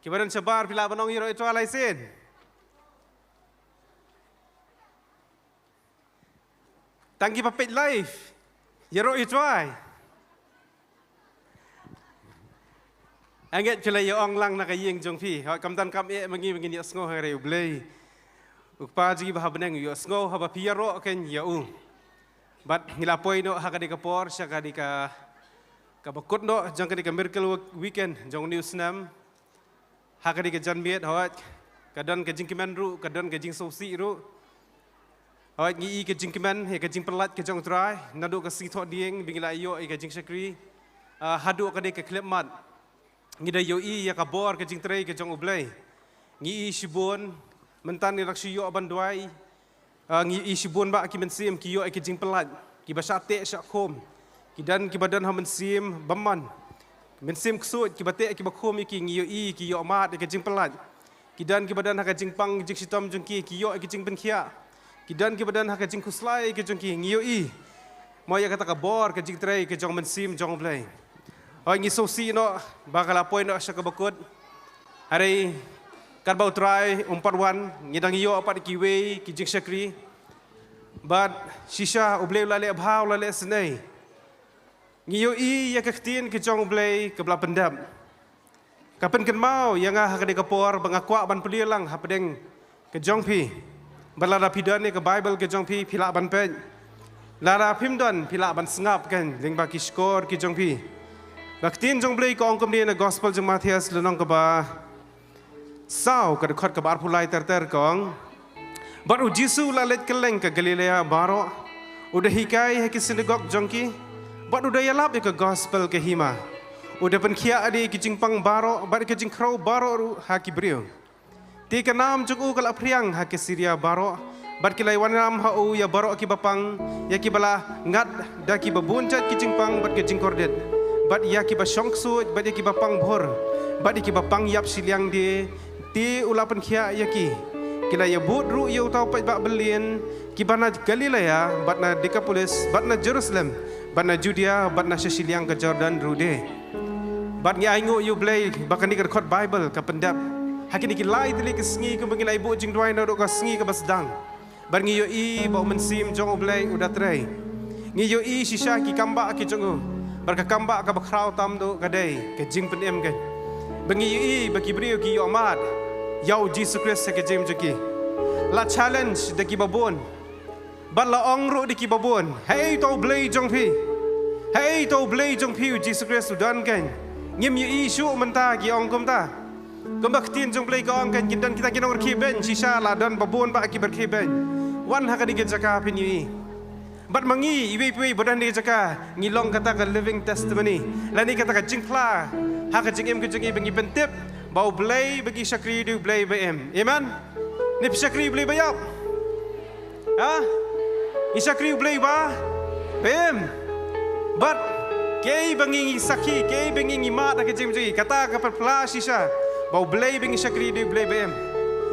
Kibaran sabar pila banong iro ito alaisin. Tanggi papit life. Yero ito ay. Anget pila yung lang nakaying jong pi. Kamdan kam mangi yasngo hari ublay. Ukpa jigi bahabaneng yasngo haba piyaro ken yau. But nilapoy no hakadi kapor siya kadi ka kabakot no jang kadi ka miracle weekend jong news nam. Hakadi ka janmiet hawat kadan ka jingkiman ru kadan ka jing sosi ru. Hawat ngi ka jingkiman he ka jing pelat ka jong try nadu ka sito dieng bingila iyo ka jing sakri hadu kadi ka klipmat. Ngida yo ya ka bor ka jing tray ka jong ublay. Ngi shibon mentan ni raksiyo abanduai. Ngi shibon ba ki mensim ki yo ka jing pelat ki basate syakom. Kidan ki badan ha mensim baman. Mensim ksut ki bate ki bakhom ki ngi yo ki yo mat ki jing pelat. Kidan ki badan ha ka jing pang jing sitom jong ki yo ki jing benkhia. Kidan ki badan ha ka jing kuslai ki jong ki ngi yo mo ya kata ka bor ka jing tray ki jong mensim jong ublay. Ngi sosi no bakal apoy no siya kabakot. Hari karbau try umparwan ngidang iyo apat kiwe ki jing sakri. But shisha ublay lale abhaw lale senay. Ngiyo ya kaktin ki jong ublay kabla pendam. Kapan kan mau yang hakade kapor bangakwa ban pelia lang hapadeng ke jong pi. Balada pidan ni ke Bible ke jong pi pila ban pen. Lara pimdan pila ban sengap kan lingba ki skor ki jong pi. Baktin jong blay ko angkom ni na gospel jong Matias lenong ke ba. Sao ka dekat ke bar pulai ter kong. Baru Jisu lalet keleng ke Galilea baro. Udah hikai haki sinagog jong ki. Bat udah yalap ke gospel ke hima. Udah penkia adi ke jingpang baro, bat ke jingkrau baro haki brio. Ti ke nam jung kala priang haki Syria baro. Bat ke laiwan nam hau ya baro ki bapang, ya ki bala ngat da ki babuncat ki jingpang bat ke jingkordet. Bat ya ki basyongsu, bat ya ki bapang bhor. Bat ya ki bapang yap siliang di ti ula penkia ya ki. Kila ya budru ya utau pat bak belien ki bana Galilea, bat na Decapolis, bat na Jerusalem. Bat na Judea, bat na Siciliang ke Jordan rude. Bat ngi aingu yu blay bakan ni rekod Bible ka pendap. Hakini ki lai tili ke sengi ke bangilai ibu jing duai na ka sengi ke basdang. Bat ngi yu ba mensim jong blay udah tray. Ngi yu shisha ki kamba ki jong bar ka kamba ka bakrau tam do kadai ke jing penem kan. Bangi yu baki brio ki yu amat. Yau Jesus Christ ke jim joki. La challenge de ki babon. Bat la ong ro di ki babon. Hey to blay jong pi. Hey to blay jong pi Jesus Christ udan kan. Ngim yu isu menta ki ong kom ta. Kembak tin jong blay ka ong kan kidan kita kinong berkiben shisha la dan babon ba ki berkiben. Wan haka di jaka pin yu. Bat mangi iwi badan di jaka ngilong kata ka living testimony. Lani kata ka jingkla. Haka jingim ke jingi bengi bentip. Bau blay bagi syakri du blay bm. Amen. Nip syakri blay bayap. Ha? Isakri blay ba? Bem. But kay bangingi saki, kay bangingi mat na kajim-jim. Kata ka perpla sisa. Bau blay bangi sakri di blay bem.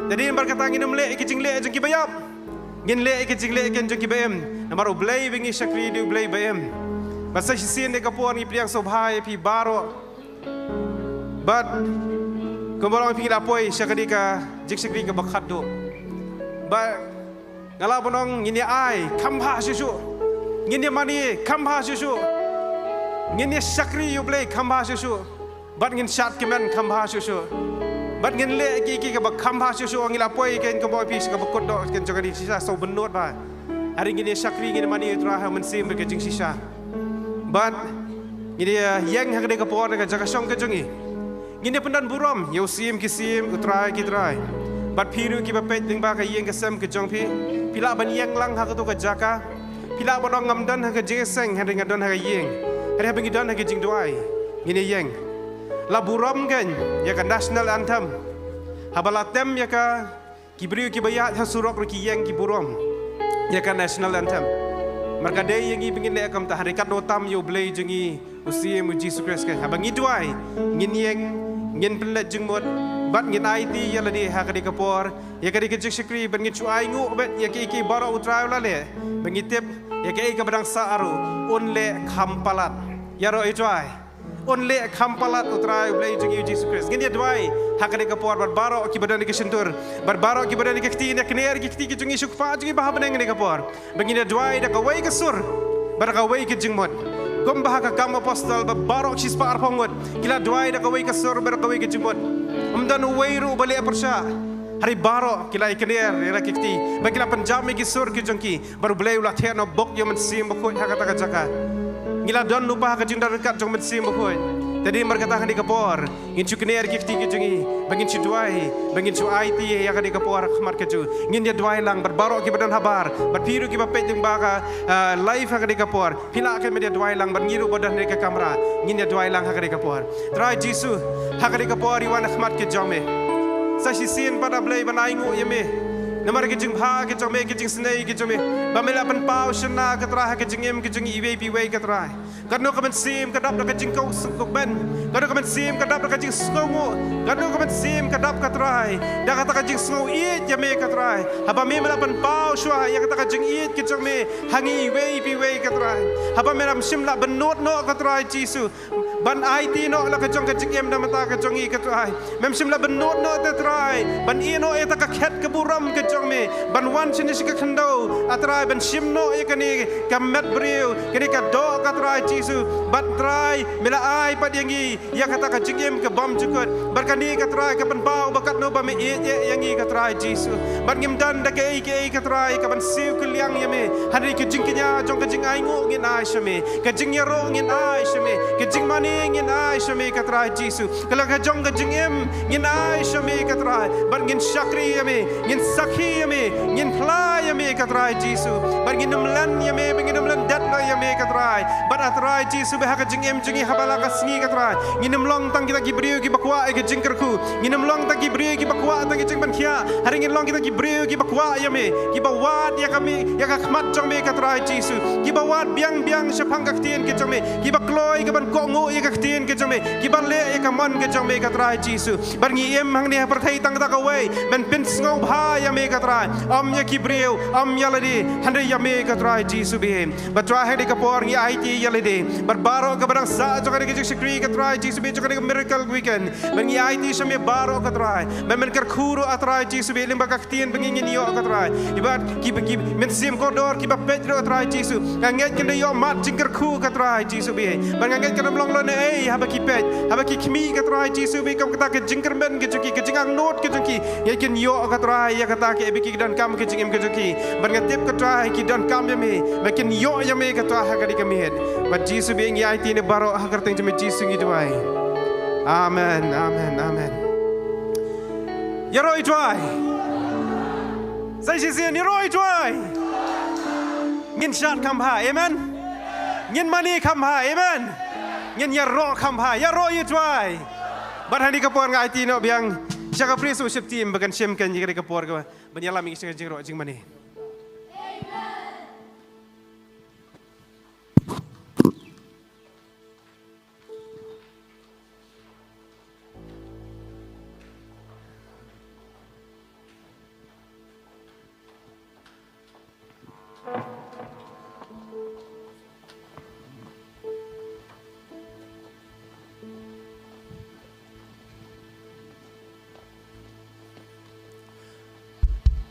Jadi yang berkata nginum le ikijing le jeng kibayap. Ngin le ikijing le ken jeng kibem. Namaru blay bangi sakri di blay bem. Basa sisin de kapuan ipriang sobhai pi baro. But kumbalang pi lapoy sakadi ka jeng sakri ka bakat do. But ngala bonong ngini ai kambha susu ngini mani kambha susu ngini sakri yublay kambha susu bat ngin shat kemen kambha susu bat ngin le ki ka kambha susu ngila poi ken ko boy pis ka bakot do ken jogadi sisa so benot ba hari ngini sakri ngini mani tra ha mensim ke jing sisa bat ngini yang hak de ka por ka jaga song ke jongi ngini pendan burom yo sim kisim utrai ki trai bat piru ki bapet ding ba ka yeng ka sem ke jong pi pila ban yang lang ha ka to ka jaka pila bodong ngamdan ha ka jeseng ha ring adon ha ka yeng ha bengi dan ha ka jing duai ngini yeng la burom kan ya ka national anthem ha bala tem ya ka ki briu ki bayat ha surok ki yeng ki burom ya ka national anthem marka de yeng i bengin le kam ta harikat do tam yo blay jengi usi mu Jesus Christ ka ha bengi duai ngin yeng ngin pelet jeng mod bat ngin IT ya la di ha ka di kapor ya ka di ke jikri ben ngin chuai ngu bet ya ki baro utrai la le bengitip ya ka badang sa aru un le khampalat ya ro itrai only kampalat utrai ublay jungi Jesus Christ nginya duai hakade kapor barbaro ki badan ke sentur barbaro ki badan ke kti ne kner ki kti ki jungi sukpa jungi bahabne ngi kapor bangina duai da kawai ke sur bar kawai ke jingmot gom bahaka kam apostol barbaro chis pa arpongot kila duai da kawai ke sur bar kawai ke jingmot amdan wairu bali apersha hari baro kila ikner era kiti bagila panjami ki sur ki jongki baru blay ulah theno bok yo man sim bokoi hakata ka jaka ngila don lupa ka jing dekat jong man sim bokoi tadi merkata kan di kapor ngin cukner ki kiti ki jongi bangin ci duai bangin ci IT ya ka di kapor khamar ke ju ngin dia duai lang barbaro ki badan habar barpiru ki bapet jeng baka live ha ka di kapor pila ka media duai lang bar ngiru badan ka kamera ngin dia duai lang ha ka di kapor try jisu ha ka di kapor iwan khmat ke jome Sashi sin pada blay banai ngu yeme namar ke jing bha ke jome ke jing snei ke jome bamela pan pau shna ke tra ke jing em ke jing iwe pi we ke tra kanu ka men sim ka dap ka jing kau suk ben kanu ka men sim ka dap ka jing sngu kanu ka men sim ka dap ka tra da ka jing sngu i yeme ka tra haba me mela pan pau shwa ya ka jing i ke jome hangi iwe pi we ke tra haba mela sim la benot no ka tra jisu ban IT no la ka jong ka jing em da mata ka jong i ka tra mem sim la benot no te tra ban i no eta ka khet ka buram ka jong me ban wan chini ka khando atra ban sim no e kani ka met breu kani ka do ka tra jisu ban trai mela ai pa yangi ya kata ka jing em ka bom jukut barkani ka tra ka ban pau bakat no ba me e yangi ka tra jisu ban ngim dan da ke ka tra ka ban siu ka liang yame hari ka jing kinya jong ka jing ai ngo ngin ai shame ka jing yaro ngin ai shame ka jing mani ngin ai shame ka tra jisu kala ka jong ka jing em ngin ai shame ka tra ban ngin shakri yame ngin sakhi yame ngin pla yame ka tra jisu ban ngin mlan yame ban ngin mlan dat no yame ka tra ban atra jisu ba ka jing em jingi habala ka sngi ka tra ngin mlong tang kita gibriu ki bakwa e ka jing kerku ngin mlong tang gibriu ki bakwa tang jing ban khia hari ngin long kita gibriu ki bakwa yame ki bawat ya kami ya ka khmat jong me ka tra jisu ki bawat biang biang shapang ka tien ki jong me ki bakloi ka ban ko ngo ya ka tien ki jong me ki ban le ya ka mon ki jong me ka tra jisu ban ngi em hang ne par thai tang ta ka wei ben pin sngo bha ya me ka tra om ya gibriu om ya ladi hande ya me ka tra jisu be ba tra he de ka por ngi IT ya ladi bar baro ka barang sa jo ka de sikri ka tra jisu be jo ka de miracle weekend ben ngi IT shame baro ka tra ben kar khuru atra jisu be limba ka tien bengin yo ka tra ibat ki men sim kodor ki ba petro tra jisu ka nget ken yo mat jingker khu ka tra jisu be ban nget ken long lo ne ei haba ki pet haba ki khmi ka tra jisu be kam kata ke jingker men ke juki ke jingang not ke juki ye ken yo ka tra ya kata ke be ki dan kam ke jingem ke juki ban ngetip ka tra ki dan kam ya me ba ken yo ya me ka tra ha ka di kam het ba jisu be ngi IT ne baro ha ka teng jeme jisu ngi duai amen amen amen ya roi duai sai si ni roi duai ngin shat kam ha amen ngin mani kam ha amen ngin ya ro kam ha ya ro yu duai ban hani ka por ngai ti no biang saka prisu ship team bagan shem kan jika ka por ka ban yala mi sing jing ro jing mani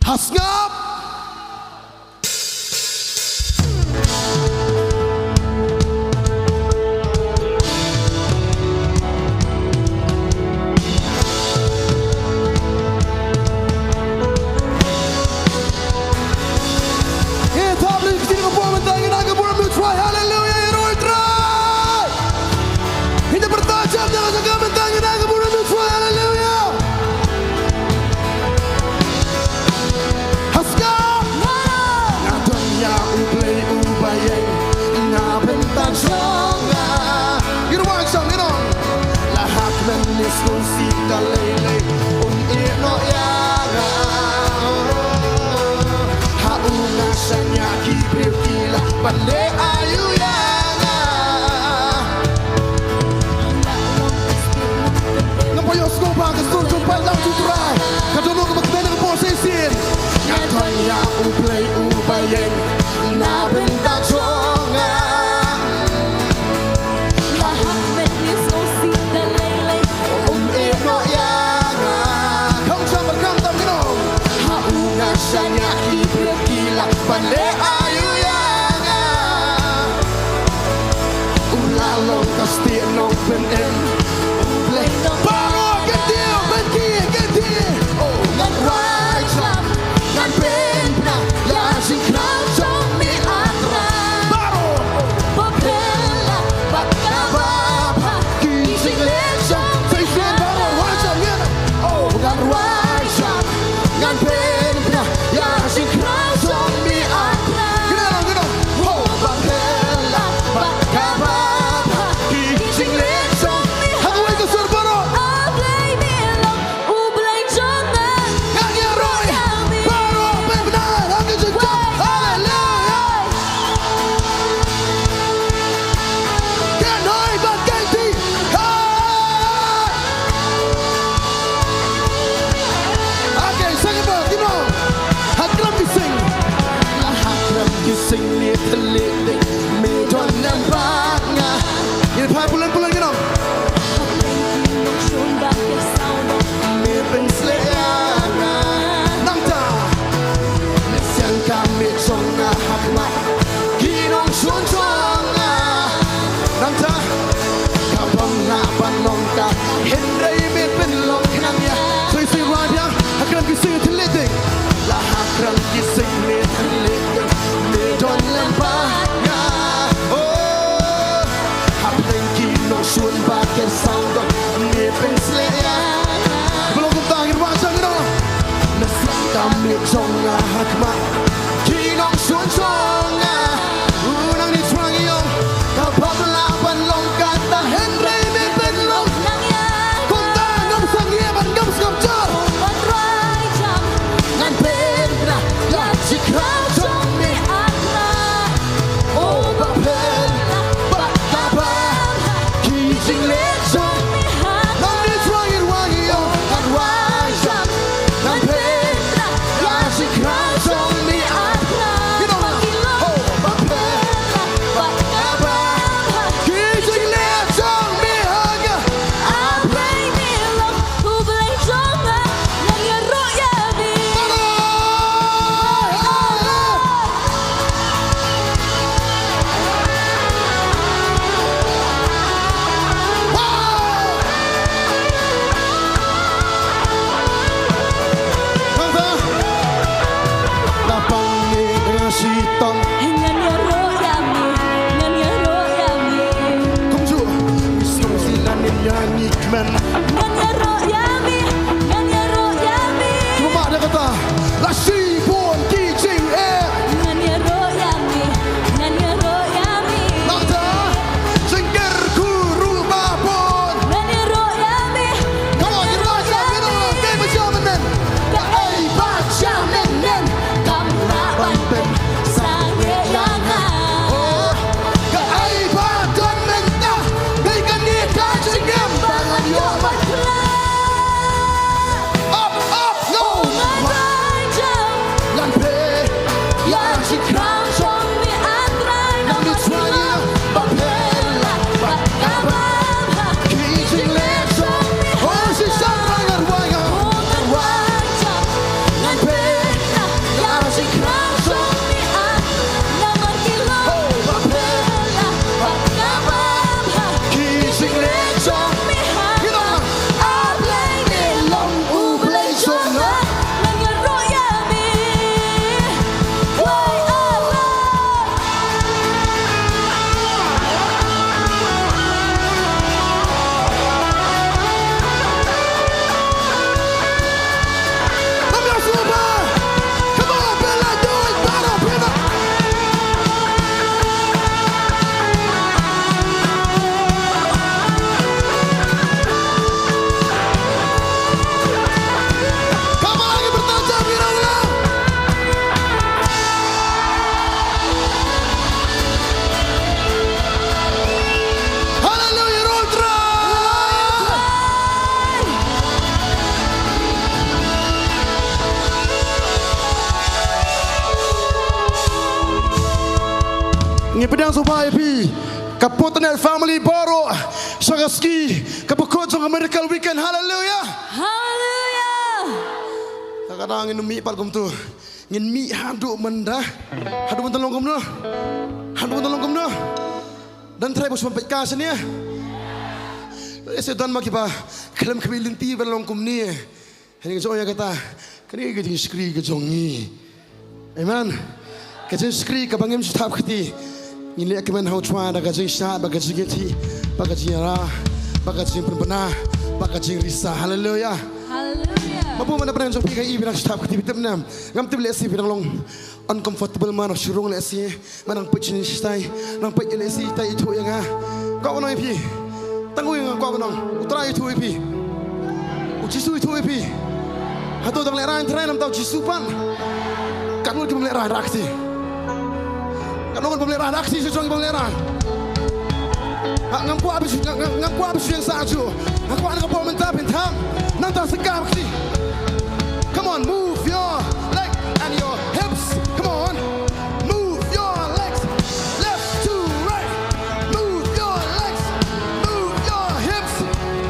Hasngap! Bale ayu yanga Nampayos ko ba gusto ko pa lang tutray Kadulo ko magdala ng posisin Ngayon ya uplay ubayen Nabintang songa Lahat may long kasti nong pen em play Baro get deal oh ngan wai cham ngan pen pra ya sing krau chong mi atra Baro Popella bakaba ki sing le chong say say baro wai cham ya oh ngan wai cham ngan pen pra ya sing krau chong mi atra get on oh Popella bakaba ki sing le chong how we go sur baro Ablay milong ublay jonga Kanya Roy, Baro, benar, angin sejak, haleluya. Can I but can be, Okay, sing it back, you know. Hakram gising, hakram gising ni telik, me don nampak nga. Ini pai bulan-bulan you know. Nung sumba ke sound Me pensleanga, nangta. Siang kami songa hakmat Kinong sun songa Nangta Kapang na panong ka Henday mit penlong kinangya Soy soy radya Hakram kising tiliting Lahakram kising mit tiliting Medon lempah nga Oh Hapling kinong sun bakit sound Me pensleanga Belum kentangin wajah you know Nasiang kami songa hakmat Kinong sun songa Unang ni trang iyong Kapag laban long kata Henry may penlong nang yan Kung tanggap sang iyaman Gam skam jar Patray jam Ngan pedra Yan si krau chong mi atra Oh papel Bakabang Kijing lechong Nang ni trang irwang iyong Ngan wajang Ngan pedra Yan si krau chong mi atra You know Oh papel Kijing lechong mi haga Ablay milong ublay jonga nang yaro yabi ngan yaro yabi ngan yaro yabi ngan yaro yabi ngan yaro yabi ngan yaro yabi ngan yaro yabi ngan yaro yabi ka ay bacha menen kam laban sange yanga bangan yo bakla ngan jam yang si krau chong mi atrai nang mitsunya papela bakababa Kijing lechong Oh si sarang arwaya ngan wajam ngan pena yang si krau chong mi nang markilo papela bakababa Kijing lechong mi ablay milong ublay jonga nang yaro yabi why Allah Come on, Super! Come on, Bella, do it better, Bella! Come on, lagi bertajam, Bella, ulang! Haleluya, Rodra! Ngipedang supaya pi Kaputan family Baro Sagaski Kapukot sa American Weekend Hallelujah haleluya Kadang ngin mi pal kum tu ngin mi hadu mendah hadu mentalong kum no hadu mentalong kum no Dan try bos sampai kasih ni. Sedan makiba kelam kabilin ti berlong kumni. Ini kejong yang kata, kini kejong skri kejongi. Amen. Kejong skri kabangim sutap keti. Ini kemen hau cuma ada kejong syah, bagajing keti, bagajing arah, bagajing penbenah, bagajing risa. Haleluya. Haleluya. Mapu mana pernah jumpa kai bilang sutap keti bitem nam. Ngam tiba lesi bilang long uncomfortable mana syurung lesi, mana pecin stai, nang pecin lesi tai itu yang ah. Kau mana ipi? Tangguh yang kau mana? Utara itu ipi. Ujisu itu ipi. Atau dang lerang terai nam tahu jisupan. Kamu lagi melerang raksi. Kamu kan melerang raksi sesuatu melerang. Ngaku habis yang saju. Aku anak kau minta bintang. Nanti segam raksi. Come on, move your leg and your hips. Come on, move your legs left to right. Move your legs, move your hips,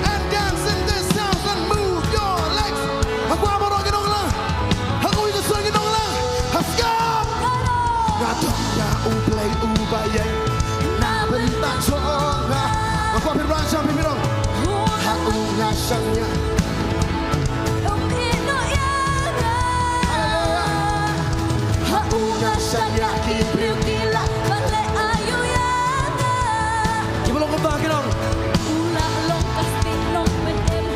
and dance in this house and move your legs. Aku apa orang gedong lah? Aku ikut sang gedong lah. Haskam. Ngatok ya ublay ubayay. Na bentak songa. Aku apa berangsa pimpiran? Aku ngasangnya. Saya kibriu gila balik ayu ya. Gimana kau tak kira? Ulah long pasti long benem.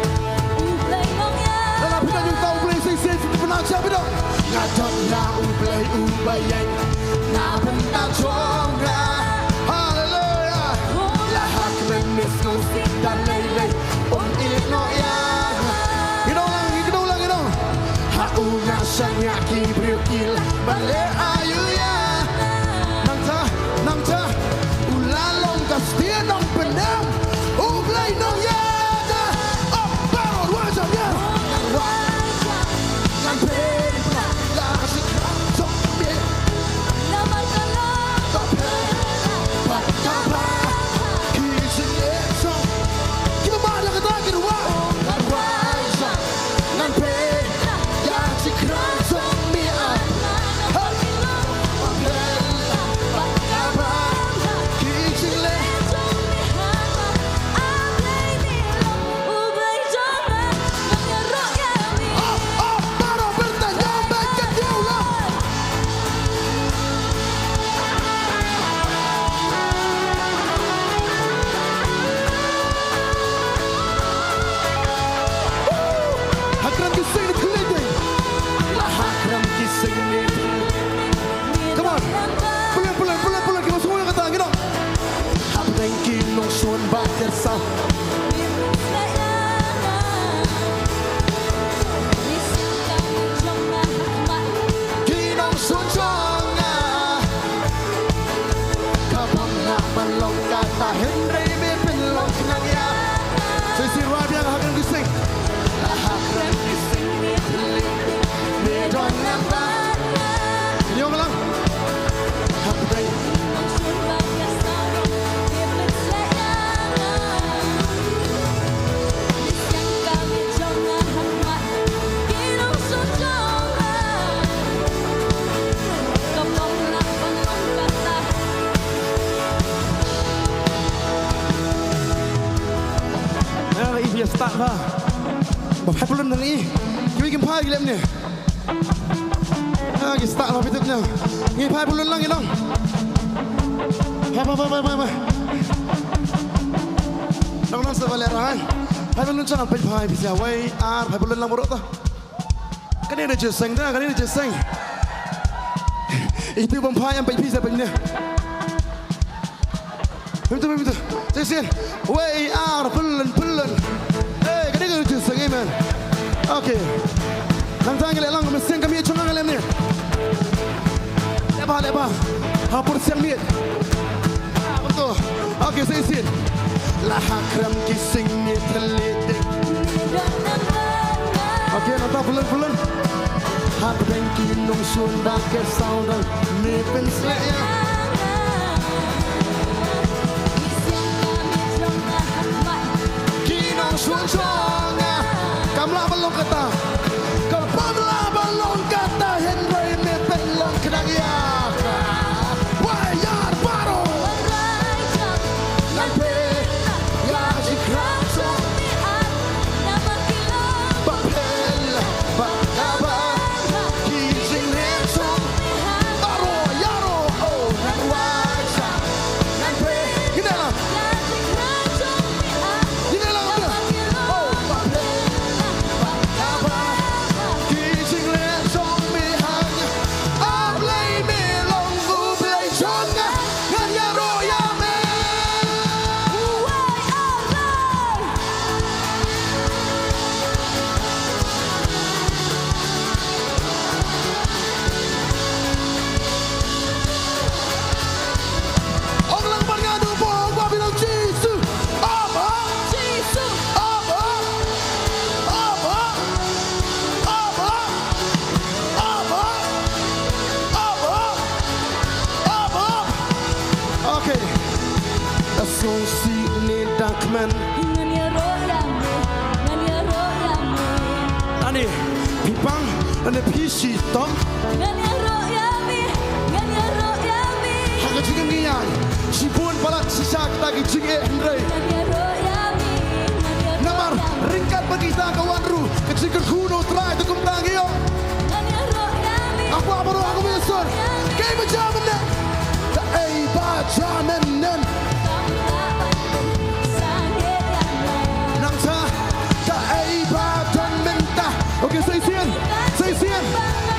Ublay long ya. Dalam kita juga tahu play sih itu pernah siapa dong? Ngajar ya ublay ubayay. Na bentak songa. Haleluya. Lahak lemis musik dan lele. Ino ya. Kita ulang. Aku ngasanya kibriu gila balik ayu ya. Nangta ulalong kastia nong pendam. Ublay nong ya. Oh, baru wajah ya. Ngan pena lasik zombie. Nama kalau Bakapa kisah eso. Kita mana kata kita wajah. Ngan pena lasik zombie. Start lah. Bapak belum nanti. Kita bikin pagi lem ni. Kita start lah pitupnya. Ni pagi belum lagi dong. Apa. Dong sebalik kan. Pagi belum jangan pagi bisa. Wei pagi belum lang buruk tu. Kan ini jeseng dah. Itu pagi yang pagi bisa pagi ni. Betul. Sesian. Wei pelan. Kan itu jeseng man. Okay. Nantang kita lang mesin kami cuma ngalem ni. Lepas. Hapur siang ni. Betul. Okay, sesian. Lahakram kising ni terlidik. Okay, nantang pelan. Hap bengki nung sun bakar saudang ni pensel ya. Kinong sun songa. Kamla belum kata. Kamla belum kata. Henry ni belum kena ya. Wayar baru. si ni dakman Ngania royame, ngania royame, ani pipang ane pisi tom ngania royame, ngania royame, hanga jing ngiyan sipun palat sisak tagi jing hendrei ngania royame, ngania namar ringkat bagita kawan ru kecil kuno try tu kum tangio ngania royame, aku baru aku menyesal kay majaman na ka ay bajaman nan nang sa ka ay bajaman ta okay say sian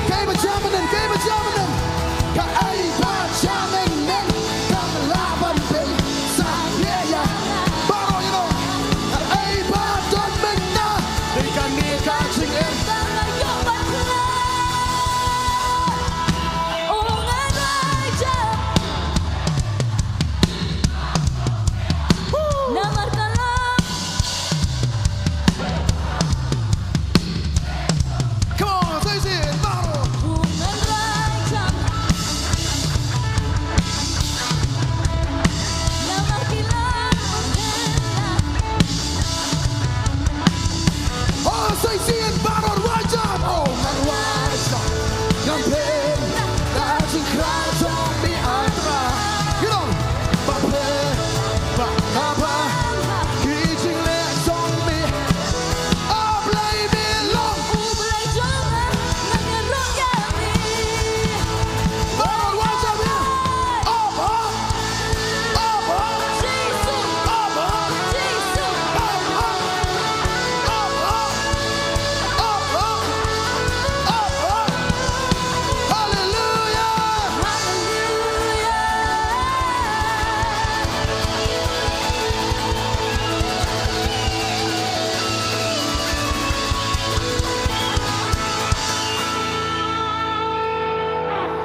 kay majaman nan ka ay bajaman nan kamalaban din sa yeah baro you know ka ay bajaman ta di ka ching in come on say sian baro oh say sian baro right up oh man right up campaign daging kraton di andra you know Papa kijing le song me oh play me long baro right up here oh hallelujah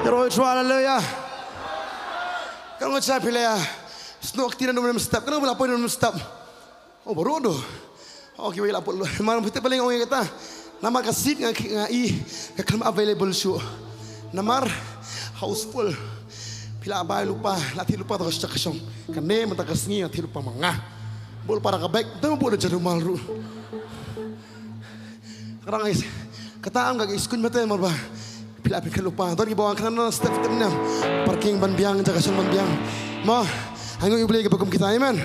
Roy hallelujah kan ngocap pilih snok tidak nomor step kan boleh apa nomor step oh baru do oh kiwai lapor lu malam kita paling orang kata nama kasih ngai kalau available show namar houseful pila abai lupa latih lupa terus cakasong kan ne mata kasih latih lupa mangah bol para kabek tu boleh jadi malu sekarang guys kata angga guys kun mata marba pila pila lupa tadi bawa kerana step ternyam parking ban biang cakasong ban biang mah anggo iblis ke bakum kita amen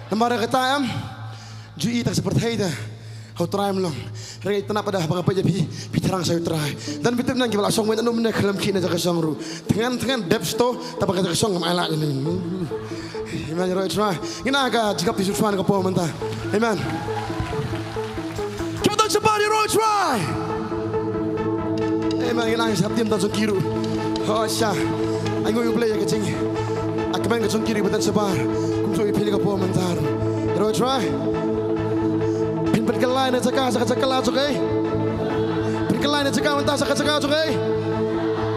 namar kata am jui tak seperti itu kau try melong rai tanah pada apa jadi terang saya try dan betul nang kibal song menanu menek kelam kina jaga song ru dengan depth to tapi jaga song ngam ala ini amen rai try ina aga jika pisu fan ka po menta amen kita sebari rai try amen ina sabtim tan kiru oh sya anggo you play ke cing akban ke kiri betul sebar kumso ipili ka po menta rai try Berkelai na cakap la cukai. Berkelai na cakap mentah cakap cukai.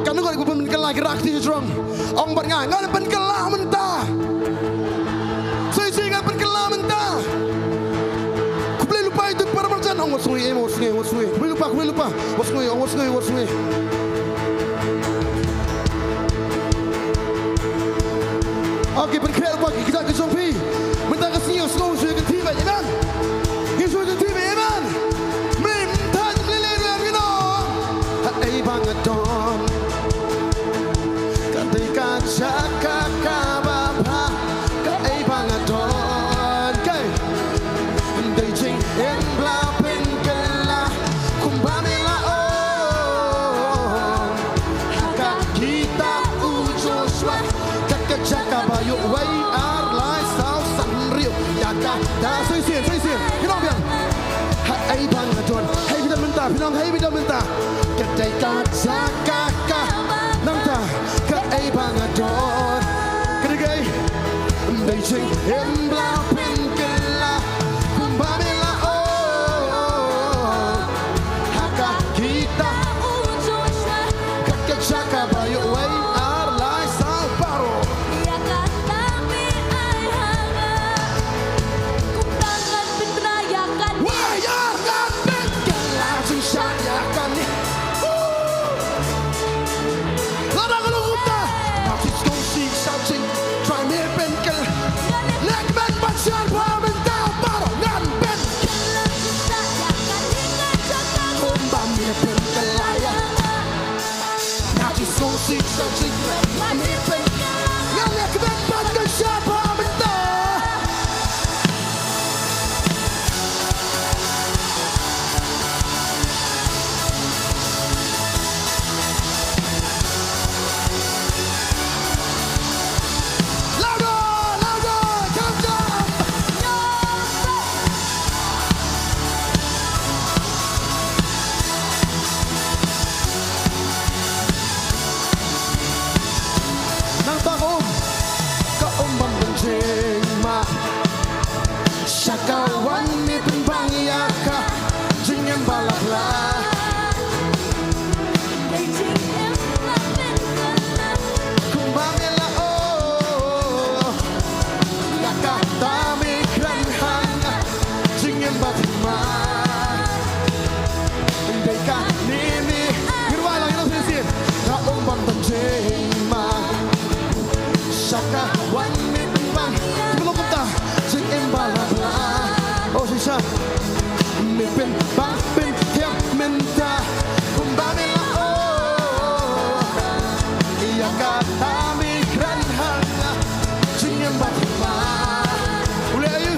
Kanu kau ikut berkelai gerak di strong. Ong berngai ngan berkelai mentah. Saya ngan berkelai mentah. Kau boleh lupa itu para perjalanan. Ong wasui. Kau boleh lupa. Wasui. Okey berkelai lupa kita ke Sompi. Mentah ke sini slow suai ke tiba je kan. Yesus itu TV amen. Minta leleng you know. Hai bangadon. Ketika jaga kabapa. Hai bangadon. Kai. Beijing en bla pengkela. Kumbamela oh. Haka kita ujoswa. Kakak jaga bayu wai arlai sao sanrio. Yaga dah sesian. Hai bangadon, hai kita minta, ketika zakaka, nanta, hai bangadon, kedegai, Beijing embla pengkela, kumbamela oh, haka kita, kakek jaka bayu wai arlai sao paro. Let ma Saka wan mi bang Belum kita Sing embala bla Oh sisa Mi pen ba pen tiap menta Kumbamila oh Iya kata mi kran hanga Sing embala Boleh ayo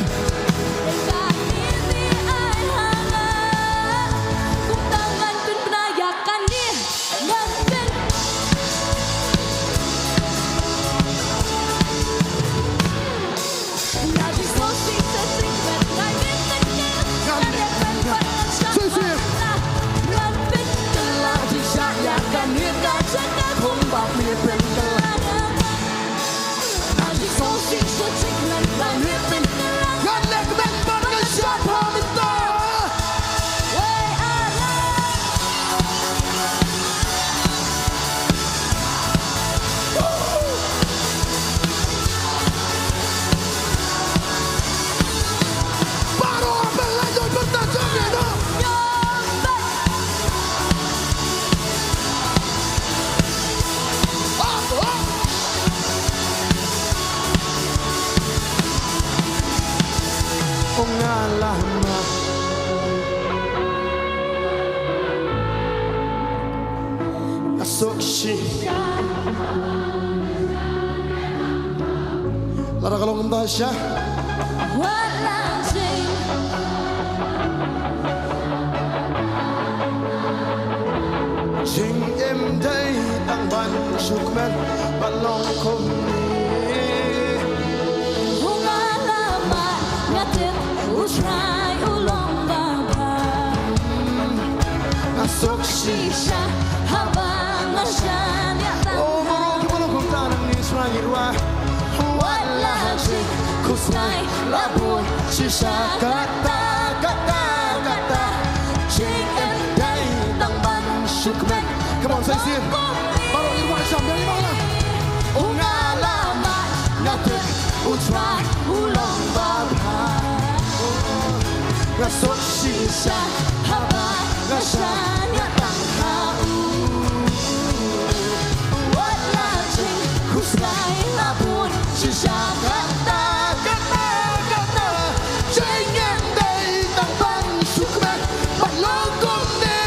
pengalaman Asok si Lara kalau ngembah siya Jing em day tang ban sukmen balong kom Asok Shisha, habang asyan yata Oh, marong kimalong kong tanang ni Israelwa Wala si kusay labun Shisha kata kata kata Jing em day tang ban sukmen Come on, say it Marong irwan siyam, dari mana? Ungalaman natin utray ulong babha Asok shisha habang asyan yata Wala si kusay labun Shisha kata kata kata Jing em day tang ban sukmen balong kom ni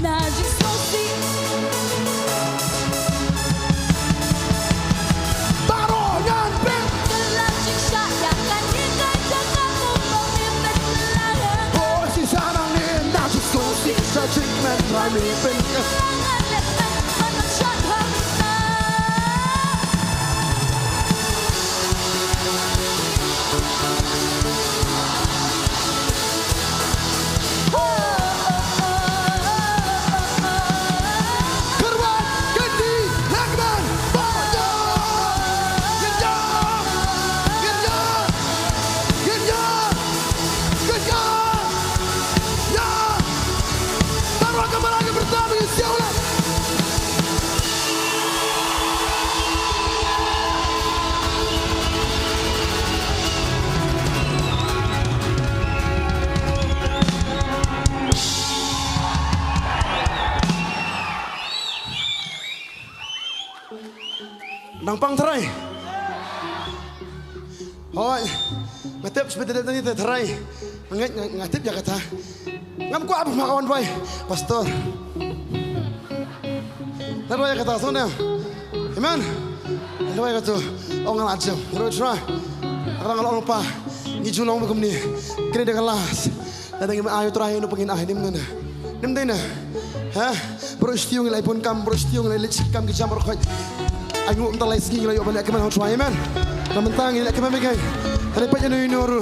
Najik sosi Barongan pin Kelacik syayakan Hingga jaga mumpung mimpin melayang Oh si sanang ni Najik sosi Sa cikmen rami pin Langan lepen Menensyat harta Kerwan Kendi Lakman Banyo Genja Genja Genja Genja Ya Baru akan lagi bertemu Siaulah Nang pang terai. Hoi. Ngatip seperti tadi terai. Ngatip ya kata. Ngam ku apa makawan boy. Pastor. Lalu ya kata sana. Amen. Lalu ya kata. Oh ngal aja. Lalu try. Orang kalau lupa. Ngijulong begum ni. Kini dia kelas. Datang ke ayo terakhir nu pengin ah ni mana. Nim dina. Ha? Bros tiung lai pun kam bros tiung lai lecik kam ke jamur khoi. Aku entah lagi segi lagi balik keman hot try man. Namentang ini keman begai. Hari pagi nu nuru.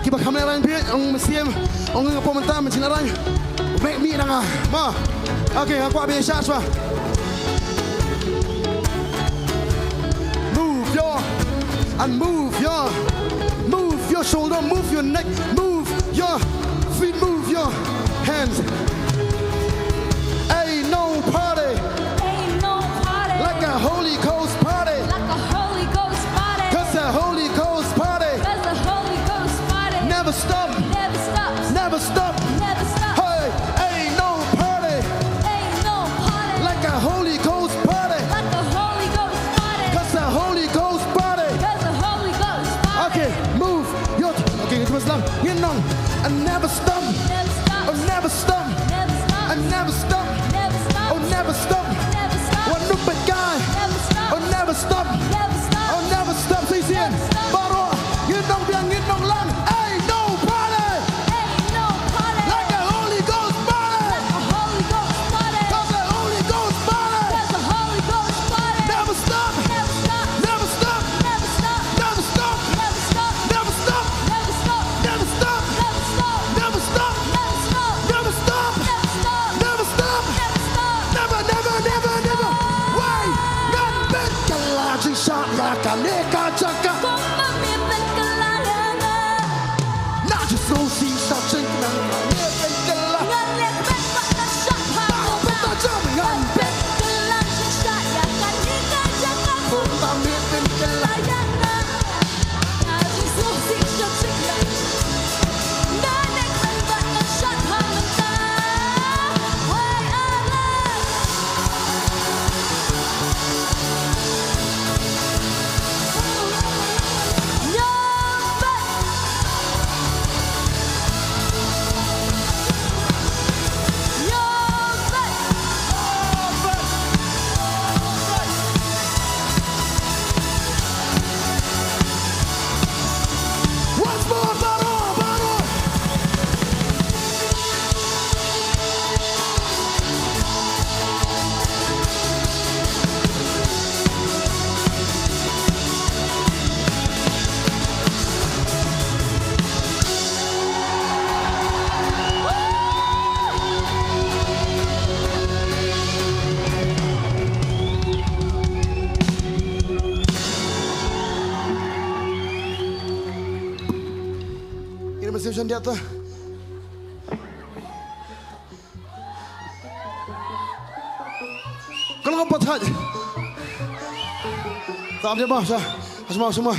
Kiba kamera lain biar orang mesiem. Orang ngapo mentang mencina orang. Baik mi nanga. Ma. Okay, aku habis shot sah. Move your shoulder, move your neck, move your feet, move your hands. Ain't no party Ain't no party like a Holy Ghost party. Like a Holy Ghost party 'Cause the Holy Ghost party Cause the dia tuh. Kalau ngapa saja? Tak ada apa, semua.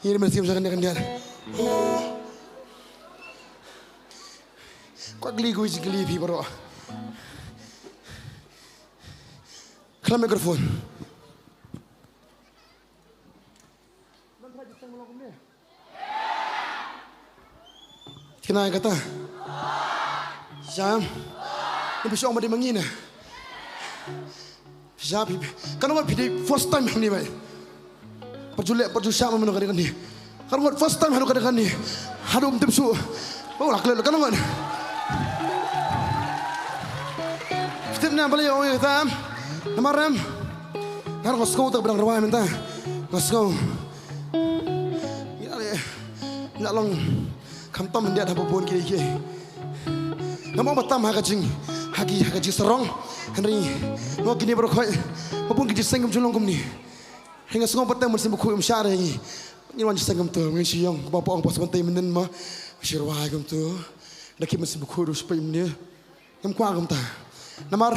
Ini mesti misalkan dia. Kau geli pi baru. Kalau mikrofon. Kenapa kata? Jam. Ni bisa orang mandi mangin. Jam. Kalau pilih first time ni baik. Perjulian mana kadang ni. Kalau first time halu kadang ni. Halu mtipsu. Oh lah kalau kan. Step ni boleh orang kita. Namaram. Kalau ngosku tak berang rawai minta. Ngosku. Ya long. Kamtam mendia dah berpun kiri. Nama batam hagaji serong. Henry, mau kini berkoi. Mapun kiji senggam julong kum ni. Hingga sengong batam mesti berkoi umsyar ini. Ini wanci senggam tu. Mengi siang bapa orang pas bantai menen ma. Syirwah kum tu. Dak mesti berkoi rus pay menia. Yang kuah kum ta. Namar.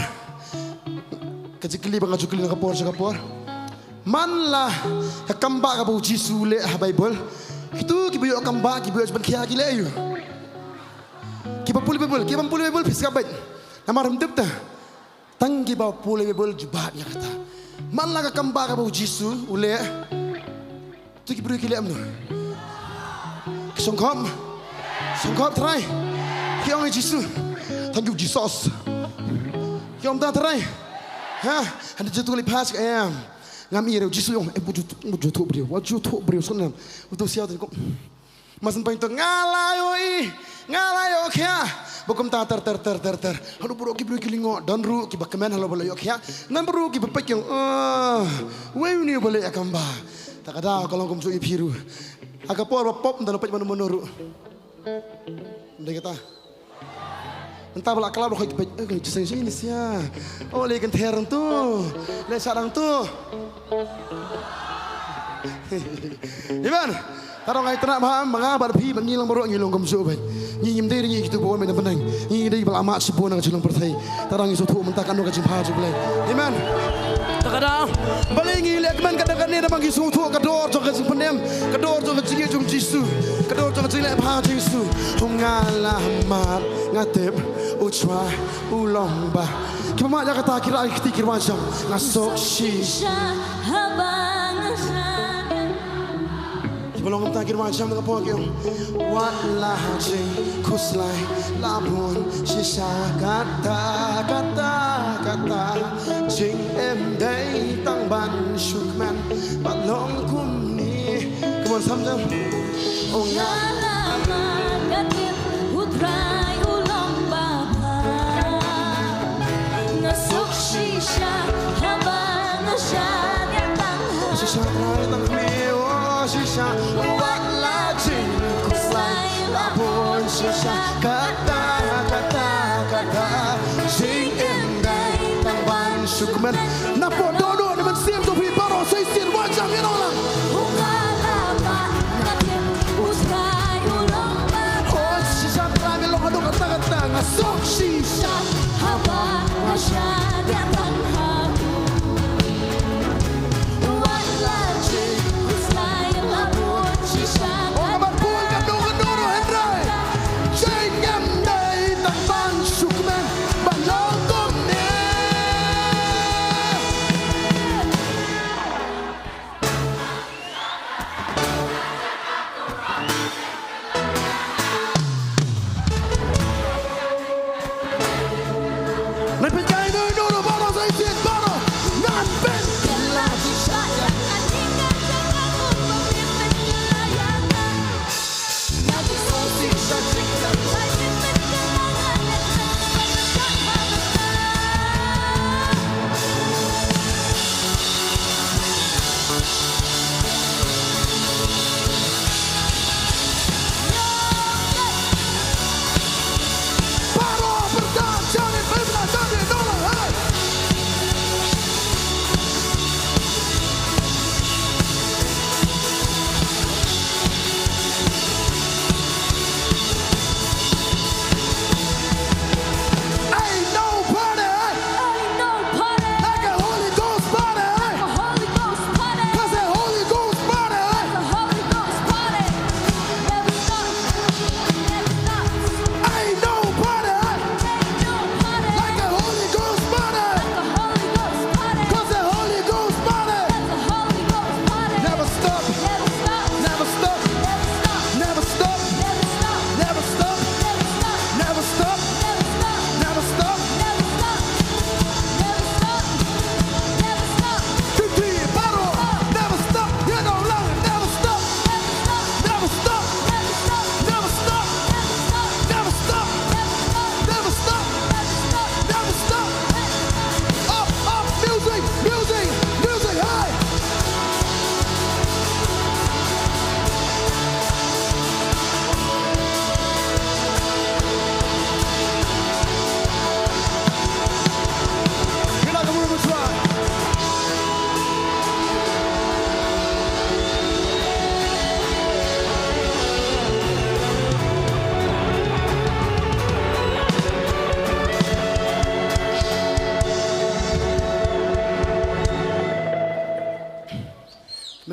Kaji keli bang aju keli kapor. Manlah kambak kabu Jisu le Bible. Itu kibu kambak kibu seban kia gila ayu. Kiba pulih Bible fiska baik. Namar mendep ta. Tang kiba pulih Bible jubat ya kata. Manlah kambak kabu Jisu ule. Tu kibu gila amno. Songkom try. Kiong Jisu. Thank you Jesus. Kiong ta try. Ha, ada jatuh lipas ke ayam. Ngami reu Jisu yong buju tu brio sonam. Utu siau tu kok. Masan pain tu ngalayo kya. Bukum ta ter. Halu buru ki brio kilingo dan ru ki bakmen halu bala yo kya. Nan buru ki bepek yang wei ni bala akamba. Tak ada kalau kum su ipiru. Agak por pop dan lepet menuru. Ndai kata. Entah bela kelab kau ikut jiseng sini sia. Oh lagi terang tu, lagi sarang tu. Iman, tarong ay tenak maham mga barpi bangilang baru ngilong kumsu bay. Nyim diri nyi itu bawa mana benang. Nyi diri bela amat sebuah nang cilong pertai. Tarong isu tu mentakan nu kacim haju belai. Iman. Kadang balik ngilek man kadang ni namang isu tu kador jo kacim pendem, kador jo kacim jum Jisu, kador jo kacim lep ha Jisu. Ngalah mat ngatep ucwa ulomba. Kita mak jaga tak kira ikti kira macam ngasok shisha. Belum tak kira macam dengan pokok. Walah jing kuslai labun shisha kata jing day tang ban shukman balong kumni. Come on samjam. Oh ngalah ngatep utrai ulomba. Ngasok shisha habang asyad yatang shisha trai tang meo shisha walah jing kuslai labun shisha kata jing day tang ban shukman. Napo dodo naman siam tu pi paro say sir wajang inola. Kata ngasok shisha hawa masyad yatang haku. Walah jing kuslai labun shisha kata kadoro hendrai. Jing day tang ban shukman balong kumne. Nagpigay na inuno para sa isin para natin. Lagi sayang anjingan jangan memperlayangan. Lagi sosik sosik lagi menjalankan Para berdan jangan pernah jadi nolak.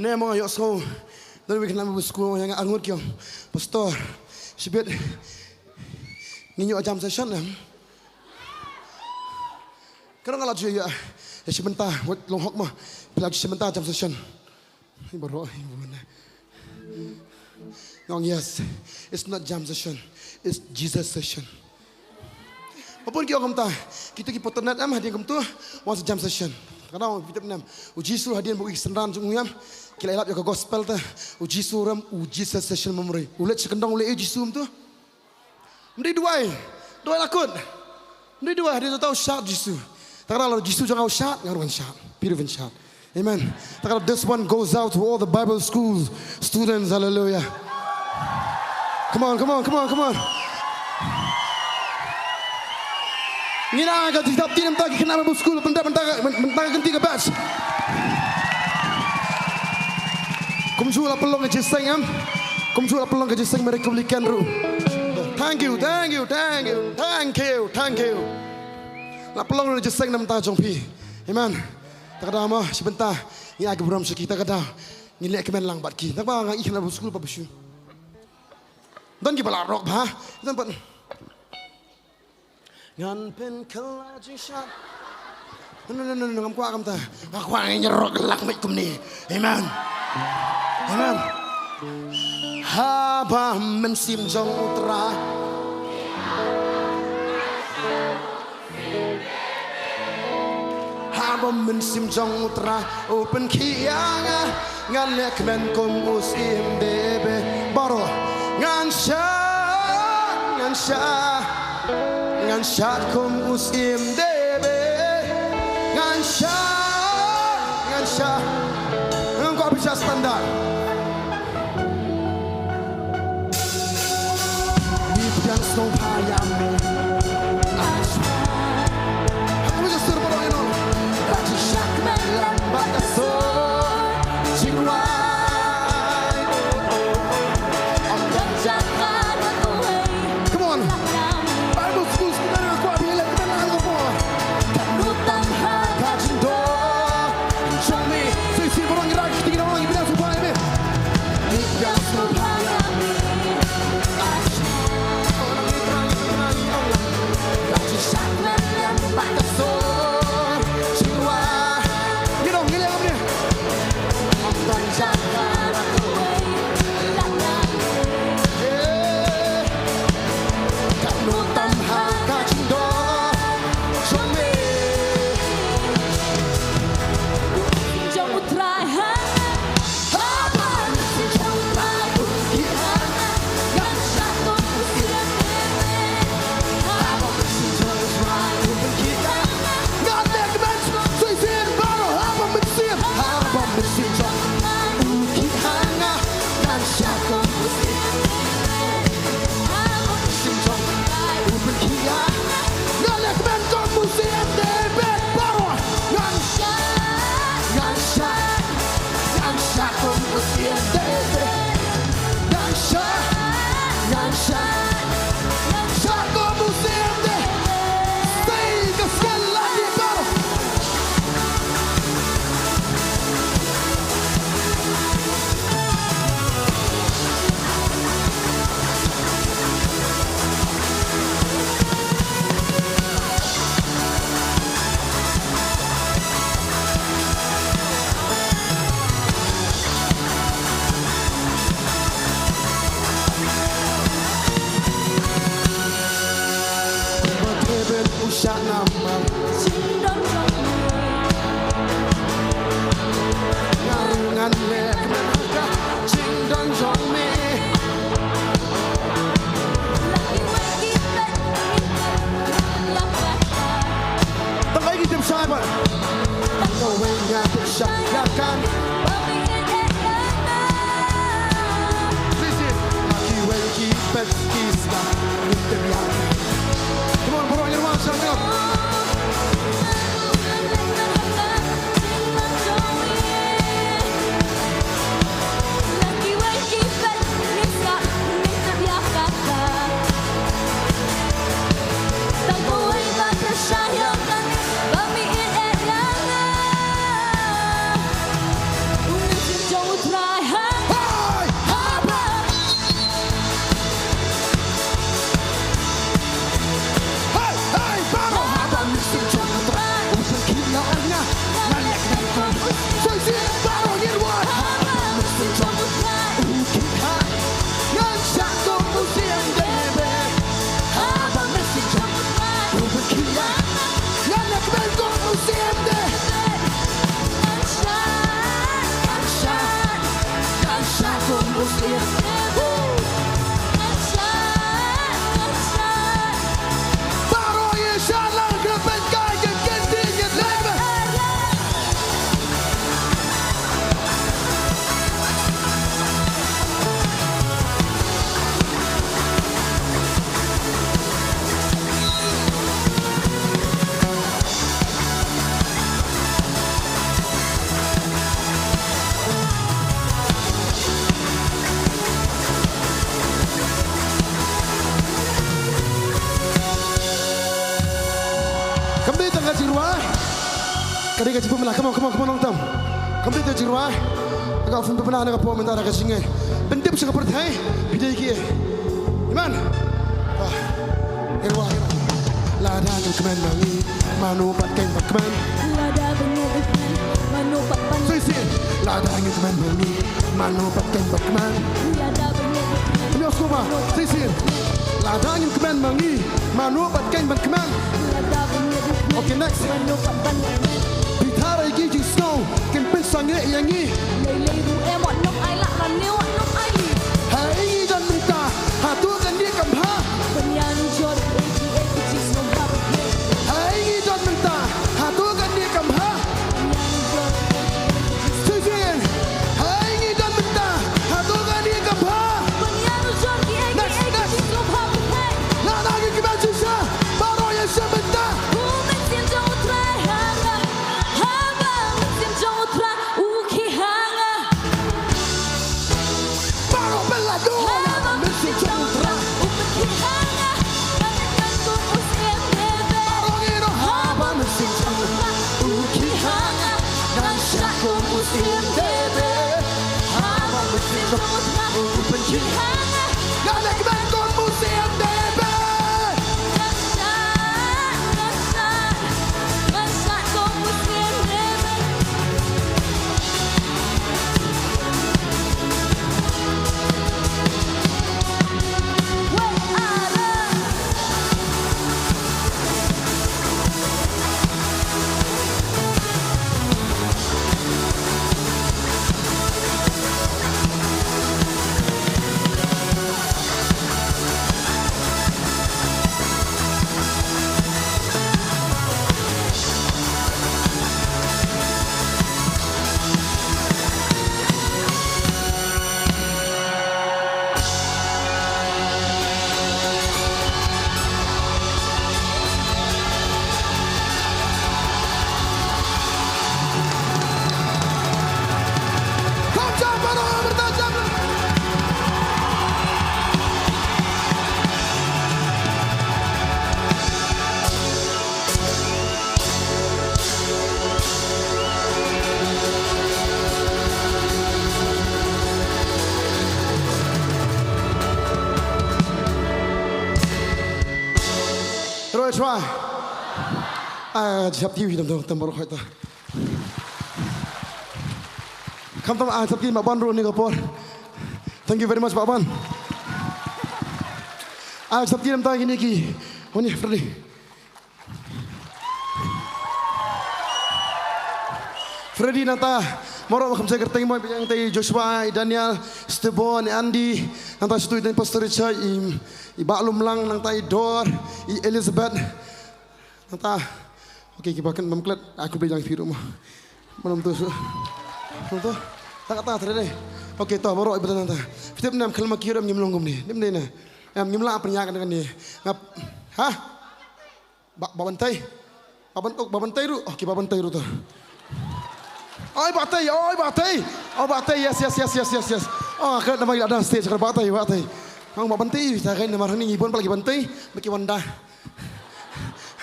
Benar mga yok so. Dari week nama bersekolah yang angut kyo. Pastor, sebut ninyo jam session lah. Kalau kalau cuy ya sebentar, buat long hok mah. Pelajari sebentar jam session. Ini baru ini. Ngong yes, it's not jam session, it's Jesus session. Apapun kyo kamu tahu, kita kita internet hadiah kamu tu, once jam session. Karena kita benar, uji suruh hadiah buat senran jenguyam, kita elap jaga gospel tu, uji suram, uji session memori. Ulet sekendang ulet uji suram tu, mesti dua lakut, mesti dua hadiah tu tahu syarat jisu. Karena kalau jisu jangan syarat, ngaruhan syarat, pirun syarat. Amen. Karena this one goes out to all the Bible school students. Hallelujah. Come on. Ngina agak tidak tinam tagi kenapa Bible school bentar ganti ke batch. Kumjula pelong ke jeseng kumjula pelong ke jeseng mereka belikan ru. Thank you. La pelong ke jeseng nam ta jong pi. Amen. Takada mah sebentar ini agak beram sikit takada ngilek kemen lang bat ki. Tak ba ngang ikan Bible school pa besyu. Dan kita larok bah. Tempat ngan pen kelaju syat. No, ngam kuat kam ta. Aku angin nyerok gelak mai kum ni. Amen. Haba mensim jong utra. Haba mensim jong utra. Open kianga ngan lek men kum usim debe. Baro ngan syat kum usim debe ngan syat engkau bisa standar di bidang snow payame aku bisa suruh orang ini baju syak melambat asor cingwai om dan jangan berkuai come on Bible school sebenarnya aku ambil kenal apa kanutan kajindo Jomi sisi orang Irak tiga orang iblis supaya me iblis supaya me orang Irak kaji sakna yang batasor jiwa girong gila apa ni jangan aku kanutan kajindo Jomi Jom try haba si jom babu kirana yang satu usia haba si jom babu kirana God let the man say sin baro haba mesin jong ukihanga yang satu usia haba si jom babu kirana God let the man come musim debe baro yang Gansha kum usim debe Gansha kum usim debe Stay ke sekali lagi baro Teben usah nama sindang Ngarungan lek menaka Cing dan zomi lagi kita yang kata Tengah lagi tim saya pak Tengahnya disyayakan Sisi Laki weki pet kisah Interbiak Come on, borong irwan sambil Jom Kami tengah jirwa. Kadi gaji pemenang. Come on, long term. Kami tengah jirwa. Agak fun pemenang agak pom mentara kasinge. Bentip sa kapertai. Bidai kie. Iman. Irwa. Lada ng kemen mangi. Manupat keng bakman. Lada bengedekan manupat pan. Sisi. Lada ng kemen mangi. Manupat keng bakman. Lada bengedekan Ini Oskoma. Sisi. Lada ng kemen mangi. Manupat keng bakman. Lada bengedekan Okay, next. manupat pan. Bitara igi snow. Kempin sange yangi. Lei ru emot nok ai lak lan neu nok ai li. Hai dan minta. Hatu kan dia kemha. Penyan jod eki snom pa pe. Hai dan minta. Hatu kan dia kemha. Penyan jod Sisi. Hai dan minta. Hatu kan dia kemha. penyan jod eki snom pa pe. Lada ng kemen sisa. Baru yang sebentar. Ku men sin jong tra hanga. Hanga sin jong tra u ki hanga. Baru belado. Hanga Mesti sin jong tra cuma. u ki hanga. Kan ku usir bebe. Baru ngiro haba mesti cuma. Uki hanga. Kan syaku usir bebe. Hanga sin jong tra u ki hanga. Gak ada kemen kon musim debe. Tajam baru bertajam. Rồi try. Siap TV tầm baru kau itu. Come to my sabki Pak Ban ru ni kapor. Thank you very much Pak Ban. Sabki nam ta gini ki. Oni Freddy. Freddy nanta moro makam saya kerteng mo yang tay Joshua, Daniel, Stebon, Andy, nanta situ dan Pastor Richard, i baklum lang nang tay Dor, i Elizabeth. Nanta. Okay, kibakan mamklat aku bilang di rumah. Malam tu. Tuh, tak kata terus. Okey, tuh baru ibu tanda. Kita nam kalau makir am nyemlong ni. Ni mana? Am nyemla pernyakan dengan ni. Ngap, hah? Babantai. Babantai ru. Okey, babantai ru tu. Oi batai. Oh batai. Yes. Oh, kalau nama ada stage kalau batai. Ang babantai. Saya kan nama ni ibon lagi bantai. Bagi wanda.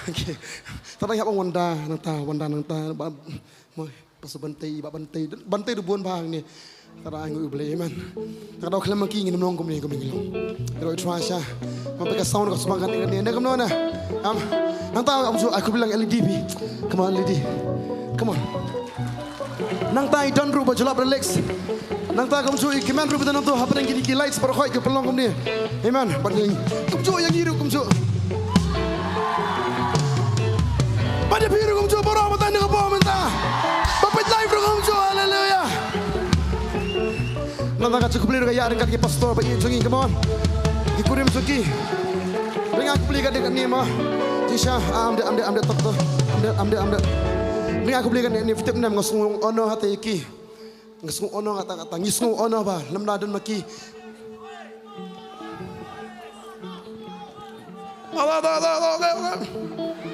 Okey. Tadi apa wanda? Nanta. Pas bantai du buon bang ni tara ang uble man kada kala maki ngin mlong kom ni kom ngilong pero try siya mapaka sound ko sumangat ni ndagam no na nanta am so aku bilang LED bi come on LED come on nang tai don ru bajulap relax nang ta kom so ikiman ru betan to hapen gini ki lights per khoi ke pelong kom ni amen bading kom so yang hiru kom so pada biru kom so boro mata ni ko menta Bapak live dong so haleluya. Nanda ka cukup liru kaya dengan pastor bagi jungi come on. Ikurim suki. Bring aku beli dengan ni mah. Tisha amde tok. Amde. Bring aku beli dengan ni fitip nam ngasung ono hati iki. Ngasung ono kata ngisung ono ba lam ladon maki.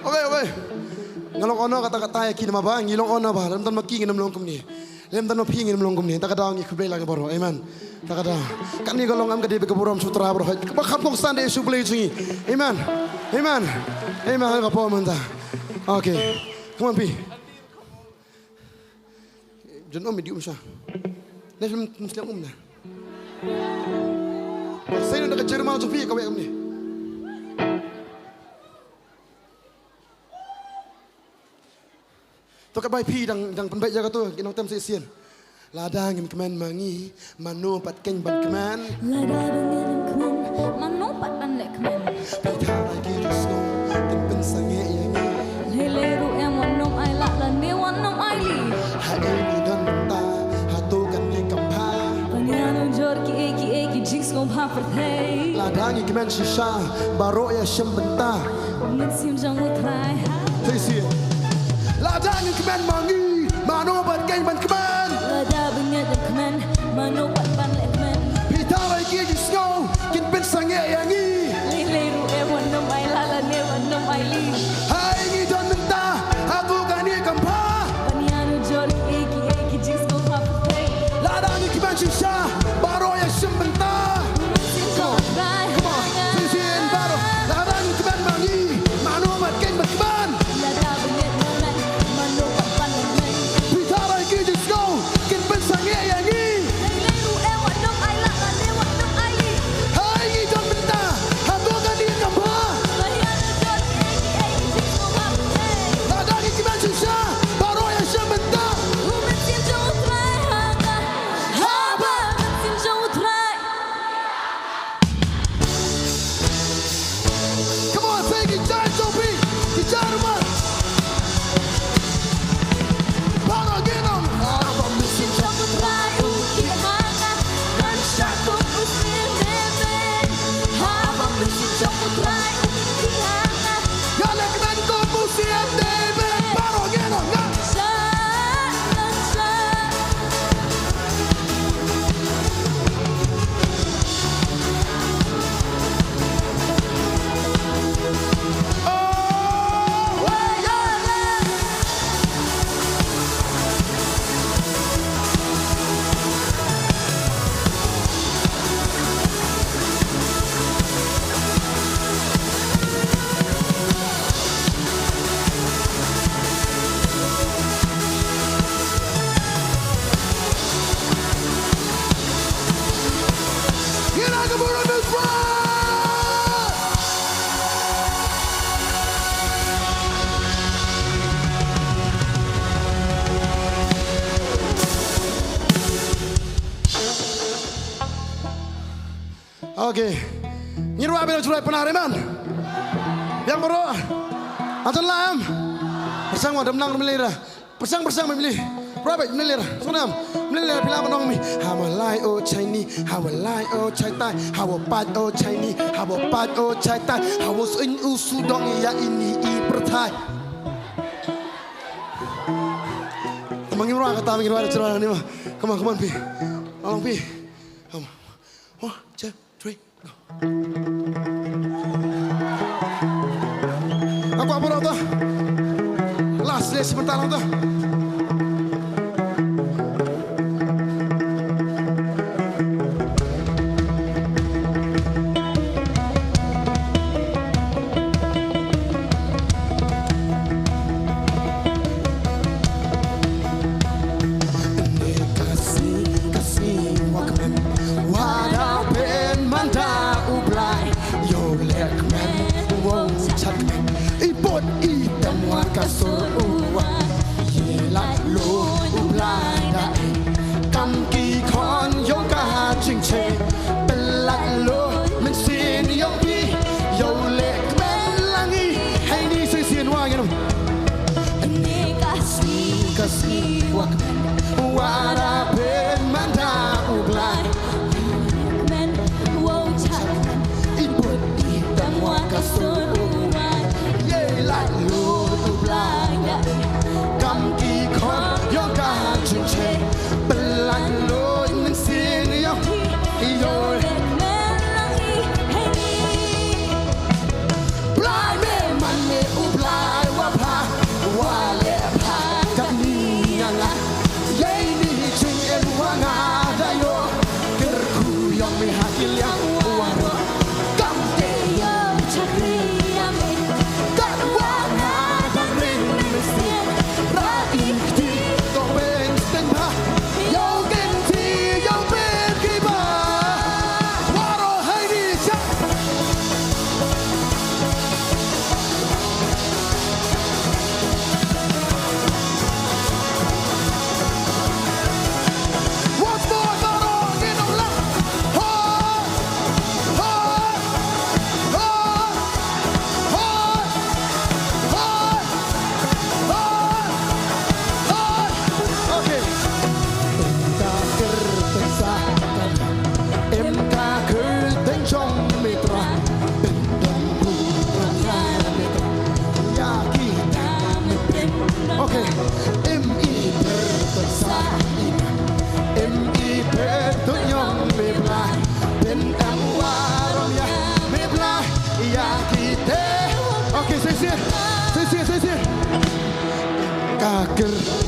Okay. Ngalong ono kata-kata yakin nama bang, ngilong ono bah, lem tan maki nginam longkum ni, lem tan mapi nginam longkum ni, tak ada orang ikut lagi baru, amen, tak ada. Kan ni kalau ngam kadi bekeburam sutra baru, bakal pong stand isu beli jungi, amen, apa mentah. Okay, come on, P. Jangan medium sah. Dah Muslim dah. Saya nak kejar mau Sophie kau yang ni. Tu kat bai P dang penbaik jaga tu, kita tem sesian. Lada ngin kemen mangi, mano pat keng ban kemen. Lada ngin kemen, mano pat ban lek kemen. Pita lagi rusno, kin pensange yang ni. Leleru em wanom ai lak la ne wanom ai li. Hai ni don ta, hatu kan ni kampa. Panyano jor ki jigs ngom ha perthei. Lada ngin kemen shisha, baro ya shembenta. Ngin sim jang utrai. Sesian. Lada ngin kemen mangi, mano pat keng ban kemen. Lada ngin kemen, mano pat ban lek kemen. Pita lagi rusno, kin pensange yang ni. Leleru em wanom ai lak la ne wanom ai li. Hai ni don menta, hatu kan ni kampa. Panyano jor ki jigs ngom ha perthei. Lada ngin kemen shisha, baro ya shembenta. Sim jang utrai. Sesian baro, lada ngin kemen mangi, mano pat keng ban kemen. Lada ngin kemen, mano pat ban lek kemen. Pita lagi rusno, kin pensange yang ni. Leleru em wanom ai lak la ne wanom ai li. Hai ni don menta, hatu kan ni kampa. Panyano jor ki jigs ngom ha perthei. Lada ngin kemen shisha, baro ya shembenta. Umet sim jang utrai hanga. Haba sim jang utrai. Come on, say guitar, Sophie. Guitar, man. Para ginong. Sim jang utrai uki hanga. Kan syakum usim bebe. Haba sim jang utrai uki hanga. Galak men ko musiem debe. Para ginong. Sa. Oh, hey, yeah. Kita keburu Nusra. Oke, nyiru abel curai penariman. Yang baru, anton lam. Persang wadah menang melira. Persang memilih. Rabbit melira. Sonam melira bila menang mi. Hawalai o Chinese, hawalai o Chai Tai, hawapat o Chinese, hawapat o Chai Tai, hawas in usudong ya ini I pertai. Mangin ruang kata mangin ruang curai ni mah. Come on, Pi. Tolong Pi. Come. 1, 2, 3, go. Aku apa tu? Last day sebentar tu. Kasih wakmen, wadah pen manda ublai, yo lekmen, wow cakmen, ipot item wakasur uwan, yelat lo ublai dai, kam ki kon yo ka ching che, pelat lo men sin yo pi, yo lekmen langi, hey ni sesian wangin. Kasih wakmen, wadah pen manda ublai. Iput itam wakasun uwan, yelat lu ublai dai, kam ki kon yo ka ching che, pelat lo men sin yo yo. Blai me man me ublai wapa, wale pa kat ni ngala, yei ni ching en wanga dayo, kerku yang me hakil yang waro, kam te yo chakri ame, kat wanga Bye.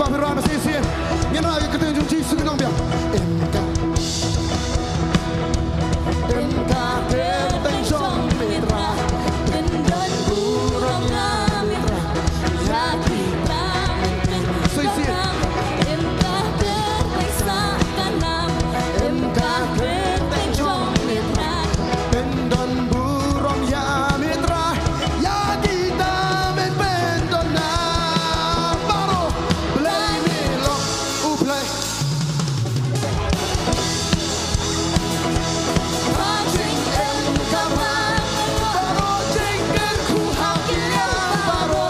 twa pirana sisi. Ngena ya ketunjuk Yesus kenong biang. Engkau benteng song mitra. Bendon burung mitra. Ya kita Sisi. Engkau benteng sakanam. Engkau benteng song mitra. Bendon burung ya mitra. Ya kita bendon na baru belai milo ublai. Rajin engkau Baru jengker ku hakilnya baru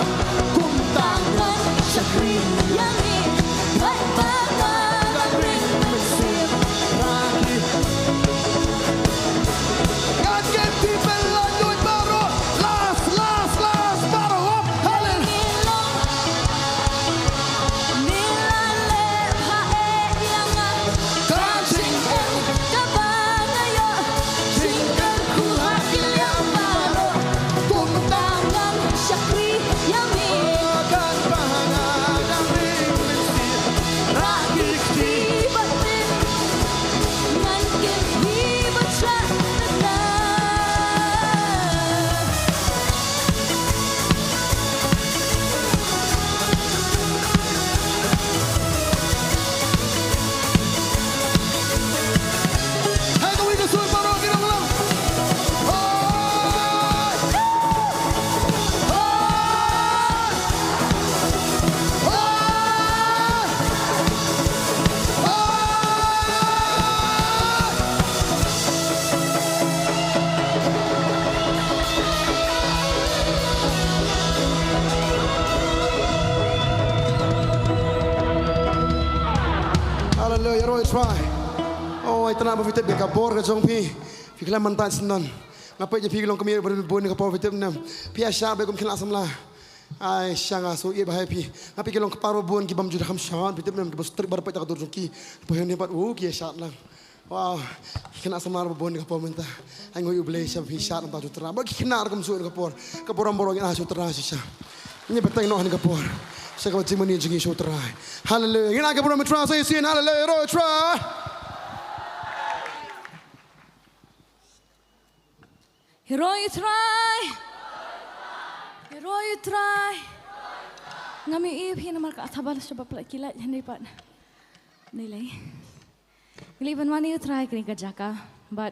tangan syakri yang ini. Baik tangan ring mesir. lagi. Kaget di belanjut baru last baru halen. Ngilong nilalep hae yangan. Kancing Kabangayo jengker ku hakilnya baru tangan syakri yang ini. akan bahangan ring mesir lagi di Batin ngangkin di baca Hai kau ini suruh baru kita ulang. Hai. Hallelujah, Roy try. Oh, ay tanah bavitip ka kapor ka jong pi. Fikla mantan senon. Ngapai je pilong kami berbun ka kapor vitip nam. Pi asya be kum kena samla. Ay syanga so ie bahai pi. Ngapai kilong kaparo bun ki bam jud ham shan vitip nam ke bostrik bar pai ta dur jong ki. Pohon ni pat ki syat lang. Wow, kena samar bun ka kapor menta. Ay ngoy ublay syam pi syat nam ta jutra. Ba ki kena kum su ka kapor. Kapor am borong a jutra sya. Ini beteng no han kapor. Saya kau cuma ni jengi show try. Hallelujah. Kita akan berulang try saya sini. Hallelujah. Roy try. Hero you try. Hero you try. Ngami ip hina marka atabal sebab pula kilat yang dapat nilai. Ngeliban mana you try kini kerjaka, but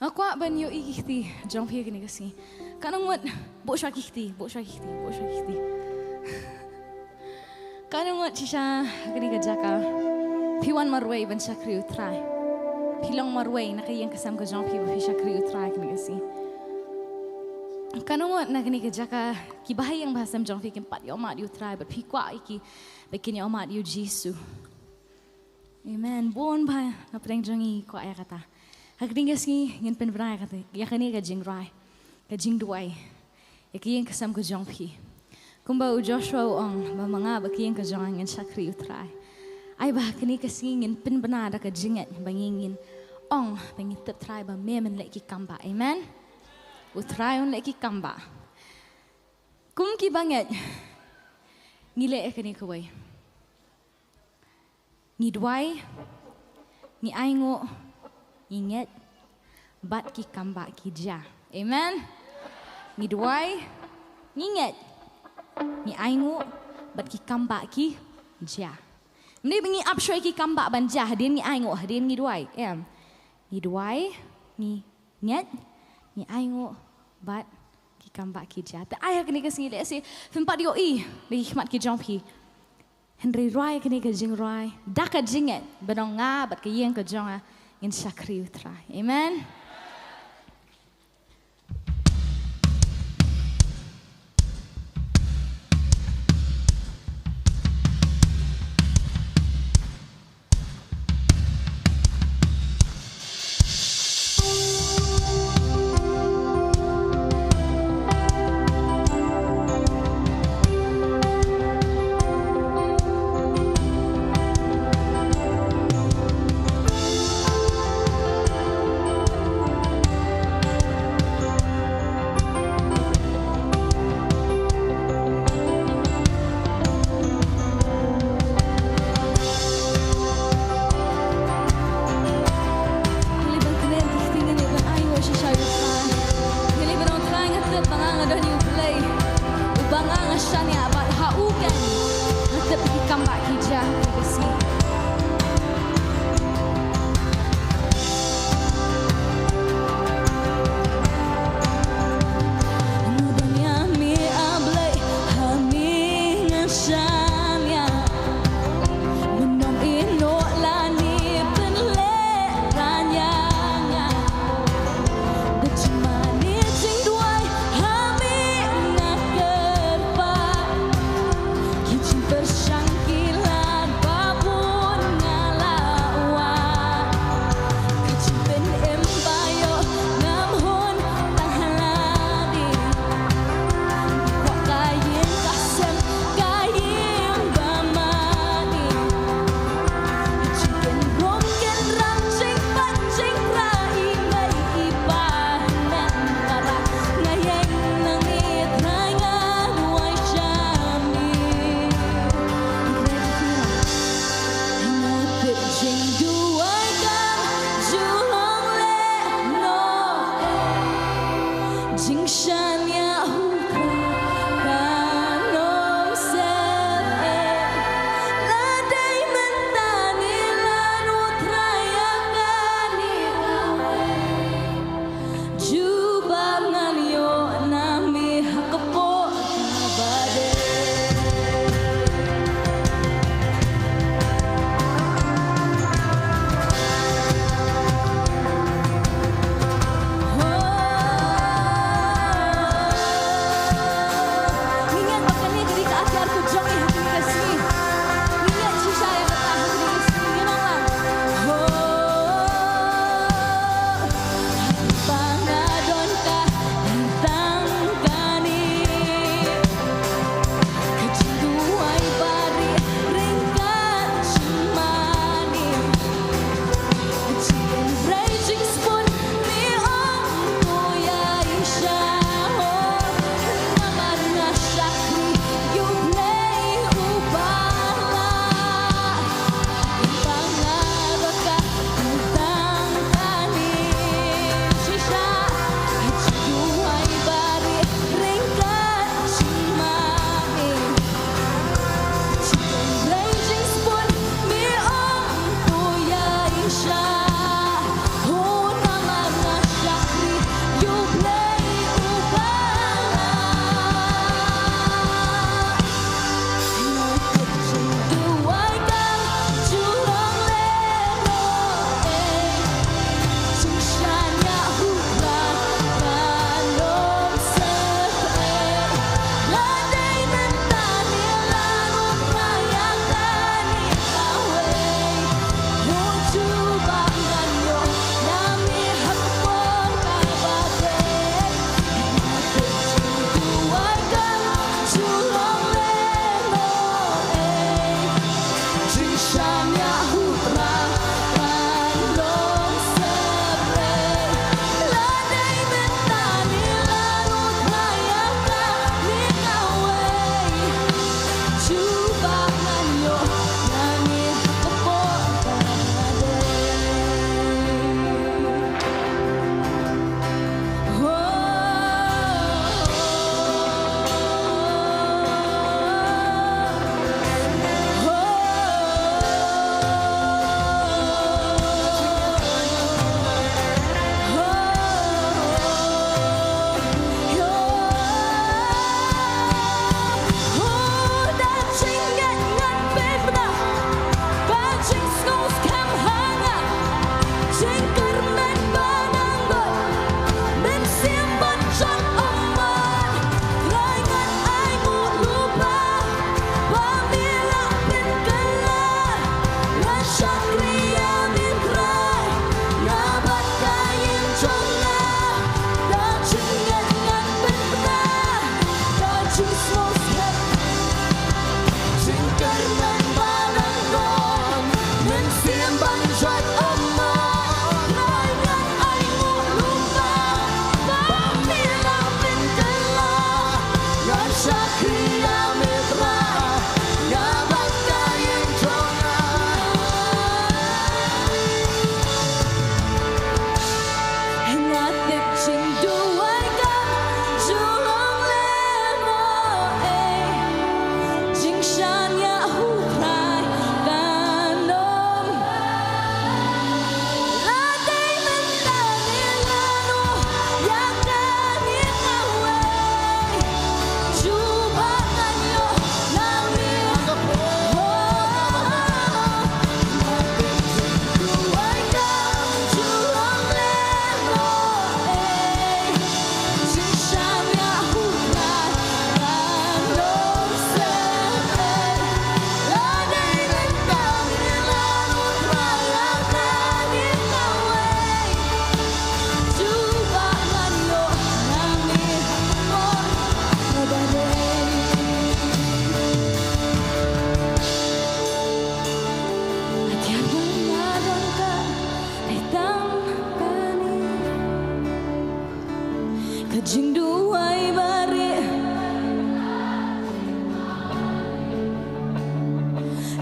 aku ban yo ikiti jom pia kini kasi. Kanang wat bosha kikti. Kanang wat sisa kini kerjaka. Piwan marway ban sakri you try. Pilong marway nakayang kasam ko jom pia ban sakri you try kini kasi. Kanang wat na kini kerjaka kibahay yang bahasam jom pia kimpat yo mat you try, but pikwa iki bikin yo mat you Jesu. Amen. Bon ba napreng jongi ko ay kata. Hagdingas ni ngin penbray kata. Yakani ka jing rai. Ka jing duay. Yakiyang kasam ko jong pi. Kumba u Joshua ong mga bakiyang ka jong ngin sakri utray. Ay ba kani kasi ngin penbanada ka jingat bangingin ong bangin try ba memen leki kamba. Amen. Utray on leki kamba. Kum ki banget. Ngile kani kaway. Ni duay, ni aingo, inget, bat ki kamba ki ja. Amen. Ni duay, ni inget, ni aingo, bat ki kamba ki ja. Mending bengi upshoy ki kamba ban ja, hadin ni aingo, hadin ni duay. Ni duay, ni inget, ni aingo, bat ki kamba ki ja. Ta ayah kini kasi ngile si, fempat yo i, lagi hikmat ki jompi. Henry Roy kini ke jing Roy, dak ke jinget, benong nga bat ke yang ke jonga in sakri utra. Amen. hamba kijang kasih. Tersangkil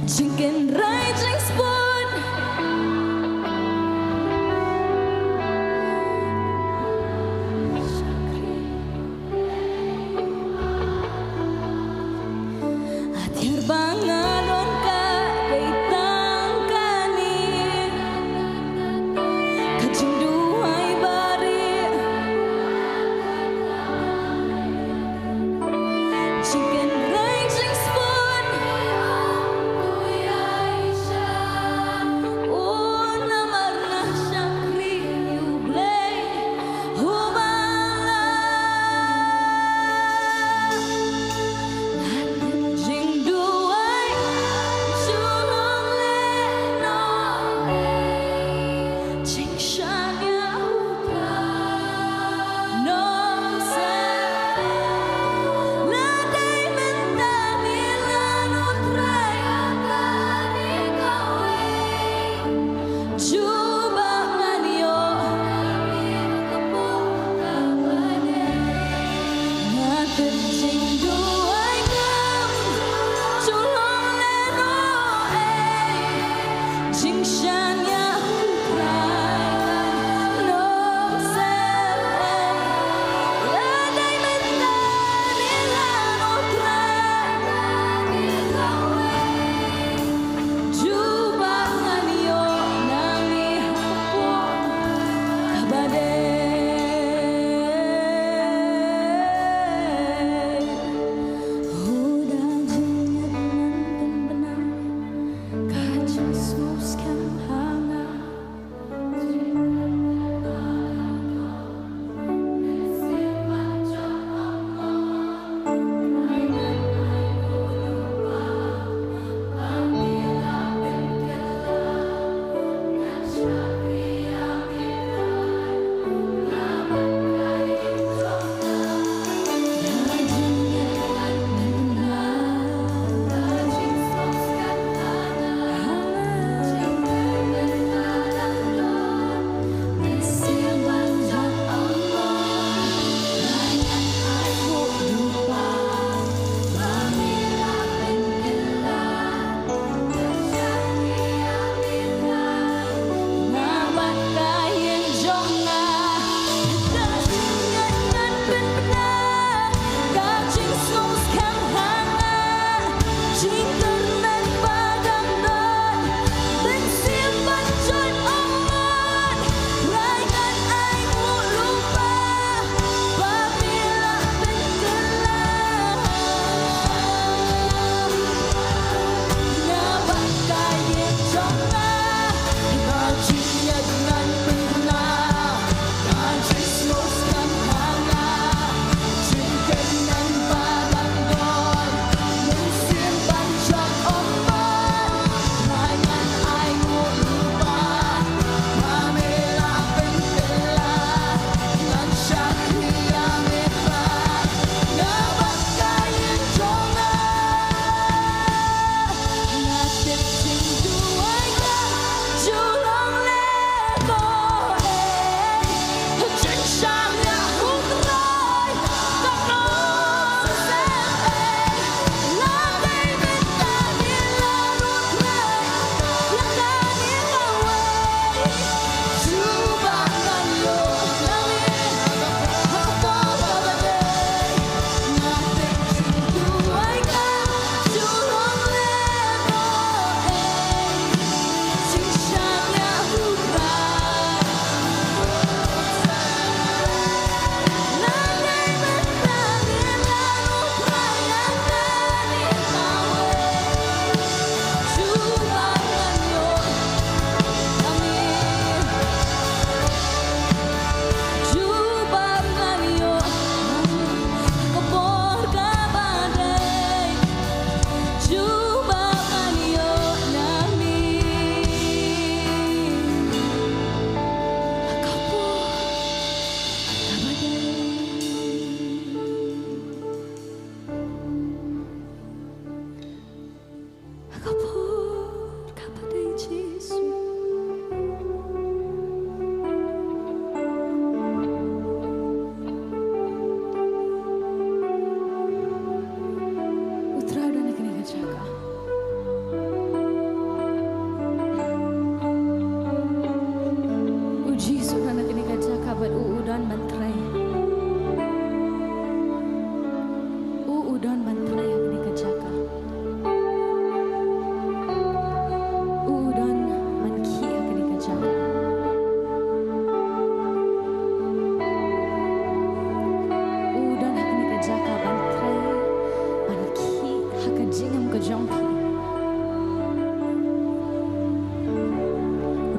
Chicken raging spoon. Atir bangalon ka kay tangkani. Kajinduhay bari. Chicken raging spoon.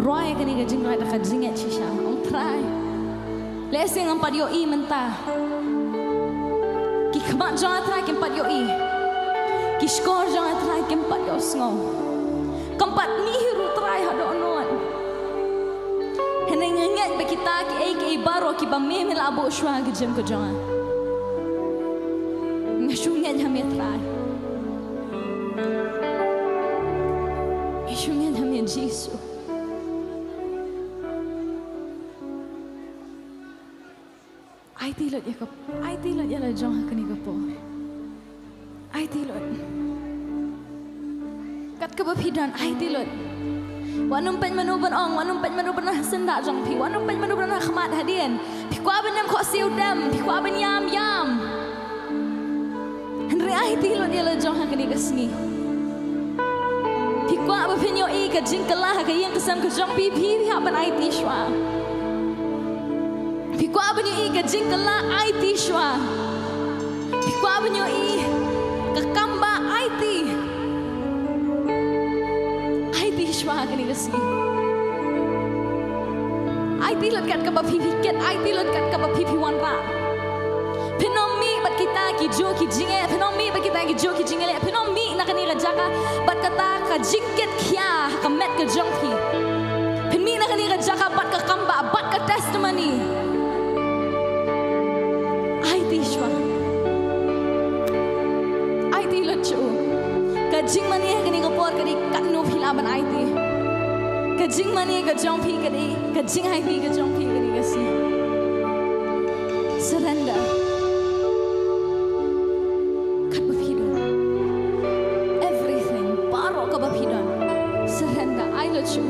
roy kani ka jing rai ka jing et shisha ong try lesing ang padio I menta ki khamat jang try kem padio I ki skor jang try kem padio sngo kampat ni hiru try hado non heneng nget be kita ki ai ki baro ki ba me mel abo shwa ki jem ko jang ngashu nget ha me try ngashu nget ha me Jesus ai tilot ya la jong hakani ka po ai tilot kat ka baphidan ai tilot wanum pen manuban ong wanum pen manuban na senda jong pi wanum pen manuban na khmat hadien pi kwa benam kho siu dam pi kwa ben yam henry ai tilot ya la jong hakani ka sni pi kwa baphinyo I ka jingkala ka yang kesam ka jong pi ha ban ai ti shwa Pikwa banyo I ka jingkala IT shwa. Pikwa banyo I ka kamba IT. IT shwa kani kasi. IT lot kat ka ba pipiket IT lot kat ka ba pipiwan ra. Pinomi bat kita ki jo ki jinge pinomi bat kita ki jo ki jinge le pinomi na kani rajaka bat kata ka jingket kya ka met ka jongpi. Pinmi na kani rajaka bat ka kamba bat ka testimony. Kajing mani kani kapor kani kanu philaban IT kajing mani ka jong phi kani kajing IT ka jong phi kani kasi surrender kat baphidan everything paro ka baphidan surrender I let you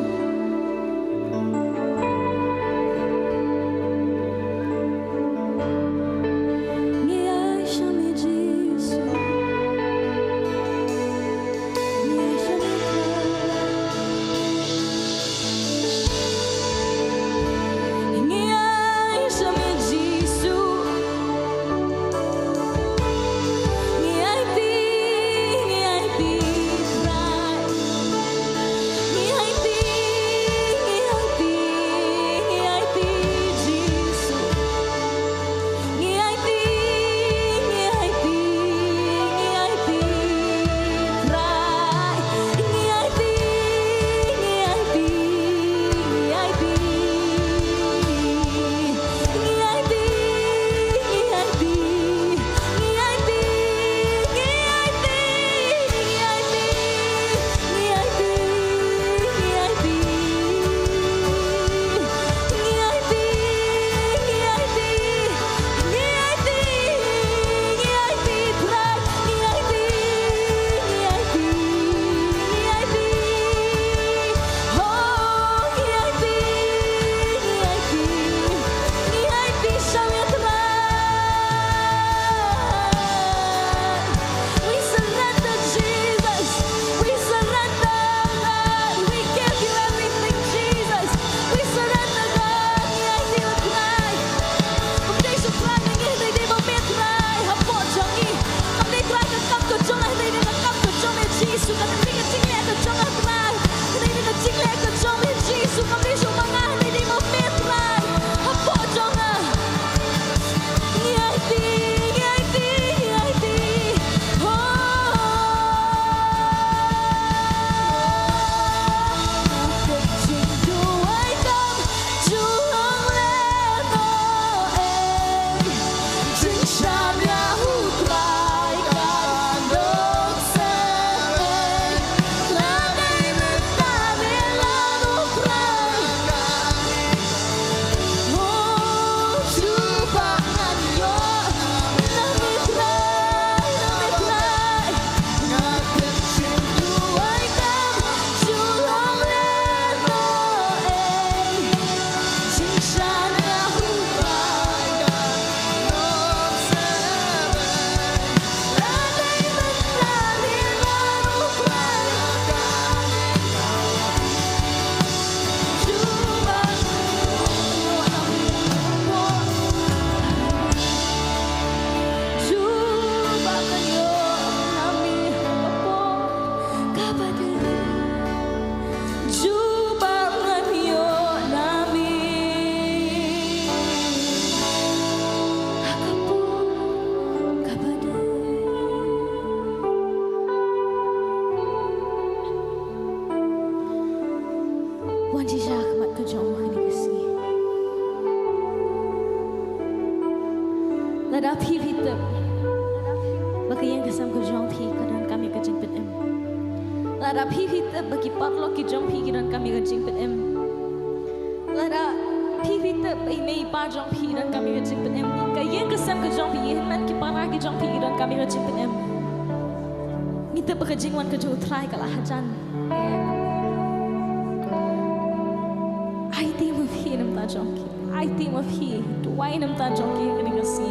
Siya kamat ka jong makini kasi. Lada pi vitep. Baka yang kasam ka jong pi kadan kami ka jing em. Lada pi vitep bagi parlo ki jong pi kadan kami ka jing em. Lada pi vitep ai mei pa jong pi dan kami ka jing em. Ka yang kasam ka jong pi man ki para ki jong pi kadan kami ka jing em. Ngita baka jing wan ka jo try kala hajan. Jonki, I think of he, why nam ta jonki kani kasi.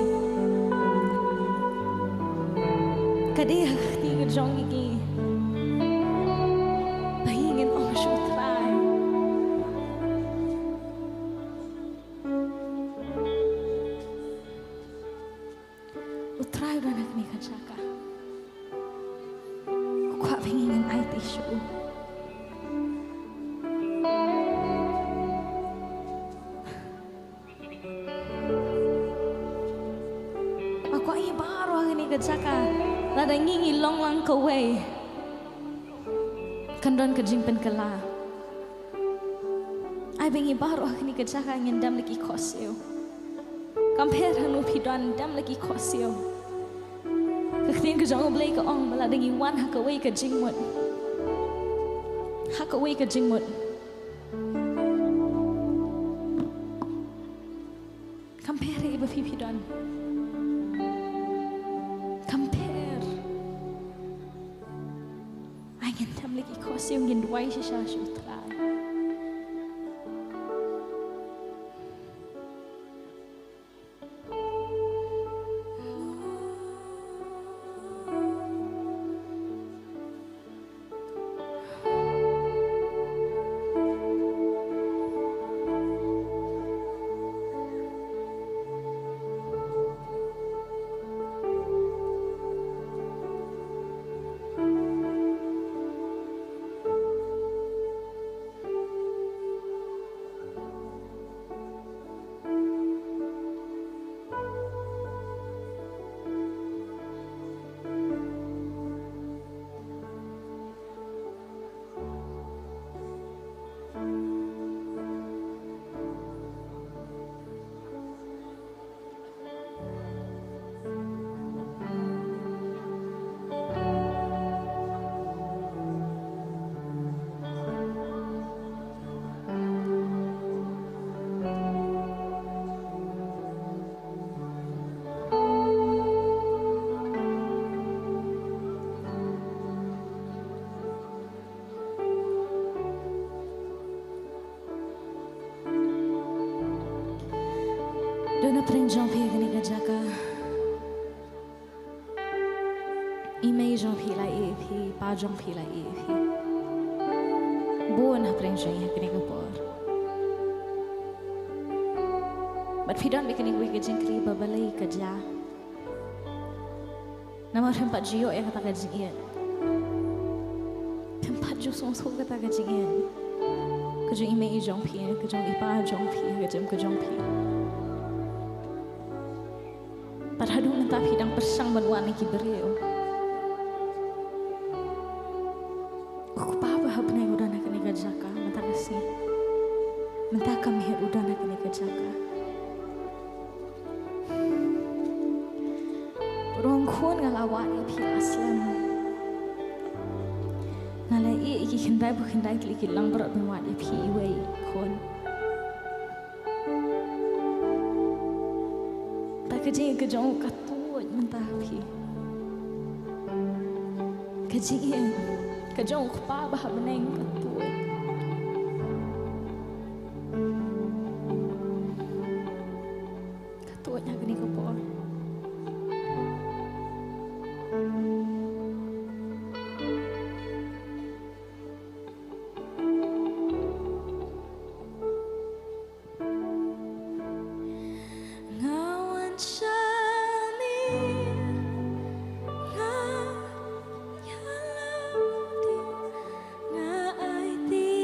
Kadeh ti ka jonki ki. Bahingin on show try. Utray udah nak ni ka jaka. Kwa bahingin I ti show. Saka lada ngingi long lang kaway kandon ka jingpen kala ay bengi baro akni ka saka ngin dam lagi kosyo compare hanu pidon dam lagi kosyo kaktin ka jong blay ka ong bala dengi wan hakaway ka jingmut compare iba pipidon yung ginduway siya try. Dona preng jong pi kani ka jaka. Imei jong pi lai e pi, pa jong pi lai e pi. Buon ha preng jong kani ka por. But pi don kani wi ka jing kri babalai ka ja. Nama tempat jio e kata ka jing tempat jo song so kata ka jing ka jong imei jong pi, ka jong ipa jong pi, ka jong pi. Parhadung entah hidang persang menuani kibereo. Aku papa habna udah nak ni jaka, mata kasi. Mata kami udah nak ni jaka. Rong khun ngalawan pi aslan. Ngalai iki kendai bu kendai klik lang berat menuat pi iwei khun. Kajing ke jong katut mentah pi. Kajing ke jong pa bah beneng katut. Katutnya gini kopor. Ti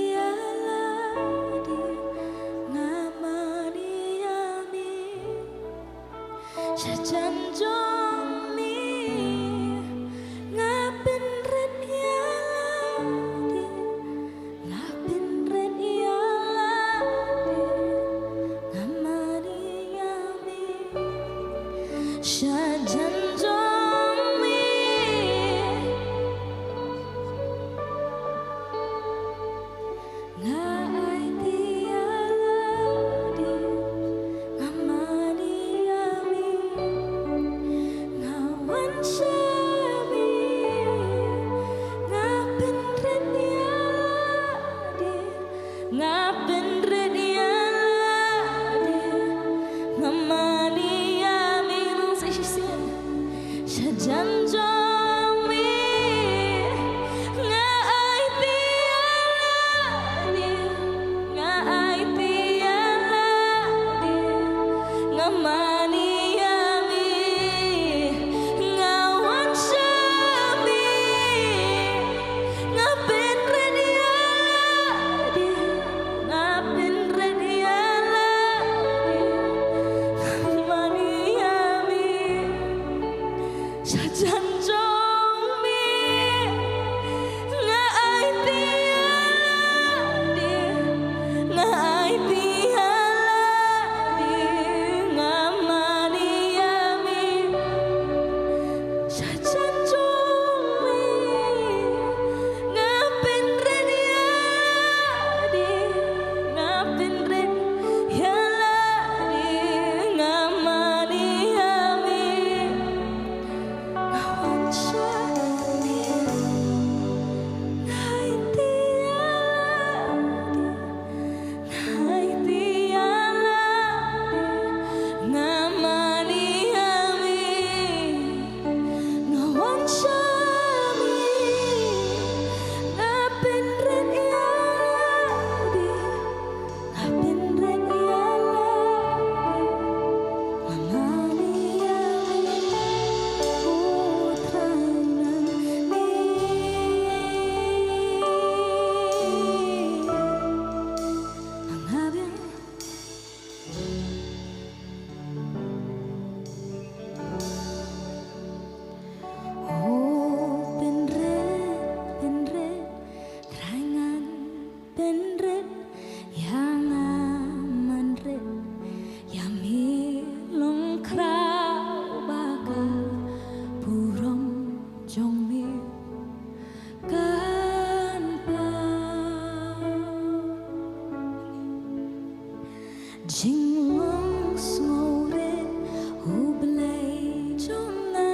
Jing long snoring, who blade on la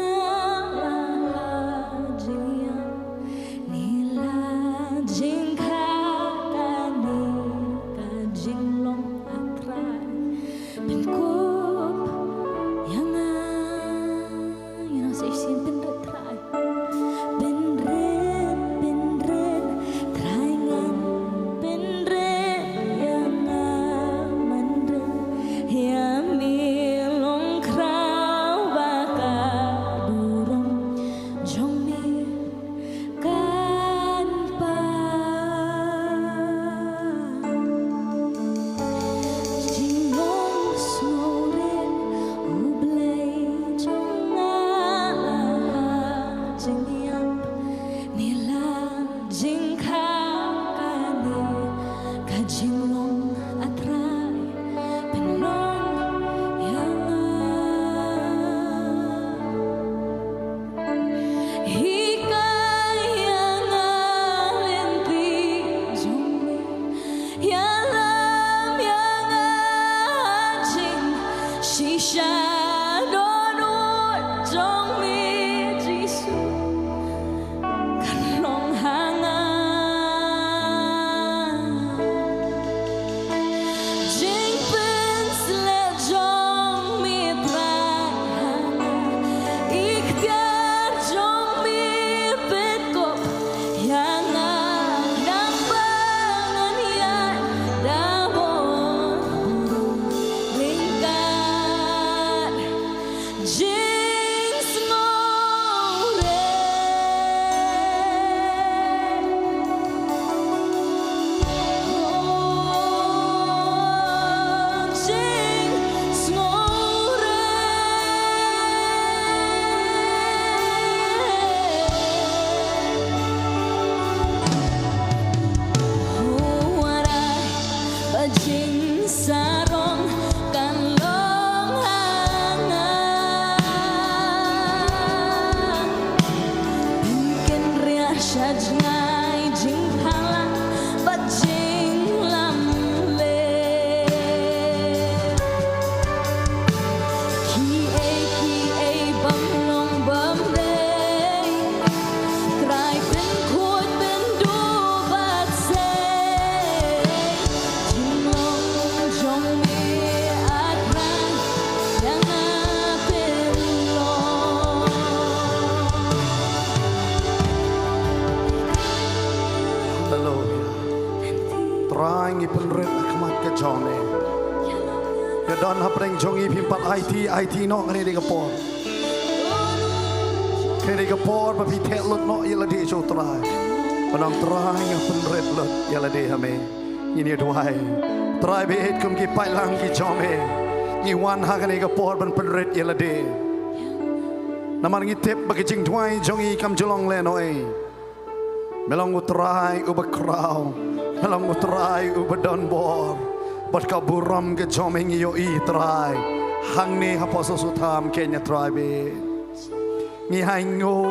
jia, nila jing ka jing long atrai, ben kop yang say sin ben retrai, ben red trai ngan ben red yang milong krau baka durong jong mi kan pa jing long snoren ublay jong jing liap nila jing ka jing long atrai penong yang hikai yang lenti jombi yalam yang jing shisha donut jombi jisu kanong hanga jing pensle jong mi trahana ikhtiar jong mi petkop yang nambangan yan dabon lingkar jing snore jing snore warai bajing sarong kan long hangan bikin ria sajnai jing phala bajing lamle ki ei bam long bam day trai ben khoi ben du bat se jing long jong mi atran yang pen long Hallelujah. Trying ipenret akmat ke jone. Ya don hapreng jongi pimpat IT no kene de kapor. Kene de kapor pa pitet lut no yela de jo try. Panam trying ipenret lut yela de hame. Ini doai. Try be het kum ki pai lang ki jome. Ni wan ha kene kapor ban penret yela de. Namar ngi tep bagi jing tuai jongi kam jolong le no e. Melang utrai ubakrau, melang utrai ubadon bor, bat kaburam ke jomeng yo I trai, hang ni haposo sutam Kenya trai be. Ni aingo,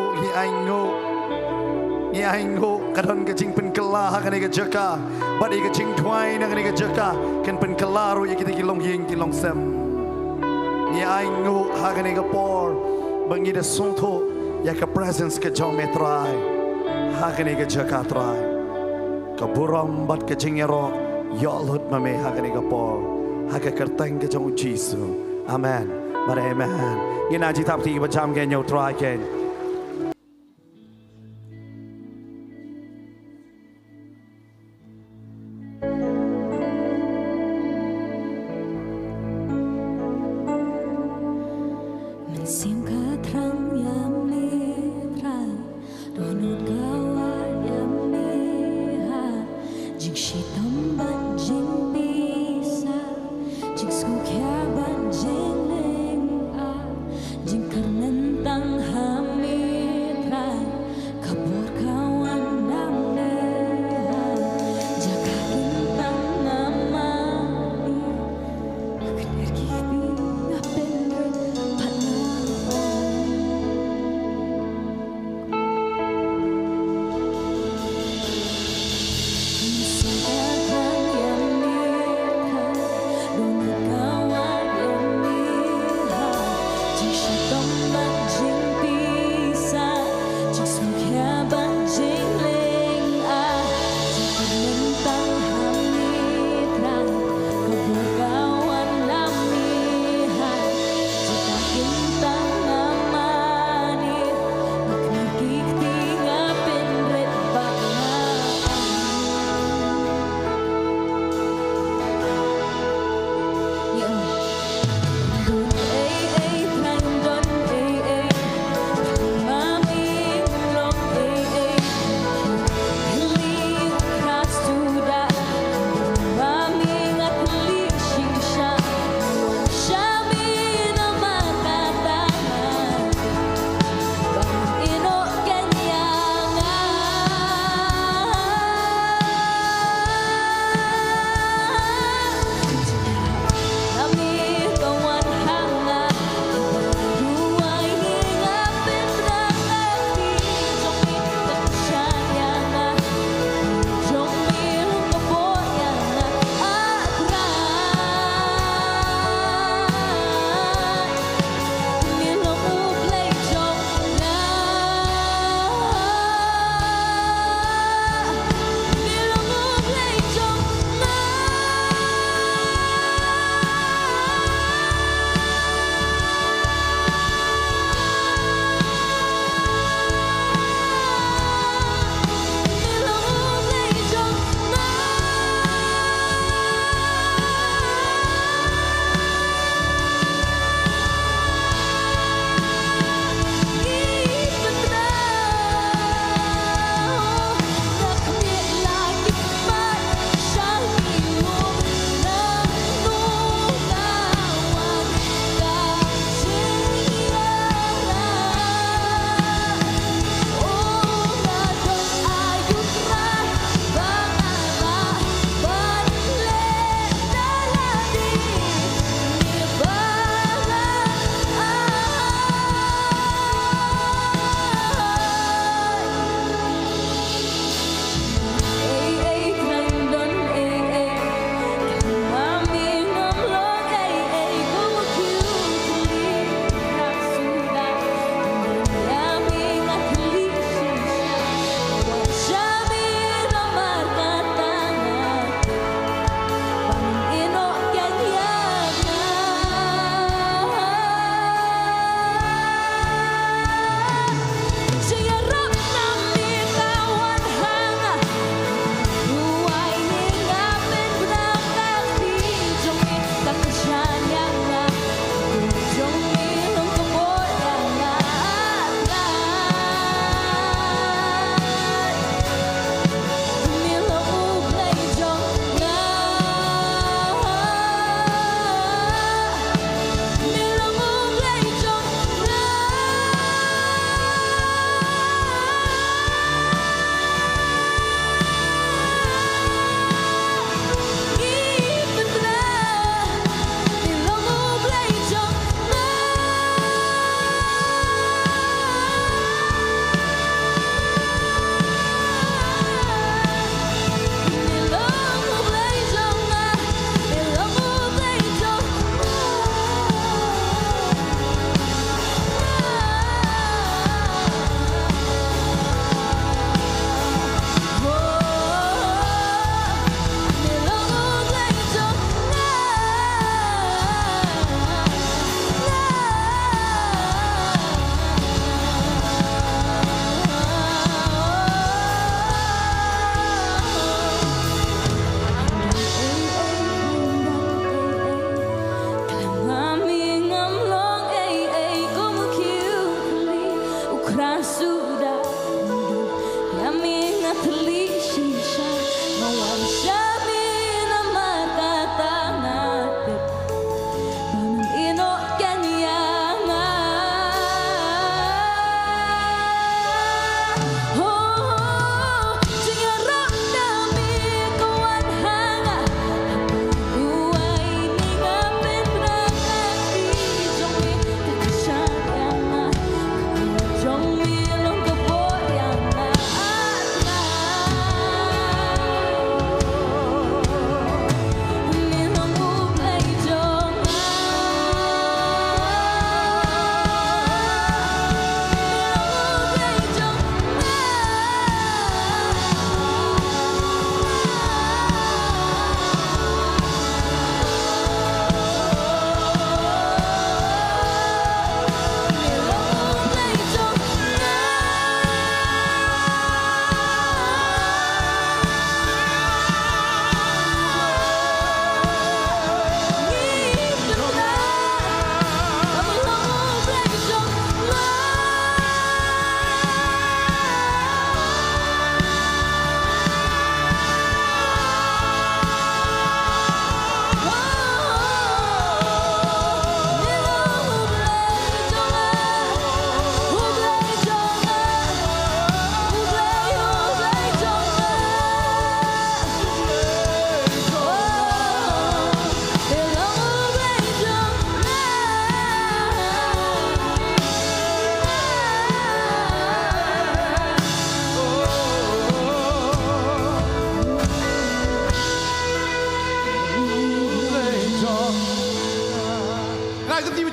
kadon ke jing pen kelah kan ke jaka, bat ke jing tuai nang ke jaka, kan pen kelaru ya kita kilong ying kilong sem. Ni aingo ha kan ke por, bangi de sonto ya ke presence ke jome trai. Hakani ke jaka try kaburam bat ke jingero yolut mame hakani ke por haka kerteng ke jong jisu amen mare amen ngina ji tap ti bacham ke nyau try ken Sim katrang yam litra donut gawat yam liha jing shitam ban jing bisa jing skukya ban jing ling a jing karnentang ham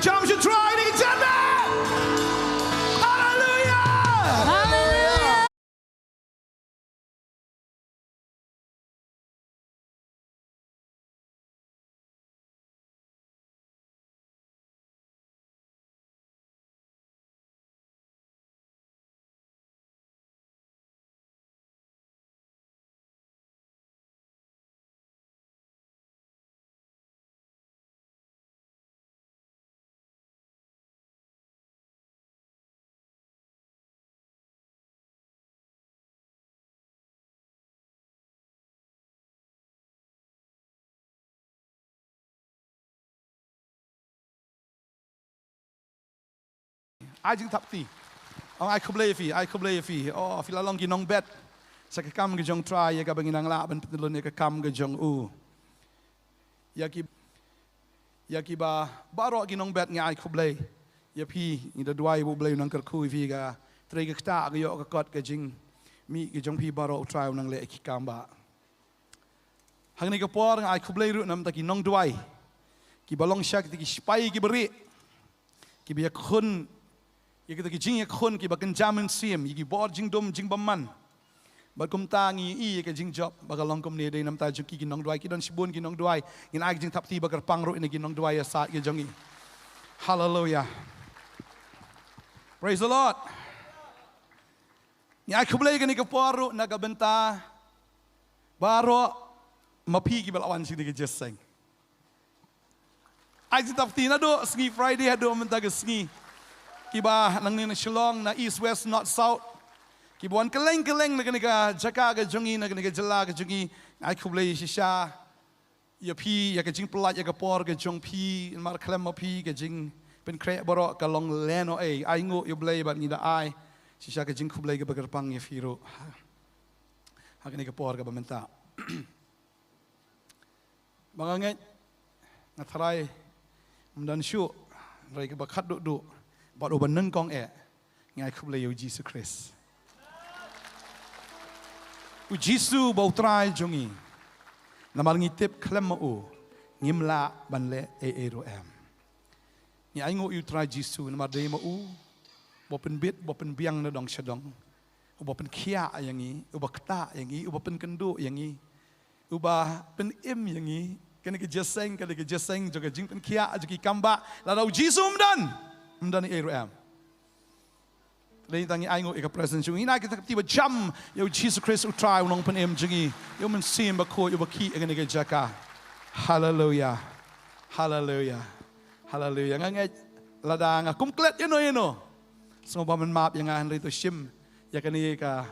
jump should try ni jana. Hallelujah. Ai jing thap ti. Ai kublai fi. Oh, fi la long gi nong bet. Sa ka kam ge jong try ya ka bangin ang la ban petelun ya ka kam ge jong u. Ya ki ba baro gi nong bet ngi ai kublai. Ya pi ni da duai bu blai nang kar khu fi ga tre ge ta ge yo ka kot ge jing mi ge jong pi baro try nang le ki kam ba. Hang ni ka por ngai kublai ru nam ta ki nong duai. Ki balong syak ti ki spai ki beri. Ki bi khun ya kita kijing ya khun ki bakan jamin sim ki bor jing dom jing baman ba kum ta ngi i ka jing job ba ka long kum ne dei nam ta ju ki nong duai ki don sibun ki nong duai in ai jing thap ti ba kar pang ro in ki nong duai ya sa ki jongi. Hallelujah. Praise the Lord. Ni ai kublai ka ni ka poru na ka benta baro mapi ki balawan si ki just sing ai jing thap ti na do sngi Friday ha do menta ka sngi kiba nang ni Shillong na east west north south kibuan keleng na kanika jaka ga jongi na kanika jala ga jongi ai kublai shisha ya pi ya ka jing plat ya ka por ga jong pi mar klem ma pi ga jing pen kre boro ka long leno ai ngo you blai ba ni da ai shisha ka jing kublai ga bagar pang ya firo ha kanika por ga bamenta banganget ngatrai mdan shu rai ka bakhat do bọt ô bần nâng con ngài không lấy Jesus Christ. U Jesus bầu trai jongi, namal ngitip klem mau ngimla ban le ro em. Ni ai ngo u trai Jesus namal dei mau, bopen bit bopen biang na dong shadong, u bopen kia yang ini, u bakta yang ini, u bopen kendo yang ini, u ba pen im yang ini, kena ke jeseng juga jing pen kia juga kamba, lalu Jesus mdan ero am dei tangi ai ngo eka presence yung ina kita tiba jam yo Jesus Christ utrai unong pen em jingi yo men sim ba ko yo ba ki ega nega jaka. Hallelujah. Ngangai ladang kumklet yeno so ba men map yang an rito shim ya kani ka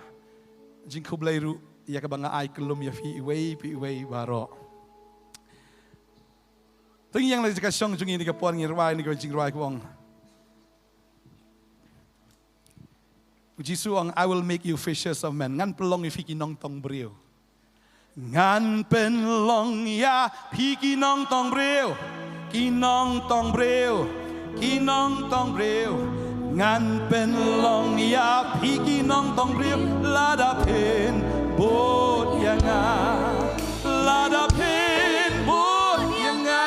jing kublai ru ya ka banga ai kelum ya fi wei baro tangi yang la jaka song jingi ni ka por ngi rwai ni ka jing rwai kwong. Jesus ang I will make you fishers of men. Ngan pelong ifiki nong tong brio. Ngan pelong ya piki nong tong brio. Kinong tong brio. Ngan pelong ya piki nong tong brio. Lada pen bot yanga. Lada pen bot yanga.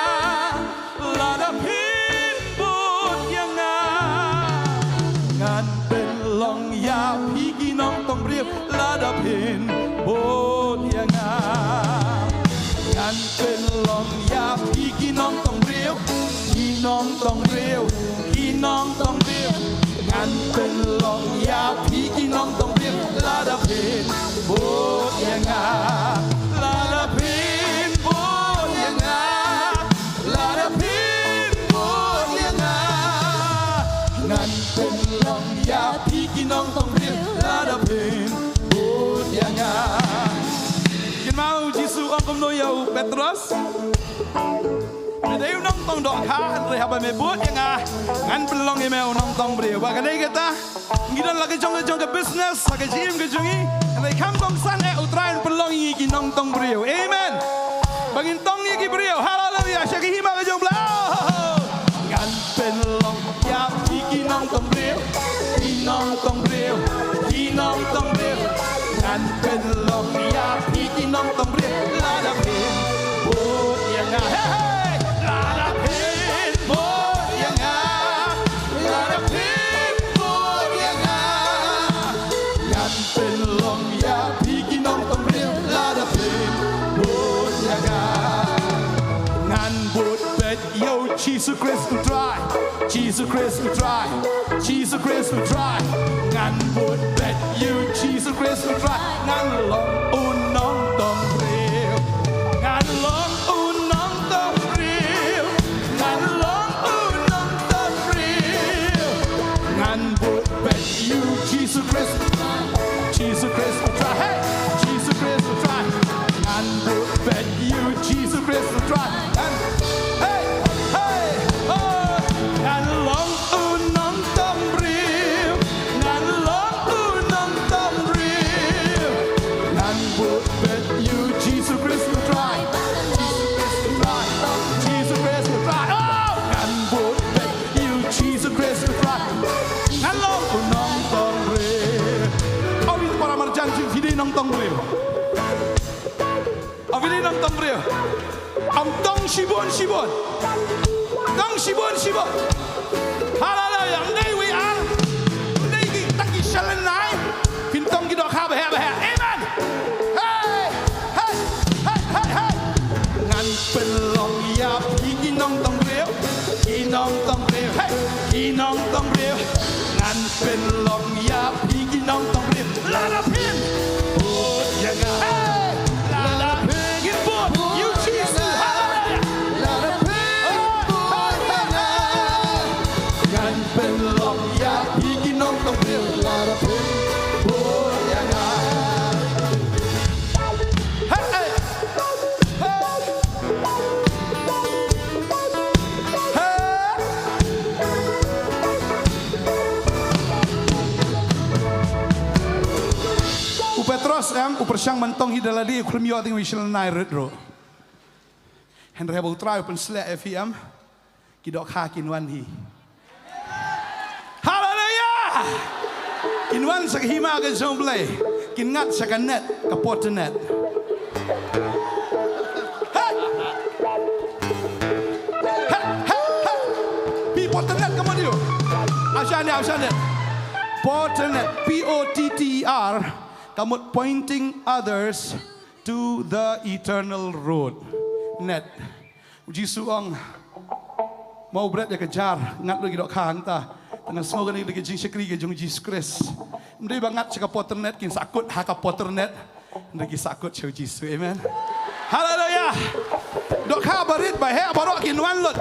Lada pen bot yanga. Ngan long ya pigi nong tong brio lada pen bot yanga ngan pen long ya pigi nong tong brio ngan ngan pen long ya pigi nong tong brio lada pen bot yanga lada pen bot yanga lada pen bot yanga ngan pen long ya nong tong brio lada pen bot yanga kin mau Jesus ang kum no yo Petros Medeu nong tong dok ha re haba me bot yanga ngan pelong e meu nong tong brio ba kanai kita ngidan lagi jong ke business lagi jim ke jongi re kam tong san e utrain pelong yi ki nong tong brio amen bangin tong yi ki brio hallelujah shaki hima ke jong bla ngan pelong ya ki nong tong brio nong tong brio ngan pen long ya piki nong tong brio lada pen bot yanga hey la da pen bot yanga Jesus Christ utrai Jesus Christ utrai Jesus Christ utrai ngan buat bet you Jesus Christ utrai ngan long unong tong real ngan long unong tong real ngan long unong tong real ngan buat bet you Jesus Christ Jesus Christ utrai hey Jesus Christ utrai ngan buat bet you Jesus Christ utrai tông brio, ở bên đây nông tông brio, ông tông shibon, tông shibon, hallelujah, đây we are, đây cái tăng cái salen này, pin tông cái đó khá bè, amen, hey, ngàn bên lòng ya, cái nông tông brio, hey, cái nông tông brio, ngàn bên lòng ya, cái nông tông brio, la la pin. Hey, la pin, get bored, you Jesus, hallelujah. La pin, gan pen long ya, higi nong tong bil. La pin, hey, Petros upersang mentong hidaladi kulmio ting wisel nai redro. Henry bau try open slap FM kidok ha kinwan hi. Hallelujah. Kinwan sa hima ka zomble. Kingat sa kanet kapot net. People net come on you. Ashanet. Potternet POTTER. Kamu pointing others to the eternal road. Net. Jisu ang mau berat ya kejar ngat lagi dok khang ta. Tangan semua ni lagi jing sekri ke jung Jesus Christ. Mendai bangat cakap potternet kin sakut haka potternet. Lagi sakut show Jisu. Amen. Hallelujah. Dok ha barit by he barok kin wan lot.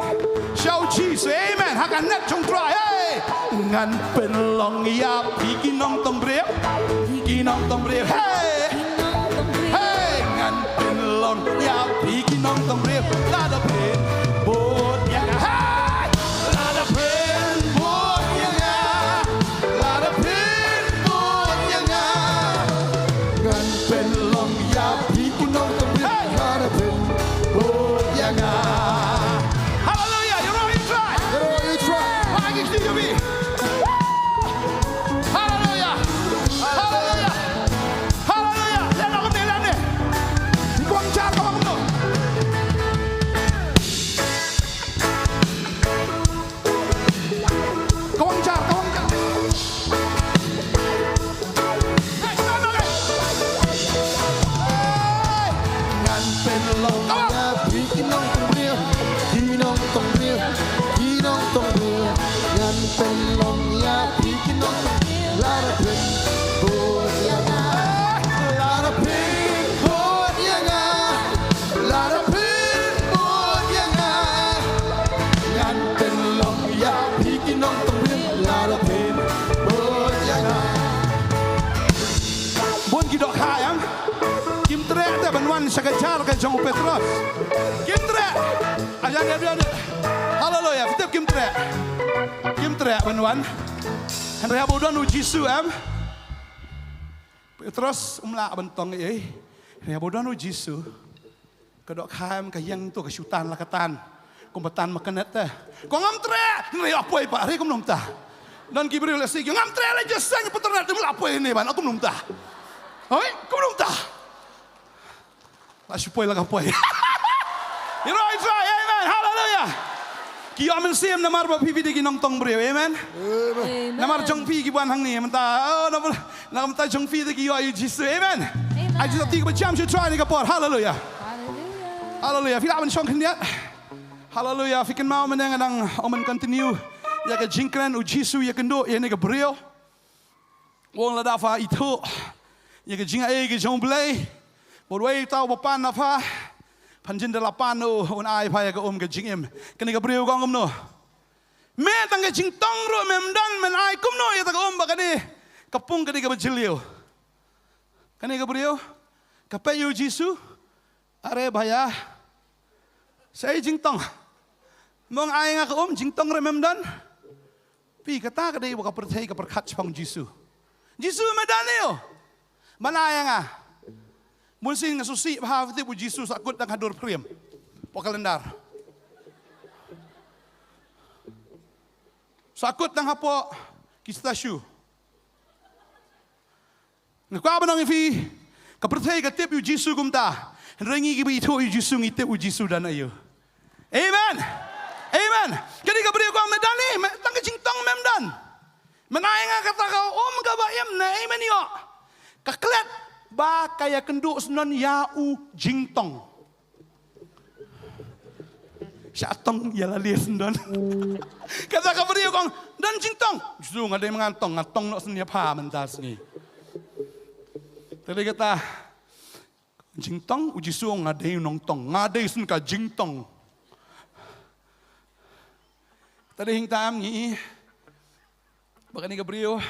Show Jesus. Amen. Haka net chung try. Hey. Ngan penlong ya pigi nong tong breu. Nong tong breu, hey, ngan pin long ya pigi nong tong breu, la da pin bot ya, hey, la da pin bot ya, la da pin bot ya, ngan pin long ya pigi nong tong breu, la da pin bot ya. Hallelujah, you know you try, lagi sih kami. Sekejar ke jong Petros. Kimtre. Ayan ya. Hallelujah. Fitip kimtre. Kimtre benwan. Henry abodon Jisu Petros umla bentong Henry abodon Jisu. Kedok ham ke yang tu ke syutan lakatan. Kompeten makenet teh. Ko ngamtre. Henry apoi Pak. Hari ko belum tah. Dan kibril lesi ngamtre le jasanya peternak tu apoi ni ban aku belum tah. Oi, ko belum tah. Supaya lah kapoi. You know I try, amen, hallelujah. Ki amen sim namar ba pipi digi nong tong breu, amen. Namar jong pi ki buan hang ni, menta, namar ta jong pi digi yo Jesus, amen. I just think about jam should try ni kapor, hallelujah. Hallelujah. Fila amen song kendiat. Haleluya, fikin mau menang ang omen continue. Ya ke jingkran u Jisu ya kendo ya ne ke brio. Wong la dafa itu. Ya ke jinga ke jong blay. Bodway tau bapan nafa. Panjin de lapan un ai pa ya ke ke jingim. Kene ke brio gong no. Me tang ke jing tong ro mem dan men ai kum no ya ta ba kani. Kapung kene ke bajilio. Kene ke brio. Kapayu Jisu. Are baya. Saya jing tong. Mong ai nga ka jing tong remem dan. Pi kata ka dei ka perthai ka perkhat pang Jisu. Jisu medaneo. Manaya nga. Mun sin nga susi ha ti bu Jisu sakut dang hadur priem. Po kalendar. Sakut dang hapo kistasyu. Ngkwa ba nang ifi ka perthai ka tip yu Jisu gumta. Rengi ki bi to yu Jisu ngitip u Jisu dan ayo. Amen. Amen. Jadi kabri ko medani, tang jing tong memdan. Menai nga kata kau ka ba yam na amen yo. Kaklet ba kaya kendu senon ya u jing tong. Syatong ya lali sendon. Kata kabri ko dan jing tong. Justru ngade mengantong ngatong no senia pa mentas ni. Tadi kata jing tong uji suong ngade nong tong, ngade sun ka jing tong. Tadi hing tam ni, baka ni Gabriel,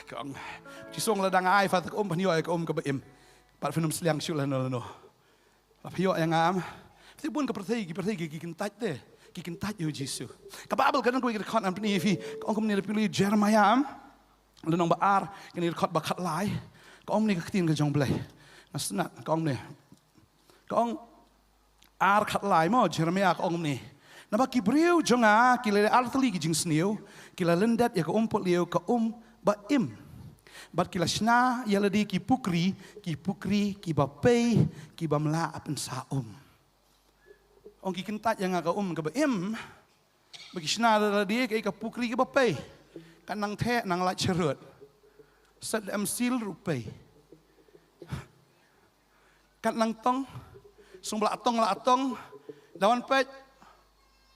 kang jisong ladang ay fatak paniyo ay kabaim, para finum seliang siulan no. Papiyo ay ngam, pati bun kapertay kikintat de, kikintat yo Jisu. Kababal kanan ko ikikot ang panifi, kaong kumni napili Jeremiah, lanong baar, kinikot bakat lay, kaong ni kakitin ka jong blay. Nasunat, kaong ar kat lai mo Jeremiah kaong ni. Naba kibriu jonga kilele artali ki jing sniu, kila lendat ya ka umpot liu ka ba im. Bat kila shna ya ladi ki pukri, ki bapei, ki bamla apen saum. Ong ki kentat yang ka ba im. Bagi shna ladi ka pukri ki bapei. Kan nang the nang la cherut. Sat am sil rupei. Kan nang tong sung la atong lawan pet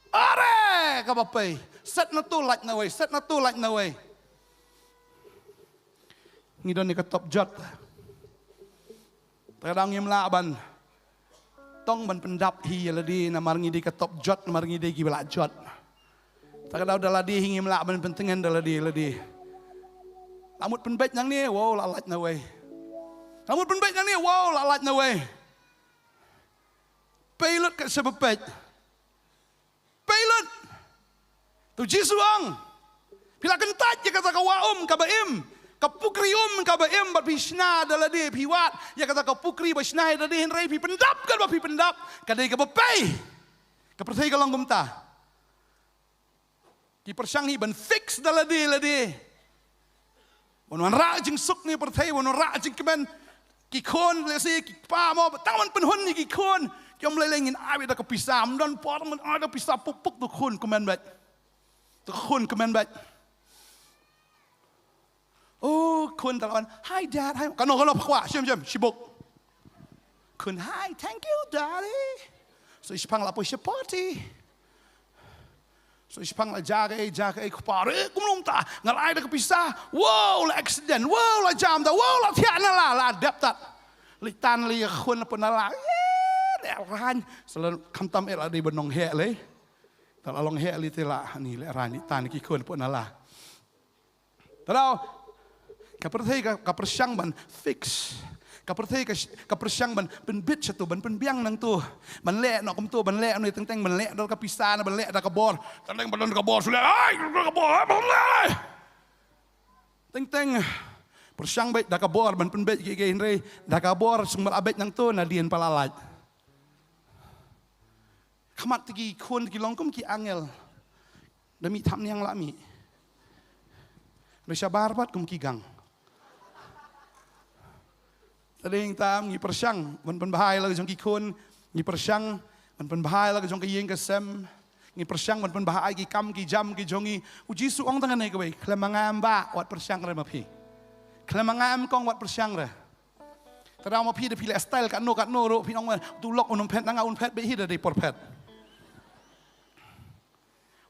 are kabapai set na tu like na way ngidon ni ka top jot kadang yem laban tong ban pendap hi ladi na marngi di ka top jot na marngi di ki bala jot takadaw daladi hingim laban pentengan daladi lamut penbet yang ni wow la like na way lamut penbet yang ni wow la like na way Pilot kat sebepet. Pilot. Tu Jisuang. Pila kentat je kata kawaum kabaim. Kapukri kabaim bat pisna dalade piwat. Ya kata kapukri basna dalade henrei pi pendap kan pi pendap. Kadai kabepei. Kapertai kalong gumta. Ki persanghi ban fix dalade. Wan ra jing suk ni pertai wan ra jing kemen ki kon lesi ki pa mo tangan penhun ni ki kon. Yang melelengin awi dah kepisah, dan orang ada pisah pupuk tu kun kemen baik, Oh kun terawan, hi dad, hi, kan orang apa siam sibuk. Kun hi, thank you daddy. So isipang lapo party. So isipang jaga kupare, kumulong ta, ngalai dah kepisah. Wow, la accident, wow la jam dah, wow la tiada la deptat. Litan li kun apa nala. Ran selalu kamtam di benong he le talalong he li tela ni le ran tan ki kon pun ala talau kaperthai ka persyang ban fix kaperthai ka persyang ban bit satu ban biang nang tu ban le nok kum tu ban le ni teng ban le dal ka pisana ban le da ka bor teng ban ka bor sule ai ka bor ban le teng persyang bet da ka bor ban bet ki henre da ka bor sumber abet nang tu na dien palalat Kamat tegi kon tegi longkom ki angel. Demi tam yang lami. Resya barbat kum ki gang. Tading tam ngi persyang ban bahai lagi jong ki kon ngi persyang ban bahai lagi jong ki yeng kesem ngi persyang ban bahai ki kam ki jam ki jongi uji suong tangan nei kowe klemangam ba wat persyang re mapi. Klemangam kong wat persyang re. แต่เรามาพี่ได้พี่แหละสไตล์กันโนรู้พี่น้องมาดูล็อกอุ่นเพชรนั่งอุ่นเพชรไปฮิดได้ปอดเพชร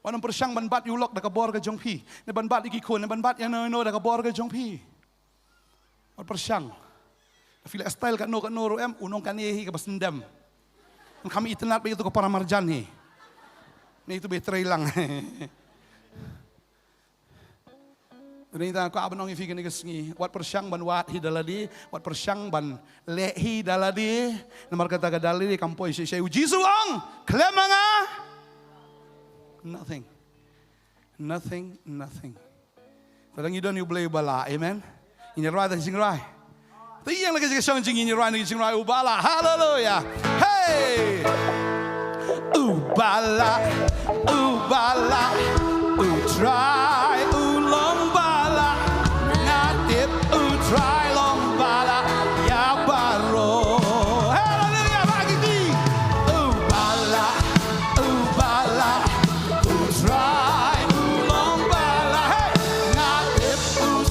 วันนั้นประชังบรรบัดอยู่ล็อกดักบอร์กับจงพี่ในบรรบัดอีกกี่คนในบรรบัดยังน้อยดักบอร์กับจงพี่วันประชังพี่แหละสไตล์กันโนรู้อุ่นกันนี่กับสนดมมันkami itnat begitu ke para marjan nih itu betre hilang ini tak aku abang ngi ni kesengi wat persyang ban wat hidaladi wat persyang ban lehi daladi nomor kata gadali kampoi saya uji suang klemanga nothing padang idon you blay bala amen ini right sing right tiang lagi sing sing ini right sing right ubala haleluya hey ubala try long bala ngatip try long bala ya baro haleluya bagi di ubala try long bala hey ngatip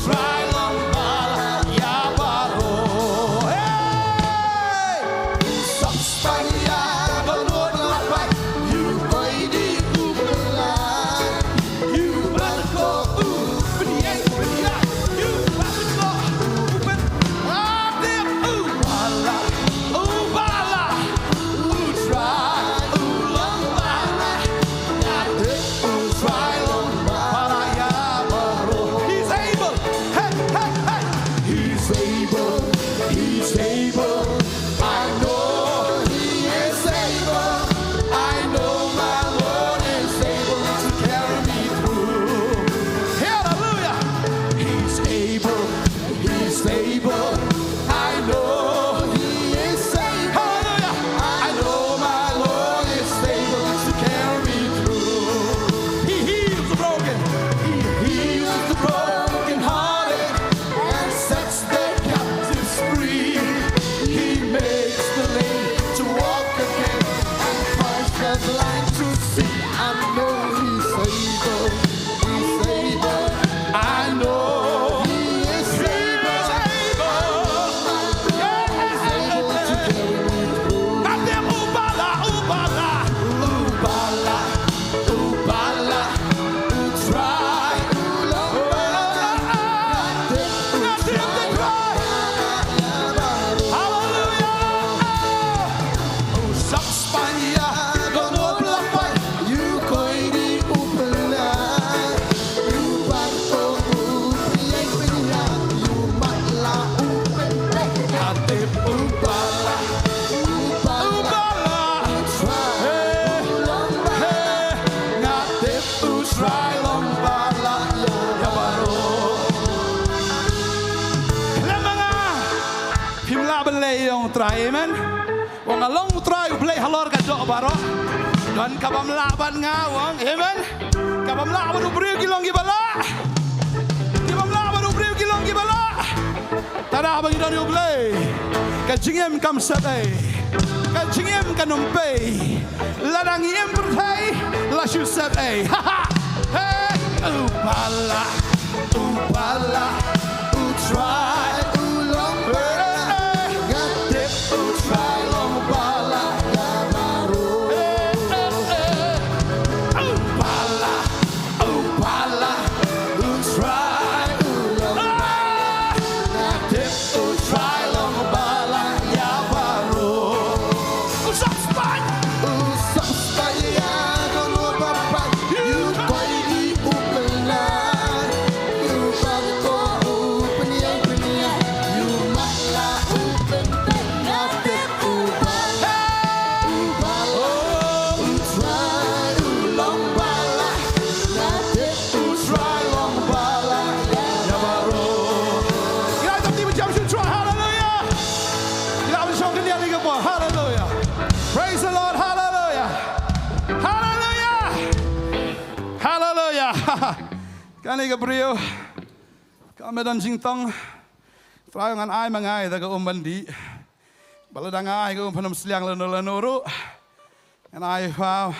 try long bala ya baro hey sapaya balon lapai you boy di ubala you barco ubria you barco uben adip ubala try long bala ngatip try long bala ya baro he's able hey he's able I know he is able I know my Lord is able to carry me through hallelujah he's able I know he is able hallelujah I know my Lord is able to carry me through he heals the broken hearted and sets the captives free he makes the lame to walk again and finds the blind to see I know he's able I know he is able to carry me through Nadim ubala try Try long bala ya baro Lemanga Himla belay yung try amen Wong along try belay halor ka do baro Dan kabam laban nga wong amen Kabam laban ubriw gilong gibala Kabam laban ubriw gilong gibala Tada bang idon yung belay Kajingem kam satay Kajingem kanumpay Ladang iem bertay Lasyu satay ha ha Hey, ubala, try long bala, ngatip try long bala, ya baru. Ubala, try long bala, ngatip try long bala, ya baru. Usap Spanya, kono bapak, you boy di ubala, you barco upenia, you mala ngatip ubala, try long bala, ngatip try long bala, ya baru. Kita tadi macam try, hallelujah. Kita bersama dia lagi apa? Hallelujah. Praise the Lord, hallelujah. Hallelujah. Kani Gabriel. Kami dan singtong. Try ngan ai mangai daga umbandi. Baladang ai ko panam sliang lanuru. Ngan ai wow.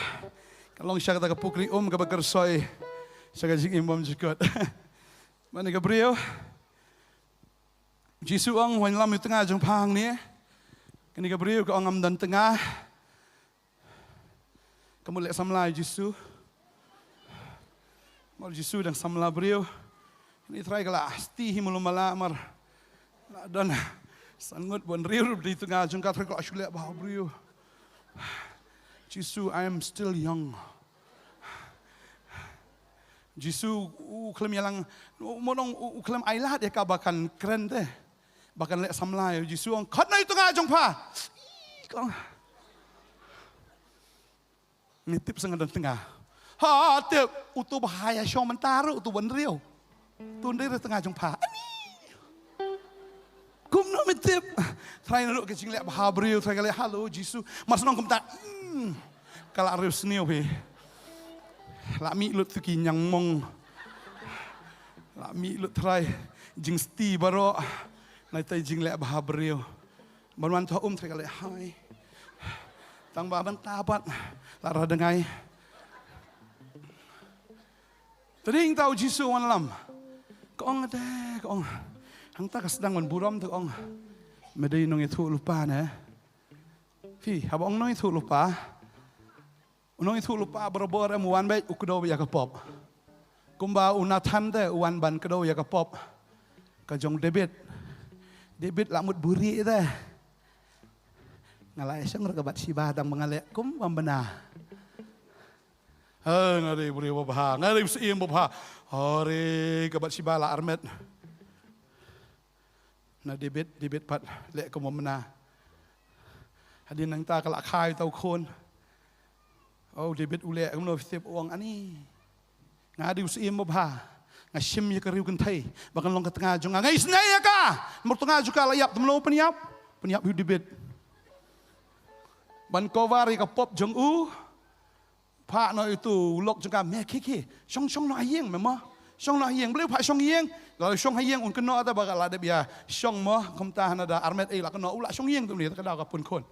Kalong siya daga pukli ka bagersoy. Sa gajing imam jikot. Mani Gabriel. Jisu ang wan lam yu tengah jong pang ni. Kini ka beriu ka angam dan tengah. Kamu lek samlai Jisu. Mal Jisu dan samla beriu. Ini try kala asti himulum malamar. Dan sangat bon riu di tengah jong ka try kala asyulek bah beriu. Jisu, I am still young. Jisu, klaim yang monong klaim ailat ya ka bahkan keren deh. Bahkan lek samlai Jisu ang kat na itu ngajong pa. Nitip sangat dan tengah. Ha tip utu bahaya syong mentaru utu bon riu. Tundai di tengah jong pa. Kum no mitip. Try na lu kecing lek bah beriu try kali halo Jisu. Mas nong kum ta. Kalau riu seniu he. Lami lut tuki nyang mong. Lami lut try jing sti baro. Nai tay jing lek bah beriu. Banwan to try kali hai. Tang baban tapat. Lara dengai. Tering tahu Jisu wan lam. Kong ada kong. Hang tak sedang wan buram tu kong. Medai nong itu lupa na. Fi, habang nong itu lupa. Nong itu lupa berobor wan baik ukudo ya kapop. Kumba unatan te wan ban kedo ya kapop. Kajong debit. Debit lamut buri te. Ngalai sang rekabat si badang mengalek kum benar. Ngari buri babah, ngari seiem babah. Hari kabat si bala armet. Na debit pat lek kum benar. Hadin nang ta kalak khai tau kon. Oh debit ulek kum no setiap uang ani. Ngari seiem babah. Ngasim ya keriu kentai. Bahkan long ke tengah jong ngai senai ya ka. Mur tengah juga layap temlo peniap. Peniap yu debit. Ban kovari ka pop jong Pak no itu lok juga me kiki. Song no ayeng memang. Song no ayeng boleh pak song ayeng. Kalau song ayeng un kena ada bakal ada biar song mo komtah ada armet la kena ulah song ayeng tu ni tak ada kapun kon.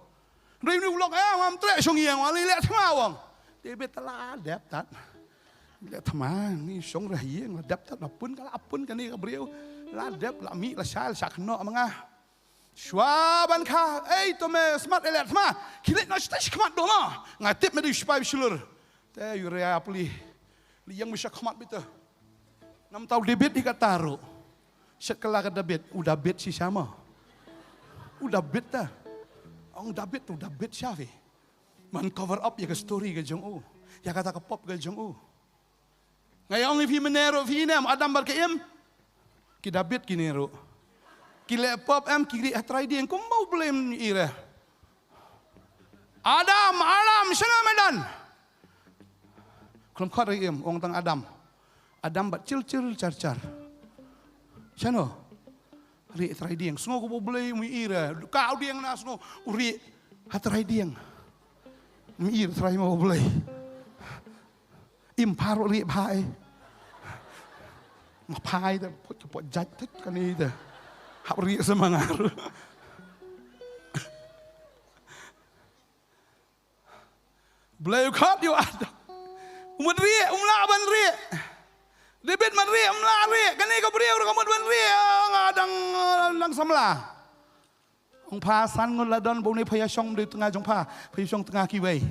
Rei ni ulok ngam trek song ayeng wali lek thma wong. Debet telah dep tat. Lek thma ni song ayeng la dep tat apun kala apun kan ni ka beriu. La dep la mi la sal sak kena mangah. Swaban ka, to me smart elet thma. Kilet na stage kmat do ma. Ngatip me di spai sulur. Teh yurea puli. Yang bisa kmat bita. 6 tahun debit di kataru. Setelah ke debit, udah bet si sama. Udah bet dah. Ang debit tu udah bet siapa? Man cover up ya ke story ke jong ya kata ke pop ke jong ngayong fi menero fi nem adam bar ke em. Ki debit ki nero. Ki le pop em kiri atrai dia kum mau blame ira. Adam, sana medan. Kelom khat em ong tang Adam. Adam bat cil car. Sano. Ri atrai dia sngo ko blame ira. Kau dia na sngo uri atrai dia. Mi ira atrai mau blame. Imparo ri bai. Ma pai te pot jat tet kan ni te. Hap ri semangar. Blame khat yo Adam. Umut rie, umlaban rie. Debit man rie, umla rie. Kani ka beriu ka umut ban rie ngadang lang samla. Ong pa san ngon ladon bo ni phaya syong di tengah jong pa, phaya syong tengah ki wei.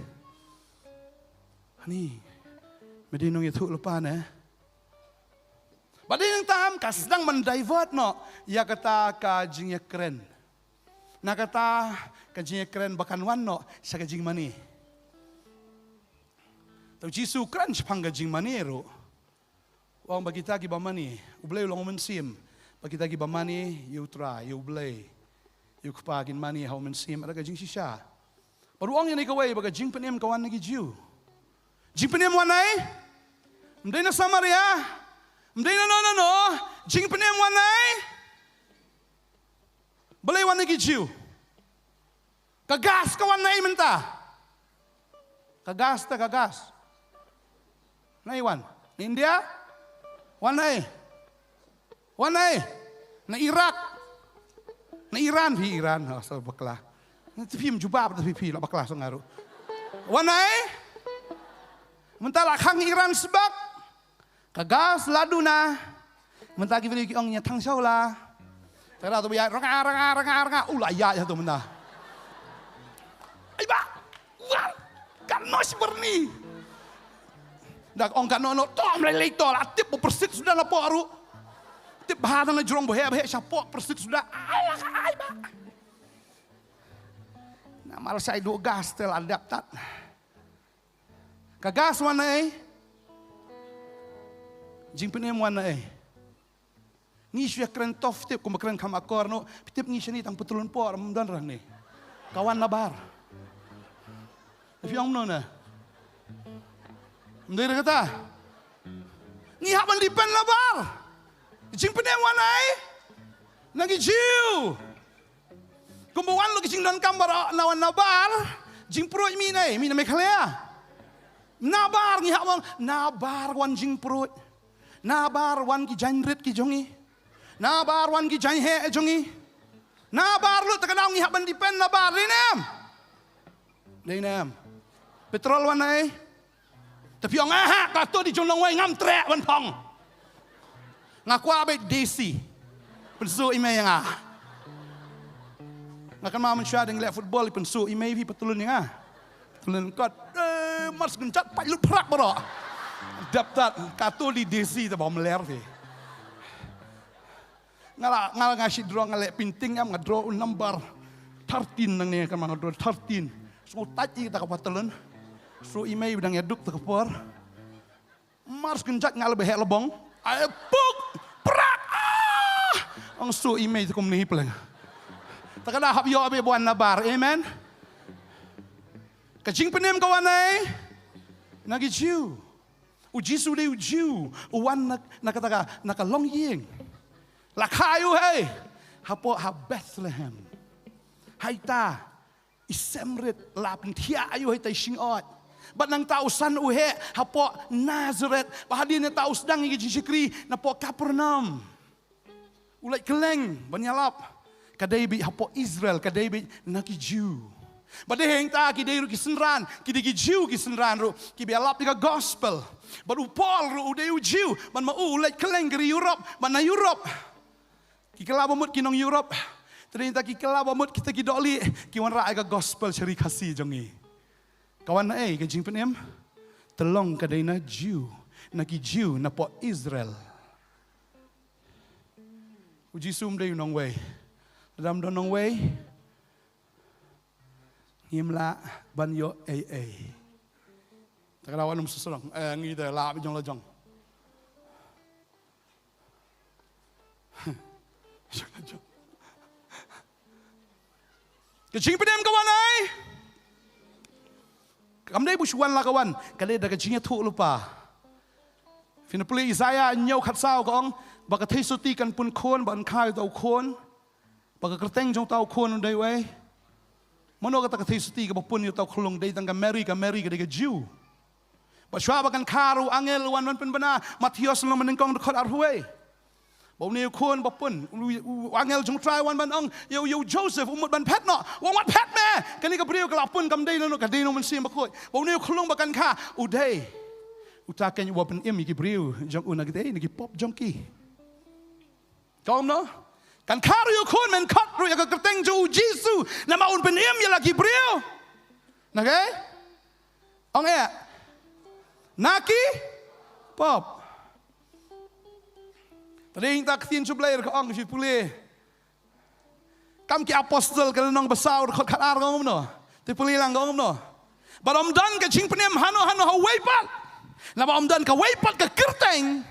Ni. Medi nong itu lupa na. Badai yang tam ka sedang mendivert no. Ya kata ka jing ya keren. Na kata ka jing ya keren bakan wan no sa ka jing mani. Tau Jisu kran sepang gajing manero. Wang bagi tagi bamani, ublay long mensim. Bagi tagi bamani, you try, you blay. You kupagin mani how mensim ada gajing sisa. Baru ang yan ikaway baga jing penem kawan lagi jiu. Jing penem wanay? Mday na Samaria? Mday na no. Jing penem wanay? Balay wan lagi jiu. Kagas kawan na menta. Kagas. Na Iwan, na India, wanay, na Iraq, na Iran, sa bakla. Tapi jubab tapi la bakla sa ngaro. Wanay, mentala kang Iran sebab, kagas ladu na, mentagi video ki ong nya tang la, Tara tu biar renga ulah ya tu mana. Ai ba. Wah. Kan nos berni. Dak ong kan no tom lelei tol atip persit sudah lapo aru. Tip bahadan la jurong bohe siapa persit sudah. Ai ba. Na mal sai do gas tel adaptat. Kagas mana jing penem mana Ngi syia keren tof tip kuma keren kam akor no tip ngi syani tang petulun por dan rang ni. Kawan labar. Fiong no na. Ndai kata. Ngi hak ban dipen labar. Jing penem wana Nagi jiu. Kumbawan lo kising dan kambar nawan labar. Jing pro mi na me khalea. Nabar ngi hak wan nabar wan jing pro. Nabar wan ki janrit ki jongi. Nabar wan ki jai he jongi. Nabar lu takadaw ngi haban dipen nabar Dinem. Petrol wan tapi ang ka to di jonong way ngam tre wan pong. Ngakwa be DC. Pensu ime yang Ngakan ma manusia deng le football pensu ime vi petulun yang Petulun kot mas gencat pa lut prak bro. Daptat ka to di DC ta bom ler vi. Ngala ngasih draw ngale pinting am ngadro number 13 nang ni kan ngadro 13 so taji ta kapatelun so email bidang eduk ta kapor mars genjak ngale behe lebong ay puk prak ang so email ta kumni plan ta kada hab yo abe buan nabar amen kajing penem kawan nagi jiu ujisu de ujiu uwan nakataka nakalong ying Lakayu hey, hapo ha Bethlehem, haita isemrit lapin tia ayu haita singot. Bat nang tausan uhe hapo Nazareth, bahadi na taus dang igi jisikri na po Kapernaum. Ulai keleng banyalap, kadaibi hapo Israel, kadaibi naki Jew. Badeheng ta kidei ru kisenran, kidigi Jew kisenran ru, kibialap diga gospel. Baru Paul ru udeu Jew, ban mau ulai keleng geri Europe, ban na Europe. Kikala bamut kinong Europe. Ternyata kikala bamut kita kidoli. Kiwan ra aga gospel cari kasih jongi. Kawan na kajing penem. Telong kadai na Jew. Naki Jew na po Israel. Uji sum day nong way. Dalam donong way. Ngimla banyo Takalawan susurang. Ngida la bijong lajong. Kecing pedem kawan Kamdai busuan lah kawan. Kali dah kecingnya tu lupa. Fina puli Isaiah nyau kat sao kong. Baka thai suti kan pun kon ban kai tau kon. Baka kerteng jong tau kon undai wei. Mano kata thai suti ka pun yu tau kolong dai tang Mary ka dai Jew. Baswa bakan karu angel wan pen bana Matius lo menengkong dekat arhuai. Bau ni kon bapun angel jong try wan ban ang yo Joseph umut ban pet no wang wat pet me kani ka brio kalapun kam dei no ka dei no men sim bakoi bau ni khulung bakan kha udai utaken yo ban im ki brio jong una gidei ni ki pop jong ki kom no kan karu yo kon men kat ru ya ka kerteng jo Jesu na maun ban im ya lagi brio nage ong naki pop Tading tak tin sublair ka ang si puli. Kam ki apostol ka nang basaw khot khalar ngom no. Ti puli lang ngom no. Barom dan ka ching penem hano ha weipat. Na barom dan ka weipat ka kerteng.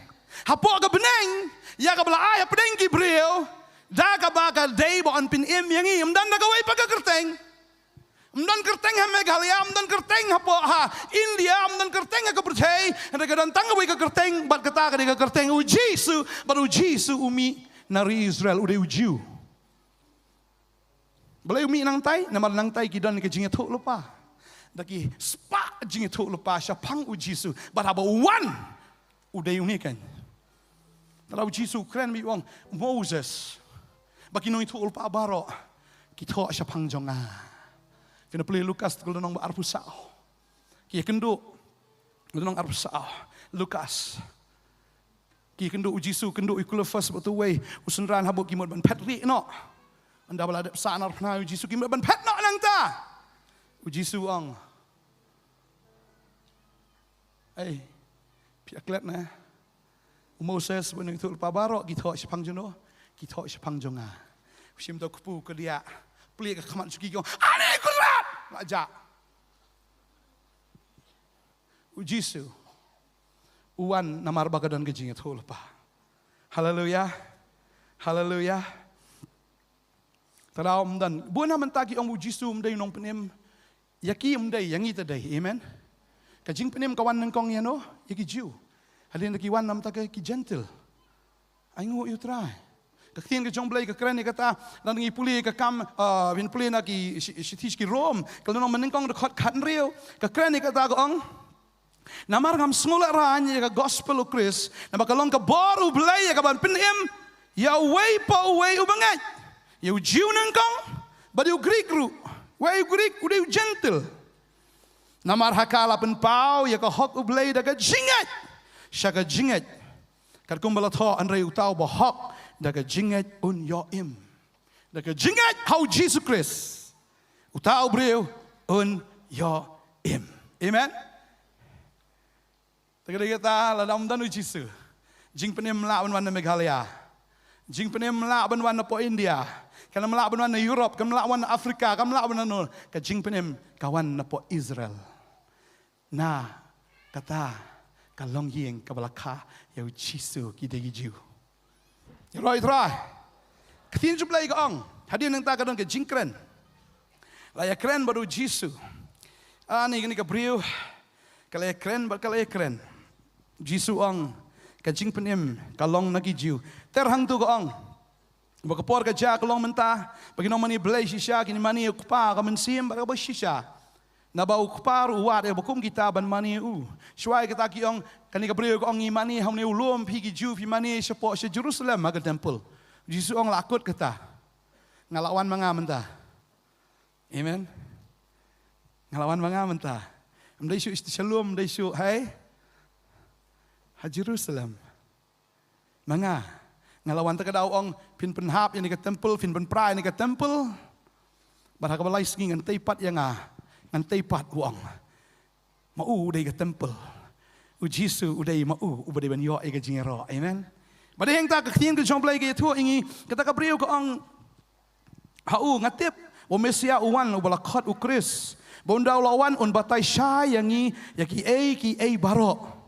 Hapo ka beneng. Ya ka bala ay pedeng ki brio. Da ka ba ka dei bo an pin im yangi dan ka weipat ka kerteng. Dan kerteng ha Meghalaya, dan kerteng ha po ha India, dan kerteng ha kepercayai, dan kadang tanggawi ka kerteng, bat kata ka kerteng ujisu, baru ujisu umi nari Israel udah ujiu. Balai umi nang tai, nama nang tai kidan ke jinge tok lupa. Daki spa jinge tok lupa syapang ujisu, bat haba wan udah umi kan. Kalau ujisu keren mi wong Moses, baki nong tok lupa baro, kita syapang jonga. Kena pilih Lukas kalau nong arpusau. Kia kenduk. Kalau nong arpusau. Lukas. Ki kendo u Jisu kendo u kula first but way usunran habuk kimot ban pet ri no. Anda bala dep sanar pna u Jisu kimot ban pet no nang ta. U Jisu ang. Ai. Piaklet na. U Moses when itu pa barok githo sipang jono. Githo sipang jonga. Usim to kupu ke dia. Pli ke kamat suki ko. Ane kurat. Raja. U Jisu. Uwan namar bagadan gejing itu lupa. Haleluya. Haleluya. Tadaum dan buana mentagi om Jisu mdai nong penim. Yaki mdai yang ita dai. Amen. Kajing penim kawan nengkong ya no. Yaki jiu. Halin lagi wan nam tak ki gentle. Aingo you try. Kaktin ke jong blai ke keren kata dan ngi puli ke kam win puli na ki teach ki Rom. Kalau nong menengkong dekat kan rio. Ke keren kata ko ong. Namar ngam smula ranya ka gospel of Christ. Na bakalong ka boru blai ka ban penim. Ya way pa way ubangat. Ya jiu nengkong. Badi Greek ru. Way Greek udah gentle. Namar hakala pen pau ya ka hok ublay daga jingat. Syaka jingat. Kat kumbala tho anray utaw ba hok daga jingat un yoim. Daga jingat how Jesus Christ. Utaw breu un yoim. Amen. Taga kita ladam dan ujisu. Jing penim la ban wan Meghalaya. Jing penim la ban wan po India. Kana mla ban wan Europe, kana mla wan Afrika, kana mla ban no ka jing penim kawan na po Israel. Na kata kalong yeng kabalaka ya ujisu kidegi jiu. Roi try. Katin jublai gaong. Hadin nang ta kadon ke jing kren. La ya kren baru Jisu. Ani gini ka briu. Kala ya kren bar kala ya kren. Jisu ang kajing penim kalong nagi jiu. Terhang tu gaong. Bakapor ka ja kalong menta. Bagi no mani blay shisha kini mani ukpa ka mensim bar ka shisha. Naba ukpar uwat e bakum kita ban mani u. Shwai kita ki ong kani ka brio ong imani hamne ulum pigi ju fi mani sepo se Jerusalem maga temple. Jisu ong lakut kata. Ngalawan manga menta. Amen. Ngalawan manga menta. Mdai su shalom mdai su hai. Ha Jerusalem. Manga ngalawan ta kadau ong pin penhap yang ni ka temple pin penprai ni ka temple. Bar ha ka balai sing ngan teipat yang ngantai pat uang. Mau udai ke temple. Ujisu udai mau ubadai ban yo ai ke jingero. Amen. Bade heng ta ke tien ke jomplai ke tu ingi kata ka brio ko ang hau ngatip o Mesia uwan ubala khat u Kris. Bondau lawan un batai syai yangi yaki ai baro.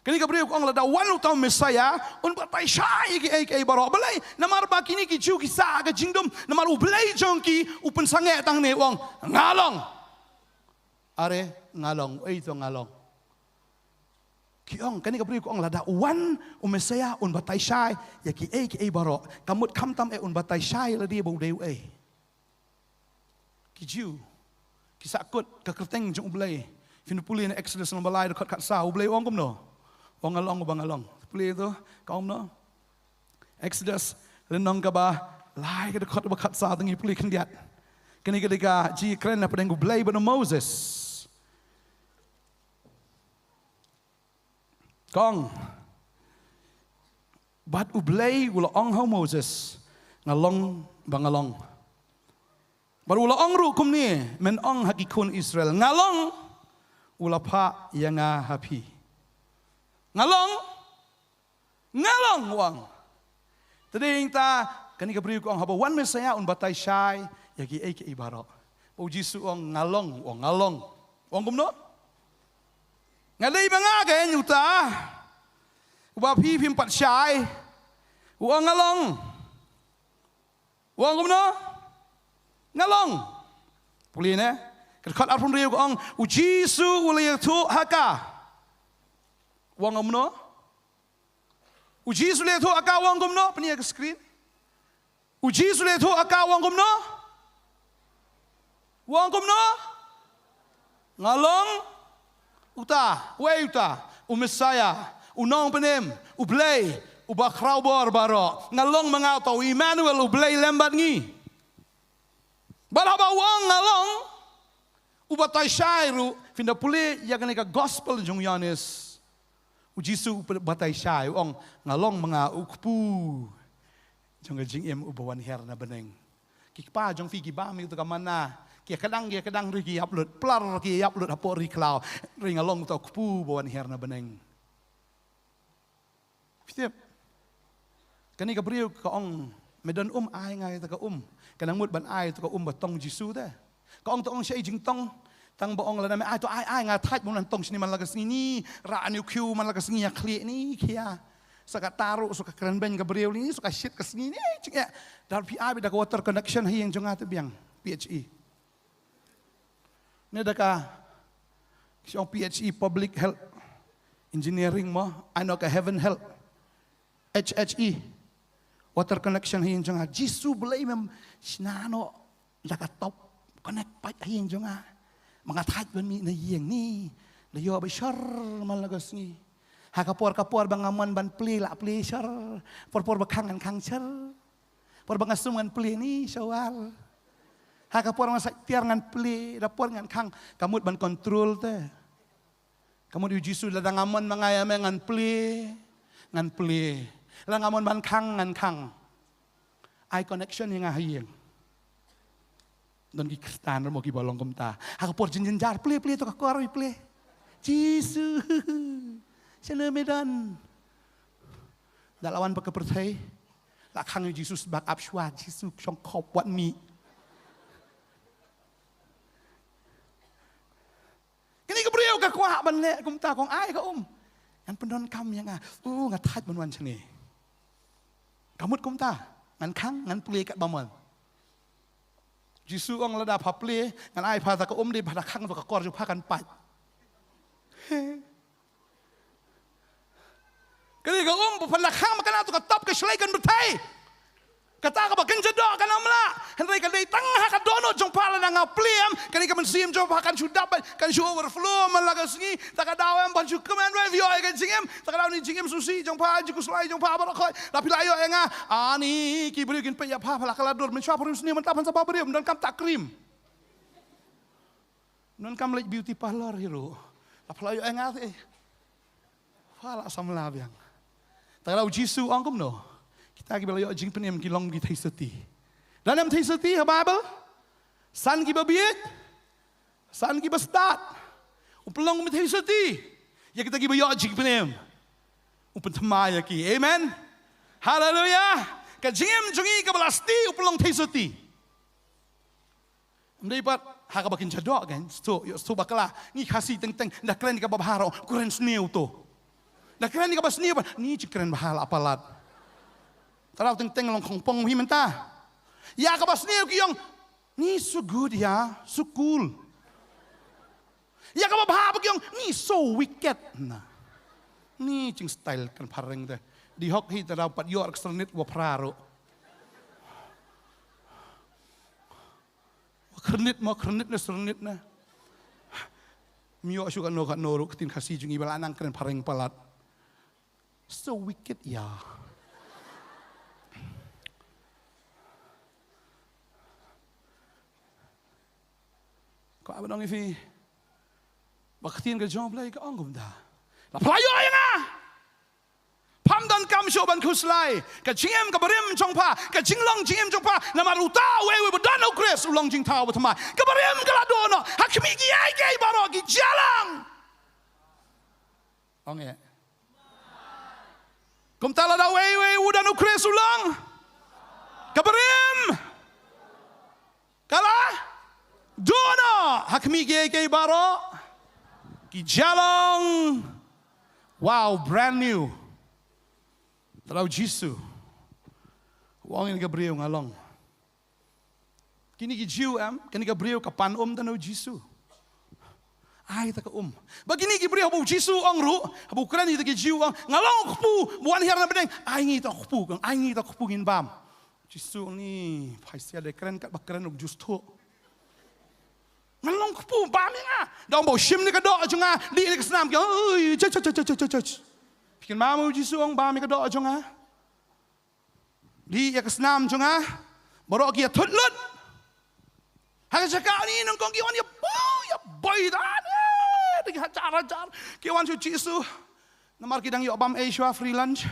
Kini ka brio ko ang lada wan utau Mesia un batai syai yaki ai baro. Balai namar ba kini ki ju ki sa ka jingdom namar u blai jongki u pen sange tang ne wong ngalong. Are ngalong, itu ngalong. Kiong, kani kapri ko ang lada wan umesaya un batay syai, ya ki baro. Kamut kamtam un batay syai ladi bau deu Kijiu, kisakut kakerteng jong ublay. Finupuli na Exodus ng balay dekat kat sa ublay ong kumno. Ong ngalong ubang ngalong. Puli itu kaum no. Exodus lenong ka ba lay ka dekat ba kat sa tangi puli kendiat. Kani ketika ji kren na padeng ublay ba no Moses. Kong, bat ublay ula ong ho Moses ngalong bangalong. Baru ula ong rukum ni men ong hakikun Israel ngalong ula pa yang happy. Ngalong wang. Tadi ta kani kabri ko ang haba wan Mesaya un batay syai yagi ai ke ibaro. O Jisu ong ngalong ong kumno. Ngalay mga kaya nyuta. Ubapi pimpat syai. Uang ngalong. Uang kumno. Ngalong. Puli ne. Kat arpun riyo ko ang Jisu ulay tu haka. Uang kumno. Jisu ulay tu haka uang kumno. Paniya ka screen. Jisu ulay tu haka uang kumno. Uang kumno. Ngalong. Uta, Mesaya, unong penem, ublay, ubakraw baro, ngalong mga tao, Emmanuel, ublay lembat ngi. Barabawang ngalong, ubatay syairu, finda puli, yagan ka gospel jong Yanis, Jisu batai syai ong ngalong mga ukpu. Jong jing em ubawan her na beneng. Kikpa jong fi gibami tu kamana. Kia kadang rigi upload plar ki upload apo ri cloud. Ring along tu ukpu bawan her na beneng. Setiap kani Gabriel ka ong medan ai ngai ta ka kanang mut ban ai tu ka batong Jisu ta. Ka ong tu ong syai jing tong tang boong la na ai tu ai ngai thaj mun tong sini man lagas ni ra aniu kiu man lagas ni kli ni kia saka taruh suka keren ben Gabriel ni suka shit ke sini ni cik ya dar pi abi da water connection hi yang jonga tu biang PHE ne da ka siong PHE public health engineering mo ano ka heaven health HHE water connection hi yang jonga Jisu belai mem sinano da ka top connect pai hi yang jonga mga thaj ban mi na yeng ni la yo ba shar man lagas ni ha kapor bang aman ban pli la pli shar por ba kangan kang shar por bang asum ngan pli ni syawal ha kapor ma tiar ngan pli dapor ngan kang kamut ban kontrol te kamut Jisu la dang aman mangaya ngan pli la ngamon ban kang ngan kang eye connection yang ahiyeng don ki kristan mo ki bolong kumta ha por jin jar pli to ka kor pli Jisu sene medan dalawan pa kepercay la khang Jesus back up shwa Jisu chong khop wat mi kini Gabriel ka kwa ban le kumta kong ai ka ngan pendon kam yang nga thaj ban wan chne kamut kumta ngan khang ngan pli kat bamon Jisu ong lada paple ngan ai pha ta ka di bada khang to ka kor ju pha kan pat kani ka pa la khang ma kana to ka top ka shlai kan betai kata ka ba kan jado kan amla henry ka dei tang ha ka dono jong pala na nga plem kani ka man sim jong pa kan chu dap kan chu overflow man la ka sngi ta ka dawem ban chu command review ai kan jingem ta ka daw ni jingem susi jong pa ji ku slai jong pa ba khoi la pilayo enga ani ki bri kin pe ya pa la kala dor men chwa pru sni man ta pan sa pa bri dan kam tak krim non kam like beauty parlor hero la pilayo enga te fala samla biang ta ka daw Jisu ong kum no kita ki belayo jing penem ki long ki thai sati dalam thai sati ha Bible san ki babiet san ki bastat upelong mi thai sati ya kita ki belayo jing penem upen thamaya ki amen haleluya ka jingem jungi ka belasti upelong thai sati ndai pat ha ka bakin jadok kan sto bakala ni khasi teng dah keren ka babharo kuren sneu to dah keren ka basneu ni cikren bahala apalat kalau teng long kong pong hi menta ya ka basni ki yong ni so good ya so cool ya ka ba ki yong ni so wicked na ni jing style kan pareng de di hok hi ta pat yor eksternit wa praro kernit na sernit na mio su kan no kan no ru tin khasi jing ibal anang kan pareng palat so wicked ya ko abang ifi baktin ke jom play ke angum da la playo yang pam dan kam sho ban khuslai ka chingem ka barim chongpa ka jinglong chingem chongpa na maruta we bodan no kres ulong jing taw batma ka barim ka ladono hakmi ki ai ke baro ki jalang ong kum tala da we udan no kres ulong ka barim kala dono hakmi ke baro ki jalong wow brand new terau Jisu wong in Gabriel ngalong kini ki jiu kini Gabriel kapan tanu Jisu ai ta ka bagini Gabriel bu Jisu ong ru bu kran ni ta ki jiu ong ngalong pu buan her na bedeng ai ngi ta pu kang ai ngi ta pu ngin bam Jisu ni phaisia de kran kat bakran uk justo ngalong pu bam nga dong bo shim ni ka do junga di ni snam ki oi cha pikin mamu Jisu ong bam ka do junga di ya snam junga borok ki thut lut ha ka ka ni nong kong ki on ya boy da ne di ha jar ki wan Jisu Namar kidang yo bam Asia free lunch.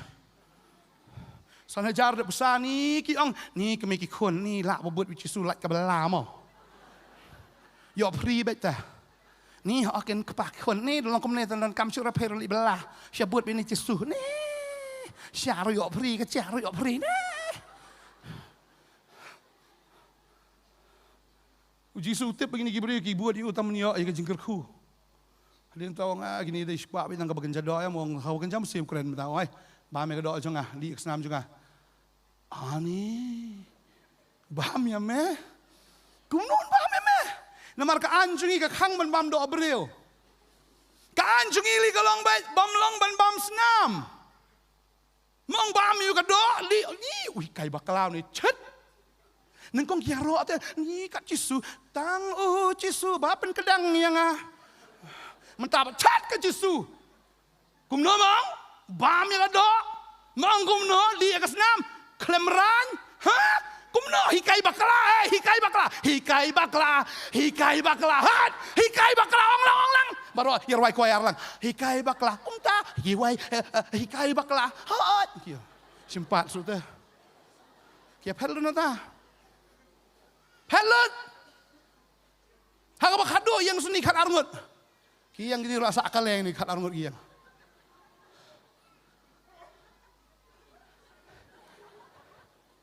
Sana jar de besar ni ki ong ni kemi ki khun ni la bo buat wichi su lat ka bala mo. Yo free beta. Ni akan kepak khun ni dalam komunitas dan kam syura perli bala. Sia buat bini chi su ni. Sia ro yo free ka sia ro yo free ni. Uji su tip begini gibri ki buat yu tam ni yo ai ka jingker khu. Dia tahu ngah gini deh sebab kita nggak bekerja doa ya mau kau kerja mesti keren tahu ay. Baham ya doa juga di senam juga. Ani, baham ya meh, kumnon baham ya meh. Namar ka anjungi ka khang ban bam doa beriu. Ka anjungi li kalong bam long ban bam senam. Mong bam yu ka doa li ni, ui kai bakalau ni chet. Nengkong kiaro ate ni kat cisu tang cisu bapen kedang yang mentap chat ke Yesus. Kumno mang, bam yang ada, mang kumno di atas nam, klemran, ha? Kumno hikai bakla, hikai bakla, hat, hikai bakla, ong lang, baru yarwai kuai arlang, hikai bakla, kumta, hikai bakla, hat, kia, simpat sudah, kia pelun nata, pelun, hagap kado yang suni kat arngut. Kiyang gini rasa akal yang ni kat arngut kiyang.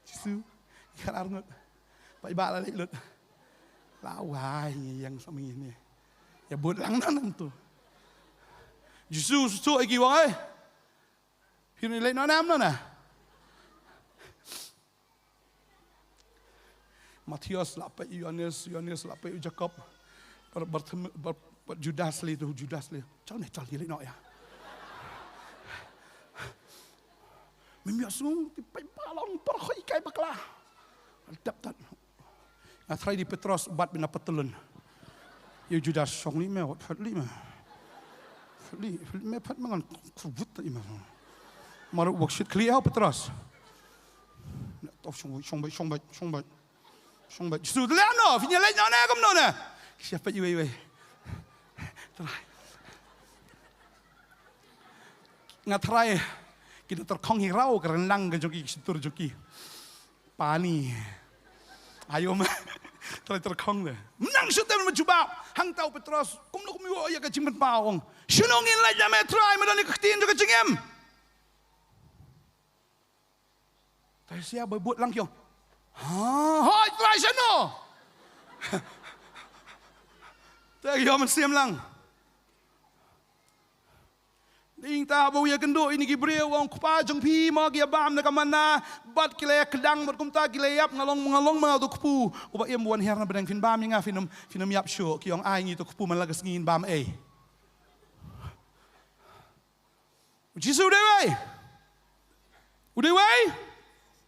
Jisu kat arngut. Pak ibak lalik lut. Lawai yang sama ini. Ya buat lang nan tu. Jisu susu lagi wang eh. Hini lek nanam nana. Matius lapai Yohanes lapai Jacob. Judas li. Cháu này cho lý nọ ya. Mình miệng xuống thì phải ba lòng par khoi kai bakla. Đập tận. Ngah try di Petrus bat bina petelun. Yo Judas song li me wat li me. Li me pat mangan kubut tadi ma. Maru worksheet clear Petrus. Tao xong bait. Su le no, finya le no na kom no na. Siapa iwe. Ngatrai kita terkong hirau kerenang ke joki situr joki pani ayo mah terkong deh menang sudah mencoba hang tahu Petrus kumno kumiwo ya ke jimbat bawang sunongin lah jame try medani ketin juga cengem tapi siapa buat lang kyo hoi try sano tak yo mensiam lang Ding ta bau ya kendo ini gibril wong kupa jong pi ma gi bam na kamana bat kile kedang bat kumta kile yap ngalong ma tu kupu uba em buan herna bedang fin bam nga finum yap sho ki ong ai ngi tu kupu man lagas ngin bam e Jisu dewe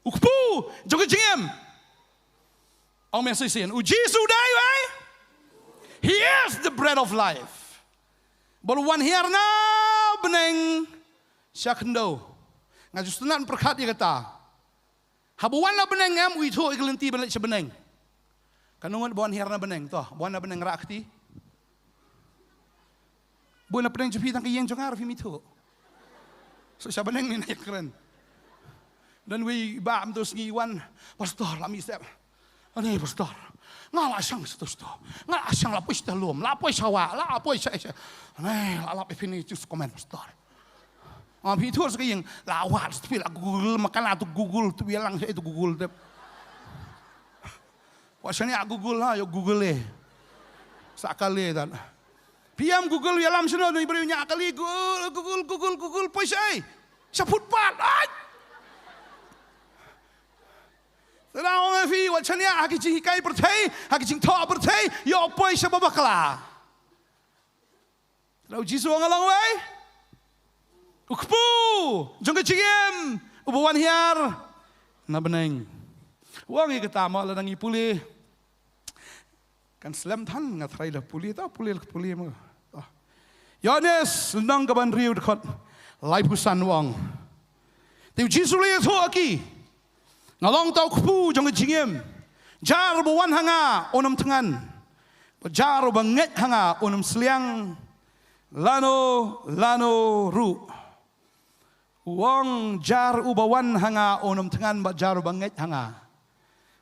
ukupu jong jingem ong men sisen Jisu dewe he is the bread of life but one herna beneng syakndo ngaju sunan perkat dia kata habuan la beneng am uitho iklenti balik sebeneng kanungan buan herna beneng toh buan la beneng rakti buan la beneng jepi tang kiyeng jongar fi mitho so sa beneng ni naik keren dan we baam tos ngiwan pastor lami step ani pastor ngala sang setusto ngala sang lapis telum lapis hawa lapis saya lapis ini cus komen pastorพี่ทั่วสกยังลาวาดพี่ละGoogle makan atau Google tu bilang saya itu Google deh wasanya Google lah yo Google sakali dan piam Google bilang seno ni berinya akali Google poisai saput pat Tadang orang fi wasanya haki hikai bertai haki cing toa bertai yo poisai babakala Lalu Jisu ngalang wei Ukpu, jong kecigem, ubawan hiar, na beneng. Wangi ketama lah nangi pulih. Kan selam tan ngatrai lah pulih mah. Yohanes nang kaban riu dekat lai pusan wang. Tiu Jisu le tu aki. Ngalong tau ukpu jong kecigem. Jar ubawan hanga onam tengan. Jar ubanget hanga onam seliang. Lano ru. Wong jar ubawan hanga onom tengan ba jar banget hanga.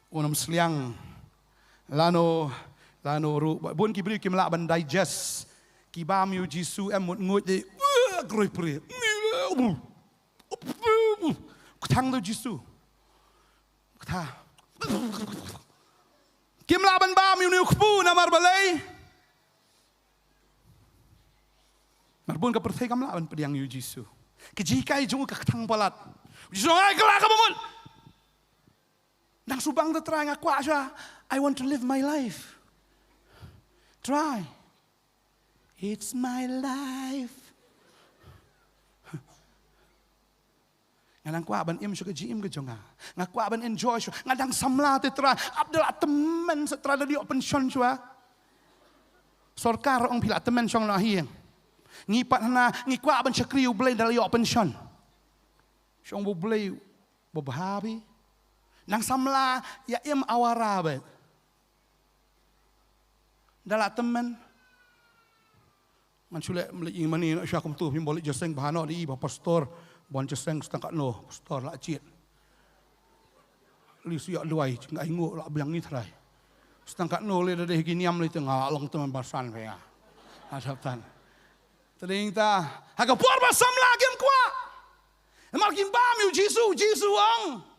Onom seliang lano ru bun ki bri ki mla ban digest ki bam yu jisu em mut ngut de groi pri. Kutang do jisu. Kata. Ki mla ban bam yu ni khpu na mar balai. Marbun ka perthai kam la ban pediang yu jisu. Kejikai jung ka tang palat. Jisu ai kala ka mun. Nang subang ta try ngaku asya. I want to live my life. Try. It's my life. Ngadang kwa ban im syo ka jim ka jonga. Ngakwa ban enjoy syo. Ngadang samla te try. Abdul temen setra di pension syo. Sorkar ong pila temen syong la hieng. Ngipat hana ngikwa ban syakriu blay dali pension. Syong bu blay babahabi. Nang samla ya im awara bet. Dala temen man chule mli mani sya kum tu pim bolik jeseng bahano di ba pastor bon jeseng setangkat no pastor la cit. Li siak luai ngai ngo la biang ni thrai. Setangkat no le de giniam le tengah long teman basan pe ya. Asaptan. Teling ta haga por ba samla gem kwa. Emal kim bam yu Jisu ang.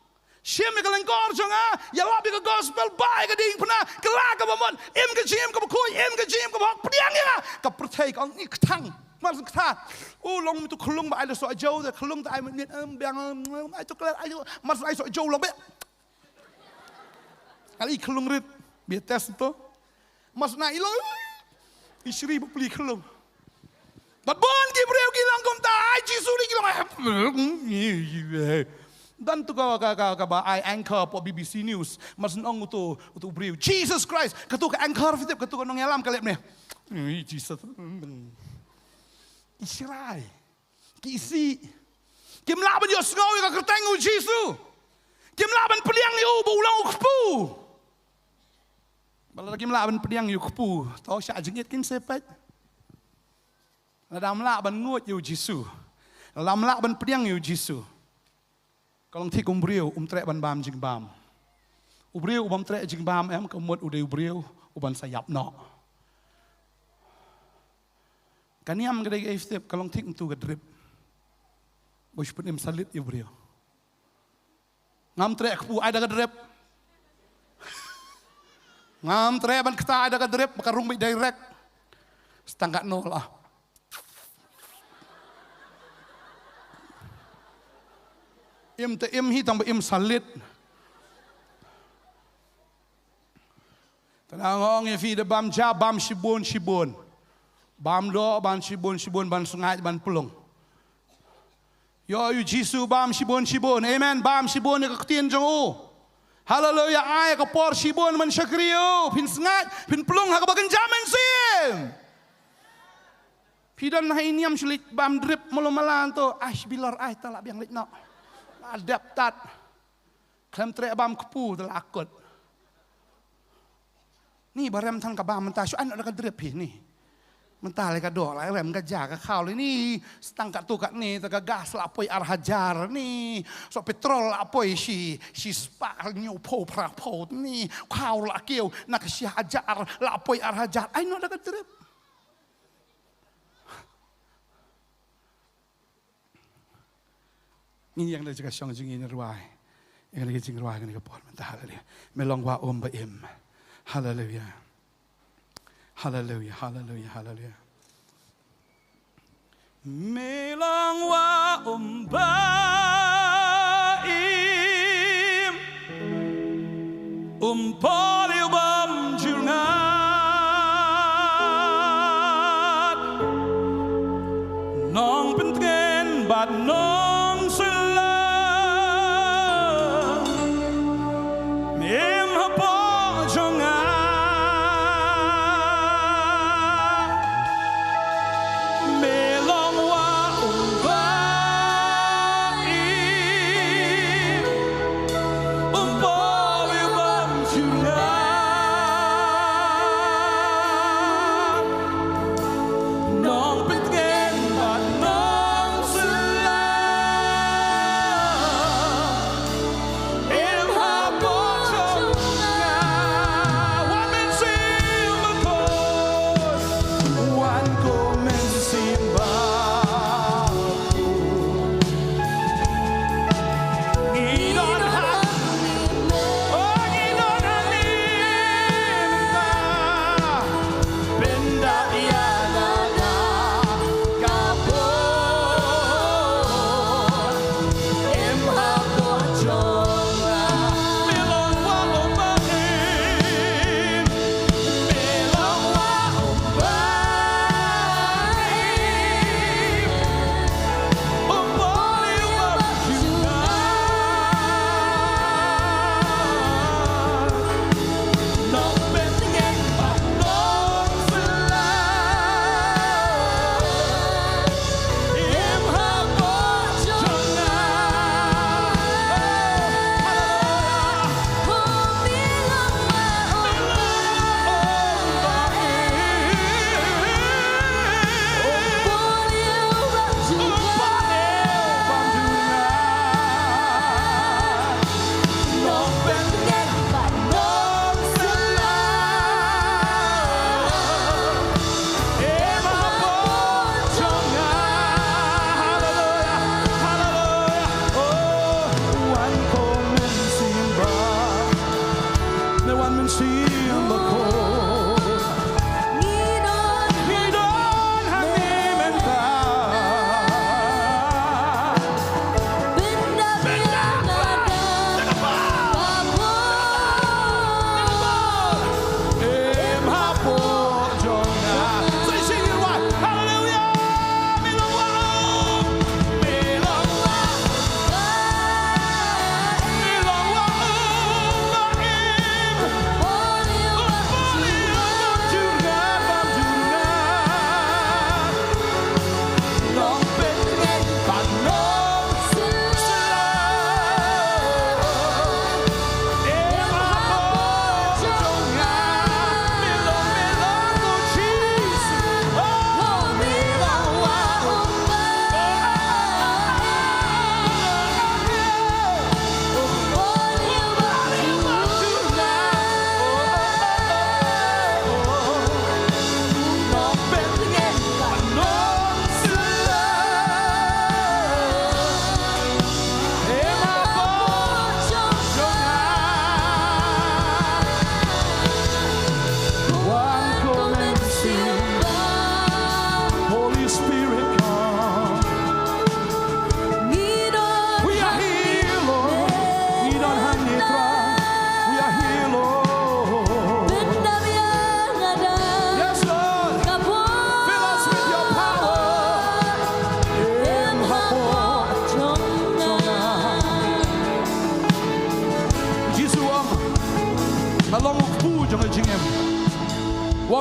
Siem ka lengkor jonga ya labi ka gospel bai ka ding pna kala ka bomon im ka jim ka khoi im ka jim ka bok pdiang ya ka perthai ka ni khang mas kha u long tu khulung ba ai so jo de khulung ta ai nit biang ai to kala ai mas ai so jo lo be ali khulung rit bi tes to mas na ilo isri bu pli khulung bat bon ki breu ki lang kom ta ai Jisu ni ki long dan tu ka ba ai anchor po BBC News mas nong tu briu Jesus Christ katu ka anchor fitip katu ka nong yalam kalep ne Jesus Israel ki isi kim laban yo sngo ka kerteng u Jesus kim laban peliang yu bu ulang ukpu bala kim laban peliang yu ukpu to sya jengit kin sepet ladam laban ngut yu Jesus ladam laban peliang yu Jesus kalau thi kum briu tre ban bam jing bam ubriu bam tre jing bam em ka mut udeu briu uban sayap no kaniam gede ge step kalau thi tu ga drip bos penim salit yu briu ngam tre ku ada ga drip ngam tre ban kta ada ga drip makarung bi direct setangkat no lah. Im te im hi tang im salit. Tanangong e fi de bam ja bam shibun. Bam do ban shibun ban sungai ban pulung. Yo yu Jisu bam shibun. Amen. Bam shibun ka ktien jong u. Hallelujah ai ka por shibun man syakriu pin sungai pin pulung ha ka bagan jamen sim. Pidan hai niam sulit bam drip malam to ash bilar ai talak biang lit no. Adaptat klem tre bam kepu telakut ni barem tan ka bam mentah an ada ka drep ni mentah le ka do la rem ka ja ka khau le ni stang ka tu ka ni ta ka gas la poi ar hajar ni so petrol la poi si spa new po pra po ni khau la keu nak si hajar la poi ar hajar ai no ada ka drep ni yang dah cakap syang jingin ruai, yang dah jingin ruai kan kapal mentah haleluya, melong wa ba im, haleluya, melong wa ba im, poli bam jungat, nong pentgen bat nong nong pentgen bat nong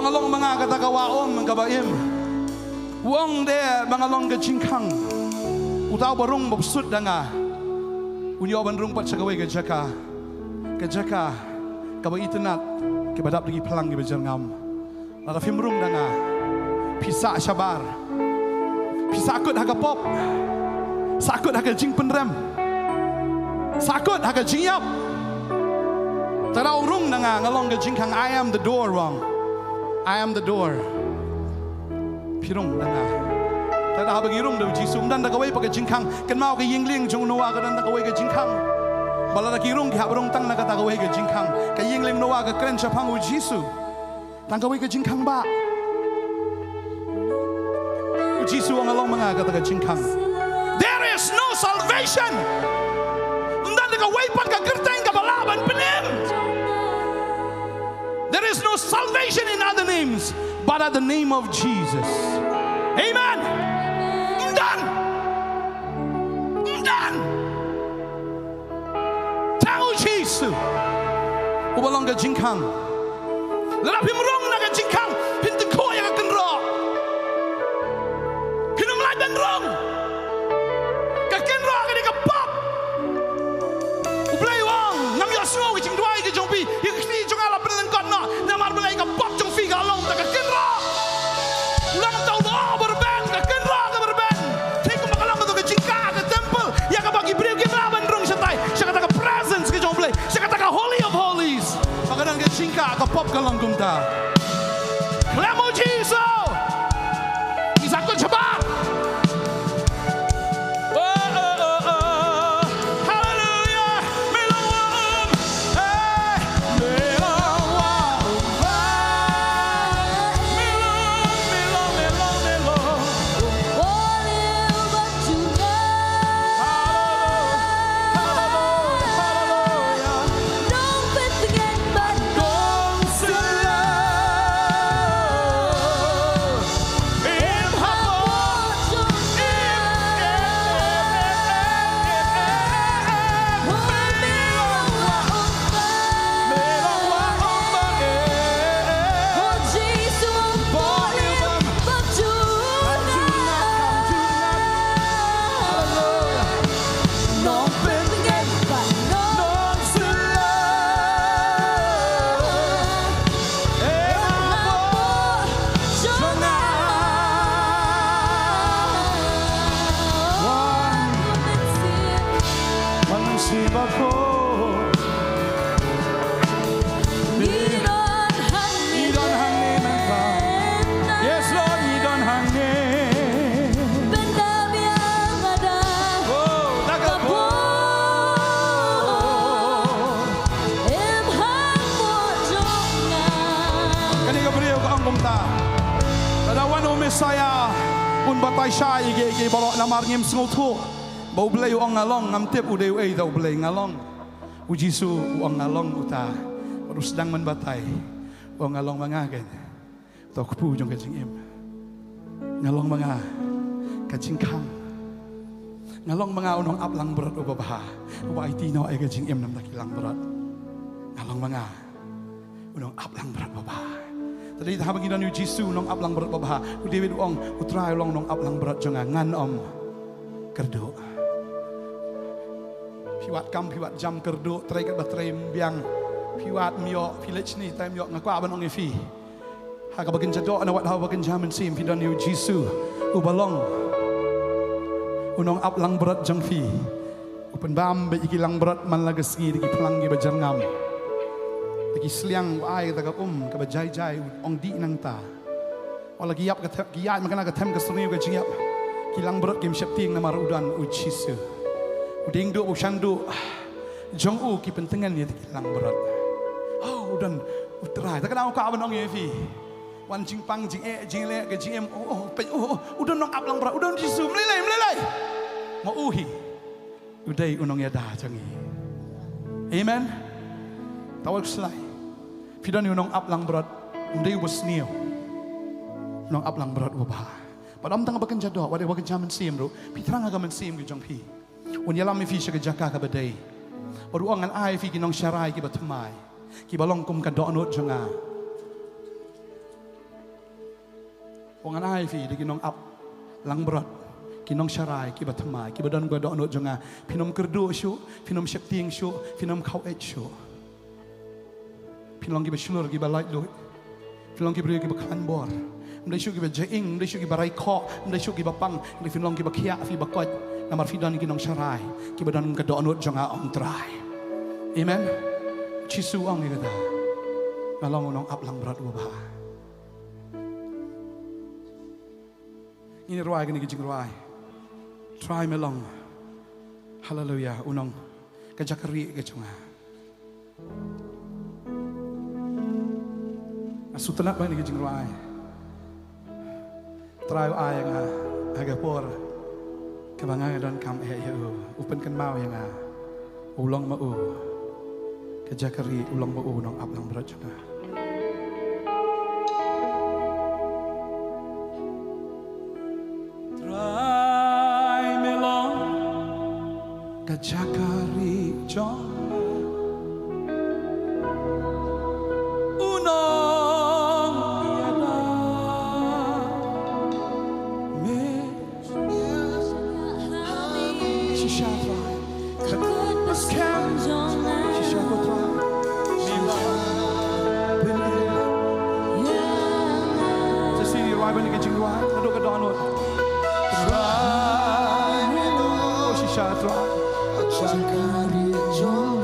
Wong along mga katakawaom kabaim. Wong de mga long kajingkang. Utaw barong mabsud da nga. Unyo banrung pat sa gaway kajaka. Kajaka kabay itinat kibadap lagi pelang gibajarngam. Nara fimrung da nga. Pisa syabar. Pisakut hagapop. Sakut hagajing penrem. Sakut hagajing yap. Tara urung da nga ngalong kajingkang I am the door wrong. I am the door. Pirung da nga. Tara habagirong daw Jisung dan da gaway pagajingkang kan mau ka yingling jung noa ka dan da gaway kajingkang. Balada kirong gihabrong tang nakatagaway ka jingkang. Kayingling noa ka kren siya pangu Jisu. Tangkaway ka jingkang ba? Jisu ang along mga kataga jingkang. There is no salvation. Undan nakaway pan ka kerteng ka balaban penim. There is no salvation in other names but at the name of Jesus. Amen. Undan. Undan. Jisu, ubalong ka jingkang. Lalapim rong na ka jingkang, pintu ko yang akan ro. Kinumlay dan rong. Kakin ro ka di ka pop. Ublay wang, nam yosmo ka jing duay ka jong pi, yung kini jong ala penelengkot na, namar belay ka pop jong fi ka along ta kakin ro. Ulang tau lo berben, kakin ro ka berben. Take makalang ka ka jingkang ka temple, ya ka bagi beriu ka laban rong satay. Siya kata ka presence ka jong play. Siya kata ka holy of holies. Pagkadang ka jingka ka pop ka lang kumta. Klemo Jisu. Isakot sabar. Hallelujah. Melong waum. Melong waum. Melong. Saya un batay siya igi balok lamar ngim sngotu bau blay uang ngalong ngam tip uday uay daw blay ngalong ujisu uang ngalong uta baru sedang menbatay uang ngalong mangagen tau kupu jong kajing im ngalong manga kajing kang ngalong manga unong aplang berat ubabaha uba itino ay kajing im nam dakilang berat ngalong manga unong aplang berat ubabaha. Tadi habang ginan yu Jisu nong aplang berat babaha, David ong utray long nong aplang berat jonga ngan om kerdo. Piwat kam piwat jam kerdo, tray kat batray biang piwat mio village ni tay mio ngakwa ban ong ifi. Haga bagin jado na wat hawa bagin jamin sim pidan yu Jisu ubalong unong aplang berat jong fi. Upen bam be ikilang berat man lagasgi digi pelang gi bajarngam. Lagi seliang ay taga kabajay-jay ong di nang ta. Wala giyap giyat makana ka tem ka suni ka giyap. Kilang berat kim syapting na marudan ujisu. Uding do ushandu jong u ki pentengan ni kilang berat. Oh udan utrai tak kenal ka aban ong yefi. Wan jing pang jing jing le ka jing em udan nong aplang berat udan jisu melelai. Mau uhi. Udai unong ya dah jangi. Amen. Tawag selai. Pidan yung aplang berat, hindi was niyo. Nong aplang berat wabah. Padam tanga bakan jado, wade bakan jaman sim ro. Pitrang aga man sim gijong pi. Unyalam mi fi siya jaka ka badai. Baru angan ai fi kinong syarai ki batamai. Ki balong kum ka doonot jonga. Wangan ai fi di kinong up lang berat kinong syarai ki batmai ki badan gua do jonga pinom kerdu syu pinom syakting syu pinom kau et syu pinom ki basulur ki balai do pinom ki beri ki bakhan bor mdai syu ki bajaing mdai syu ki barai kho mdai syu ki bapang mdai pinom ki bakhia fi bakot namar fidan kinong syarai ki badan gua do jonga ong trai amen chisu ong ni kata ngalong nong up lang berat wa ini ruai gini kijing ruai try melong haleluya unong kajakari kecunga asutanat ba ni kijing ruai try ai nga agapor kabanga don kam eu upen kan mau yang ulong mau kajakari ulong mau nong ablang berat juga Kajakari John Unong Yada Me Shishatra Shisha Kotra Mila Benih Sesini Rai Benih Kecing Rai Kadok Kadonot Rai Oh Shishatra Jakari Jangan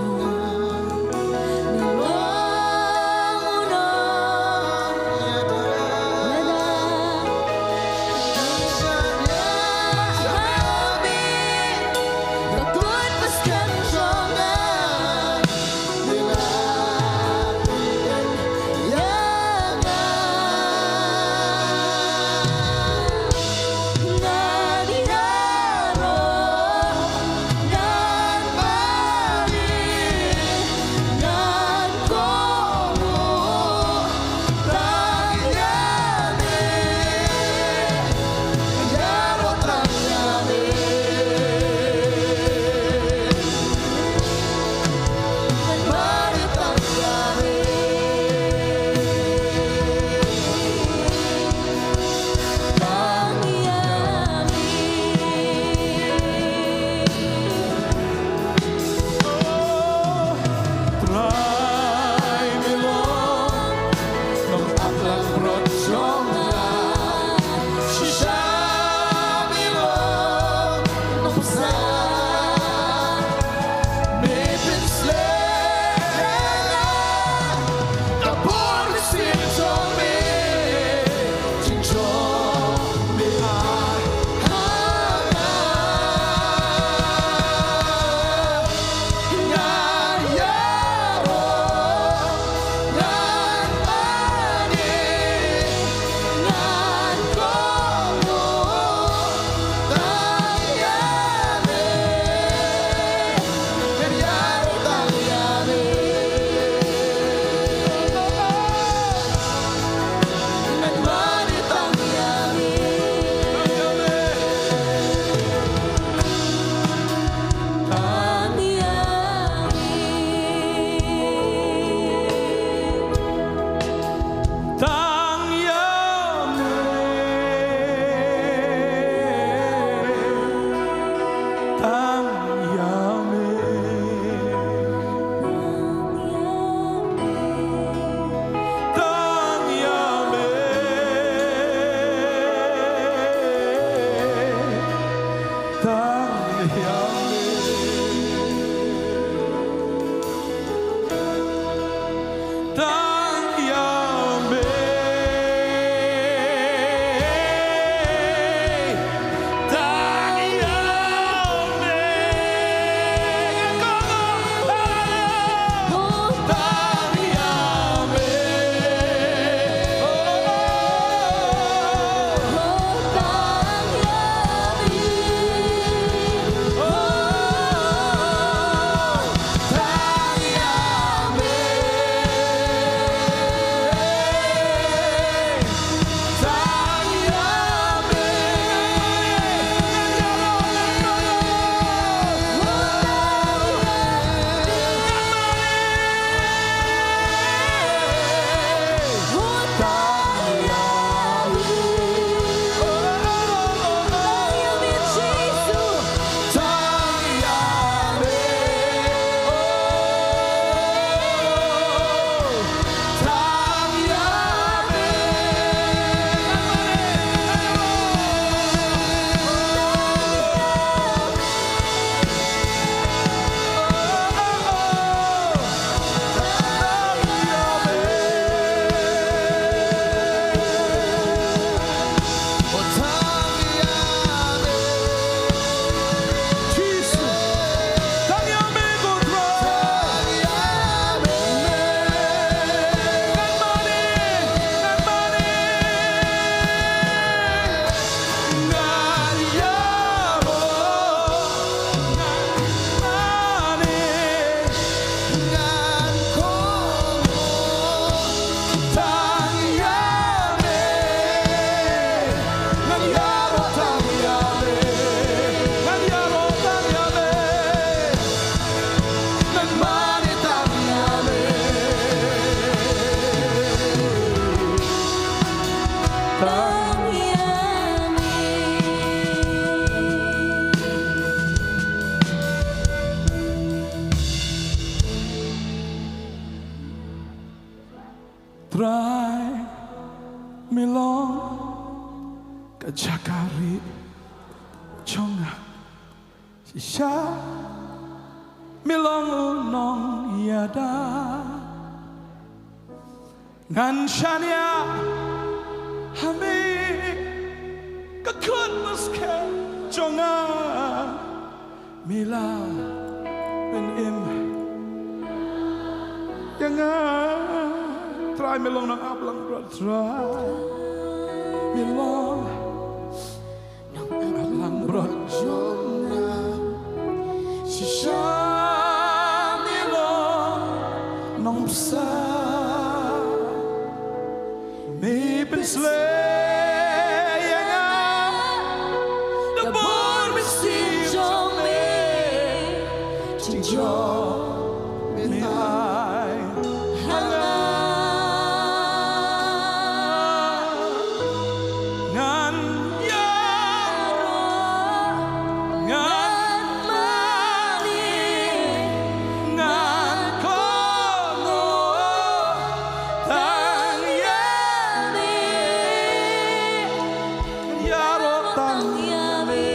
tang yami. Try milong kajakari chonga shisha milong unong yada ngan shania hami kakun muske chonga mila ben im yanga try milong nang ablang bro try milong ablang bro shisha milong nong sa me ben slay yanga the born me see Trong mi ching jo me ai ngan ya ngan mani ngan kono tang yami. yaro tang Tang yami.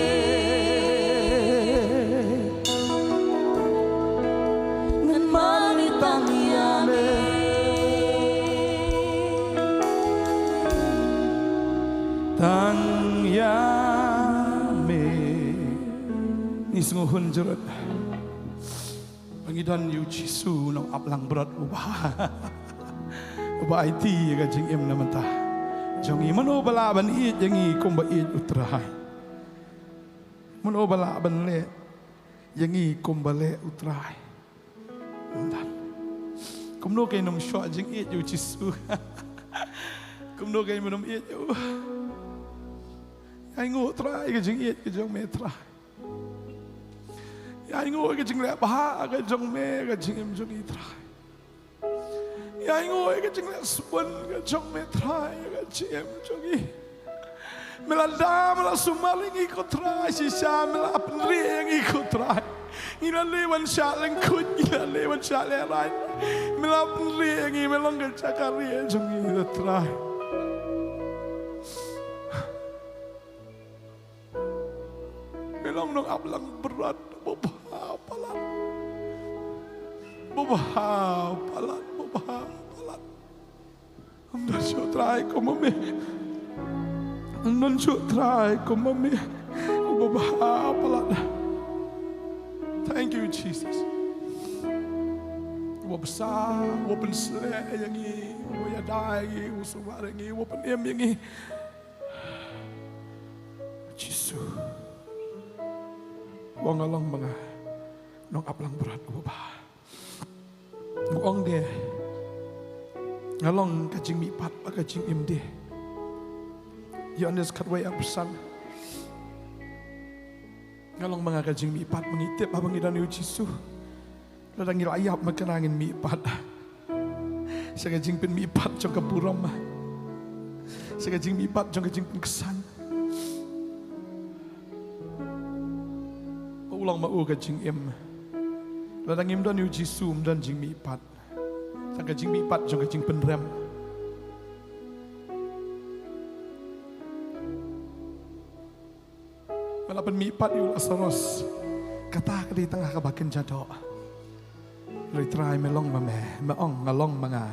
Ngan mani tang yami. tang yame ni sunguhun jerut pangidan yu jisu nang aplang berat ubah IT ga jing em namanta jongi mano bala ban i jangi kumba i utrahai mano bala ban le jangi kumba le utrahai dan kumno kay nung shwa jing i yu jisu kumno kay manum i yu ai ngô trai cái chừng yết cái chừng mẹ trai ai ngô cái chừng lẹ ba cái chừng mẹ cái chừng em chừng y trai ai ngô cái chừng lẹ xuân cái chừng mẹ trai cái chừng em chừng y mẹ là đam mẹ là sumaling y có trai si sa mẹ là apn riêng y có trai y là lê văn sa lên khut y là lê văn sa lẹ lại mẹ là apn riêng y mẹ long cái chakaria chừng y là trai Melong nong ablang berat bobah palat Am dan so try ko mami Am dan so try ko mami bobah palat Thank you Jesus Wabsa wapen sle yang i ya dai usumare ngi wapen em yang i Jesus Wong along mga nong aplang berat ubah. Wong dia ngalong kacing mipat pa kacing imde. Yones katway apsan. Ngalong mga kacing mipat mengitip abang idan yu Jisu. Ladang ilayap makanangin mipat. Sa kacing pin mipat jong kaburam. Sa kacing mipat jong kacing pin kesan. Ulang mau ke jing em, ladang em dan yu Jisu dan jing mi pat, sang ke jing mi pat jong ke jing penrem. Malapan mi pat yu Lazarus, kata ke di tengah kebakin jadok. Loi try melong meong ngalong mga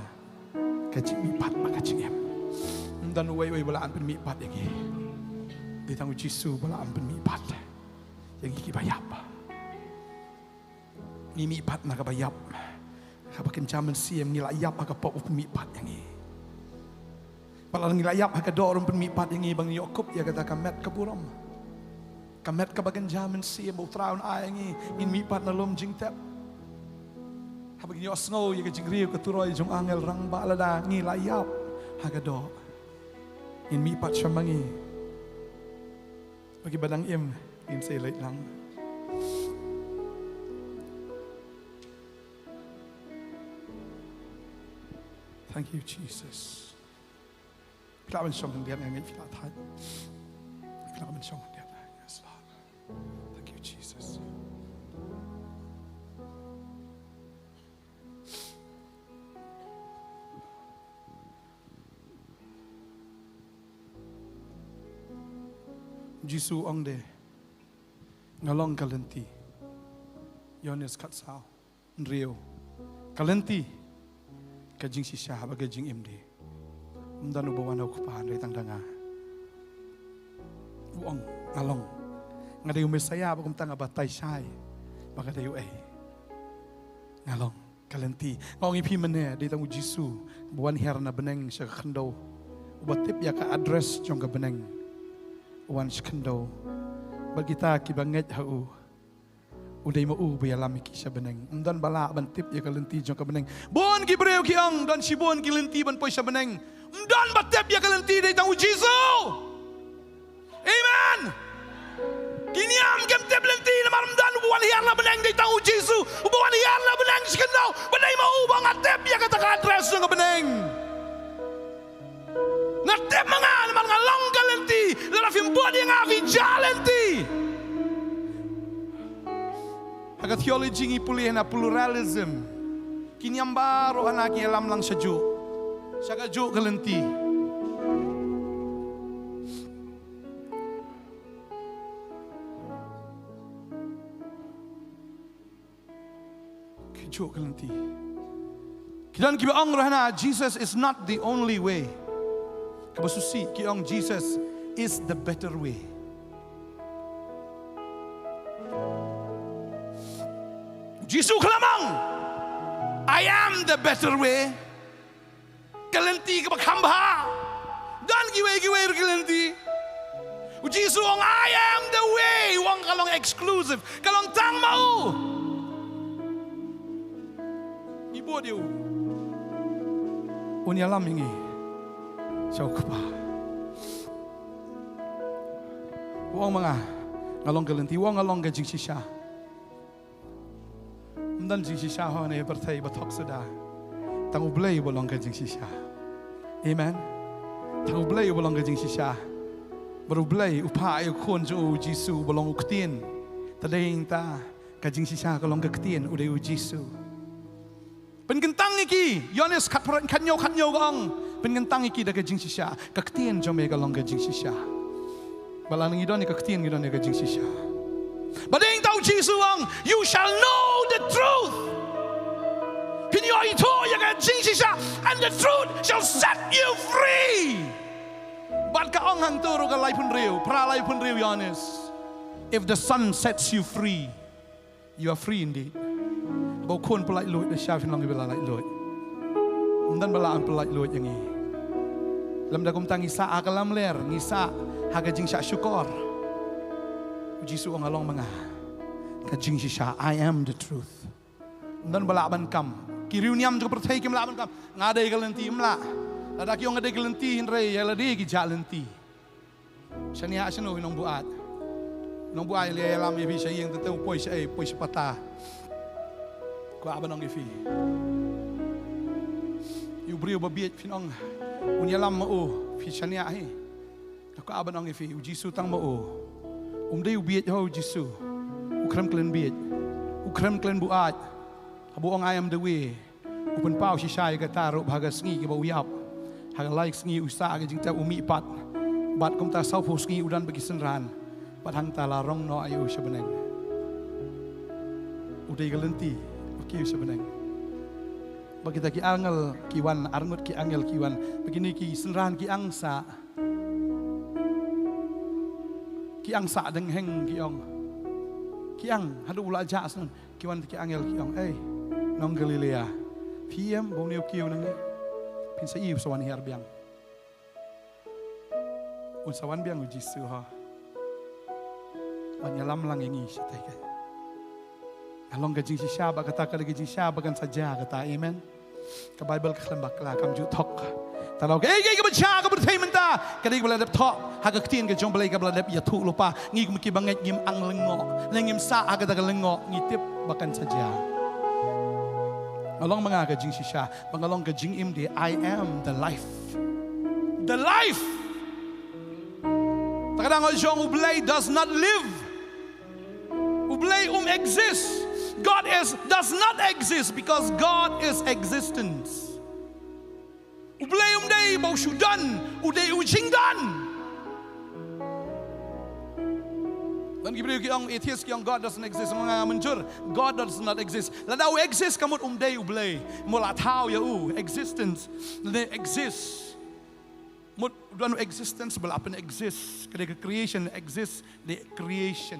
ke jing mi pat maka jing em. Dan way balaan pen mi pat yang di tanggu Jisu balaan pen mi pat. Yang iki bayap ni mipat na kabayap kapakin jaman siem nilayap ka pop mipat yang i palang nilayap ka dorong mipat yang i bang Yakob ya kata kamet kaburam kamet kabagan jaman siem utraun ay yang i in mipat na lom jing tep habag niyo asngo ya ka jingriyo ka turoy jong angel rang balada nilayap ka do in mipat siya mangi bagi badang im in say late lang. Thank you, Jesus. Kita akan song dia ngai kita thai. Kita akan song dia. Yes Lord. Thank you Jesus. Jisu ong de ngalong kalenti Yones kat sao Rio kalenti kajing sisya bagai jing imdi umdan ubawan aku pahan dari tangdanga uong ngalong ngade yung mesaya bagum tanga batay syai baka dayo ngalong kalenti ngong ipi mene di tangu Jisu buan herna beneng siya kendo ubatip ya ka address jong ka beneng wan skendo bagita kibanget hau uday mo bayalam ki siya beneng undan bala bantip ya kalenti jong ka beneng bon gibreu ki ang dan sibon kilenti ban poy siya beneng undan batip ya kalenti day tang Jisu amen kiniam kem tip lenti na maramdan buwan hiar na beneng day tang Jisu buwan hiar na beneng skendo banay mo bang atip ya kata ka address jong ka beneng ngatep mga naman nga long kalenti lalafim body nga vijalenti aga theology ngi pulih na pluralism kinyambaro anak alam lang sa ju sa ju kalenti ju kalenti kidan kibaong rohana Jesus is not the only way. Kabasusi kiong Jesus is the better way. Jisu kelamang, I am the better way. Kalenti kabakhamba, dan giwe kalenti. Jisu ong I am the way, wang kalong exclusive, kalong tang mau. Ibu dia, unyalam ini. Siyaw ka pa. Huwag mga ngalong galanti, huwag ngalong gajing sisya. Undan jing sisya ho na ibartay batok sada. Tangublay walong gajing sisya. Amen. Tangublay walong gajing sisya. Barublay upay ukon jo Jisu walong uktin. Tadaying ta gajing sisya kalong gaktin uday u Jisu. Pengentang iki, Yones kanyo gong. Pengentang iki da gajing sisya, kaktian jome galong gajing sisya. Balang idon ni kaktian idon ni gajing sisya. Badeng tau Jisu ang, you shall know the truth. Pinyo ito ya gajing sisya, and the truth shall set you free. Bad ka ong hang turo ka pun riu, pralay pun riu Yones. If the sun sets you free, you are free indeed. Bau kon pelai luit dah syafin lang ibala lai luit. Dan balaan pelai luit yang ini. Lam dah kumtang ngisa akalam ler, ngisa hagajing syak syukur. Jisu ang along mga kajing sisya, I am the truth. Dan balaban kam, kiriuniam juga percaya kim balaban kam. Ngadai kalenti mla, ladaki yang ngadai kalenti hinrei, ya ladai gijak lenti. Sania seno hinong buat, hinong buat le alam ibi saya yang teteu poi sepatah. Ko abanong ifi. Yu brio babiet pinong unyalam mo fi shania hi. Ko abanong ifi Jisu tang mo. Day ubiet ho Jisu. Ukram klen biet. Ukram klen buat. Abuong I am the way. Upun pau si syai kataro baga sngi ke bau yap. Haga like sngi usa ga jingta umi pat. Bat kum ta sau pos sngi udan bagi senran. Pat hang ta larong no ayo sebeneng. Uday galenti. Kiu sebenarnya. Bagi kita ki angel kiwan arngut ki angel kiwan. Begini ki senran ki angsa. Ki angsa deng heng kiong. Kiang hadu ula ja sen kiwan ki angel kiong. Nong Galilea. Piem bong niu kiu nang ni. Pin sa iu sawan hiar biang. Un sawan biang u Jisu ha. Banyalam lang yang isi tay. Along gajing sisya kata kada gajing sisya bagan saja kata amen. Ka Bible ka lembak la kam ju thok. Tanaw ke ka bacha ka berthai menta kada bala dep thok ha ka ktin ka jong balai ka bala dep ya thu lupa ngi ki banget ngim ang lengo lengim sa aga daga lengo ngitip bakan saja. Along mga gajing sisya bangalong gajing imdi I am the life. the life. Takadang ojong ublay does not live. Ublay exist. God does not exist because God is existence. Ublay day bau syudan, uday ujingdan. Dan gibri yang atheist yang God doesn't exist, mga menjur God does not exist. Ladau exist kamut day ublay, mula tau ya existence, they exist. Mut dan existence belapan exist, ketika creation exist, the creation.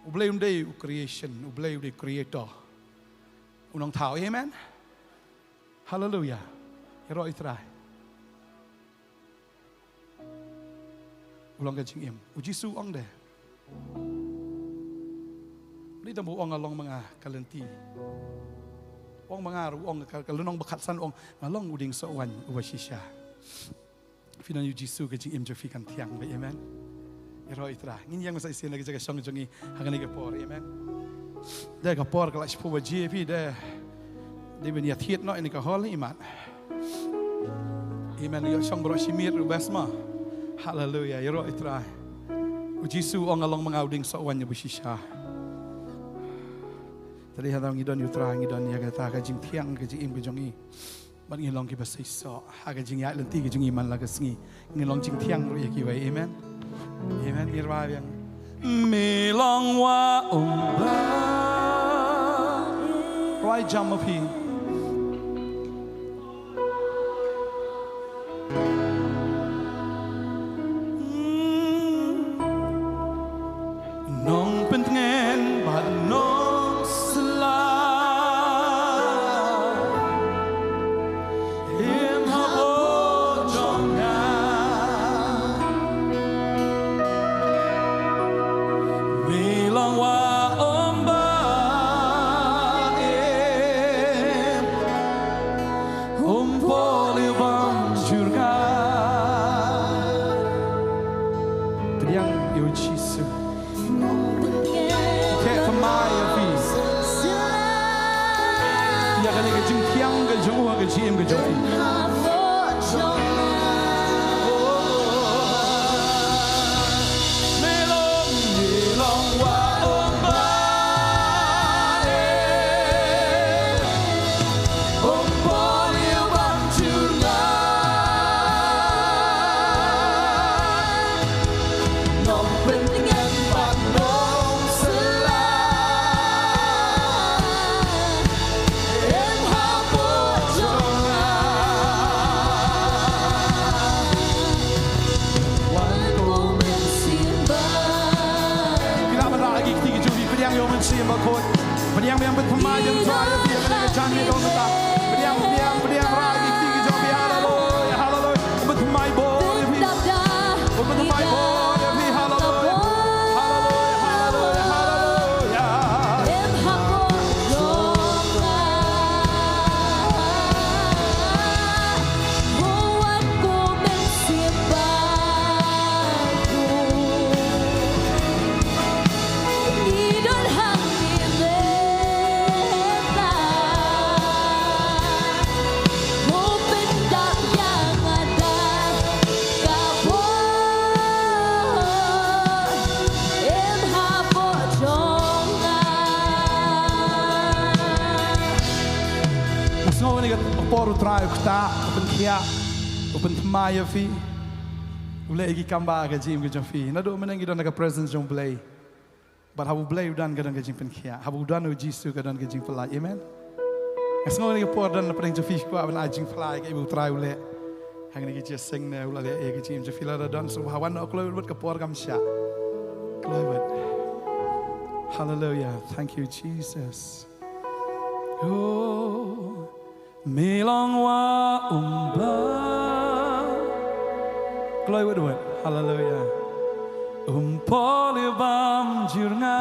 Ublay day creation, ublay day creator. Unang tao, amen. Hallelujah. Hero itray. Ulang kajing im. Uji suang deh. Dito mo ang along mga kalanti. Ang mga ruang kalunong bakatsan ang along uding sa uwan uwasisya. Finan yu Jisu kajing im jafikan tiang ba amen. Hero itray. Ngin yang sa isin lagi jaga song jongi hagan ni kapor amen. Deh kapor kalau sepupu JP deh. Dia beni athiet no ini kahol iman. Amen. Yo song bro simir ubasma. Hallelujah. Yero itray. Ujisu ang along mga uding sa uwan niya busisya. Tadi hatang ngidon yutra ngidon ya kata kajing tiang kajing im kajongi. Ban ngilong ki basay so ha kajing ya lenti kajing iman lagas ngi. Ngilong jing tiang ro ya ki wai. Amen. Amen. Irwa yang milong wa umba. Right jump up here. Nong pentengen bad nong sela him habo jonga milang wa omba umpoli banjurga Triang yo Jisu ya kan ke jing tiang ke jong wa ke jim ke jong melong melong wa omba ompoli banjurna nong pentingan panong sela Beriang yang berteman yang tuai dia kena janji dong kita. Beriang ragi tinggi jauh bi hallelujah hallelujah berteman boleh bi berteman boleh bi hallelujah hallelujah hallelujah Poru trai ukta open kia open maya fi ulai gi kamba ga jim ga fi na do menang gi don ga presence jong play but habu play udan ga don ga jim pen kia habu udan u Jisu ga don ga jim fly amen asngo ni por don na preng jo fi ko aban ajing fly ga ibu trai ulai hang ni gi just sing na ulai e ga jim jo fi la don so hawan no klo lut ka por gam sha klo hallelujah thank you Jesus oh Milong wa umba Glory to it. Hallelujah. Umpoli banjirna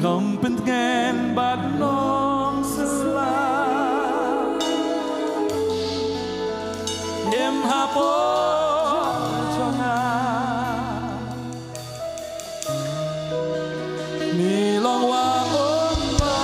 Nom pentengen bad nong sela Yem hapo jonga Milong wa umba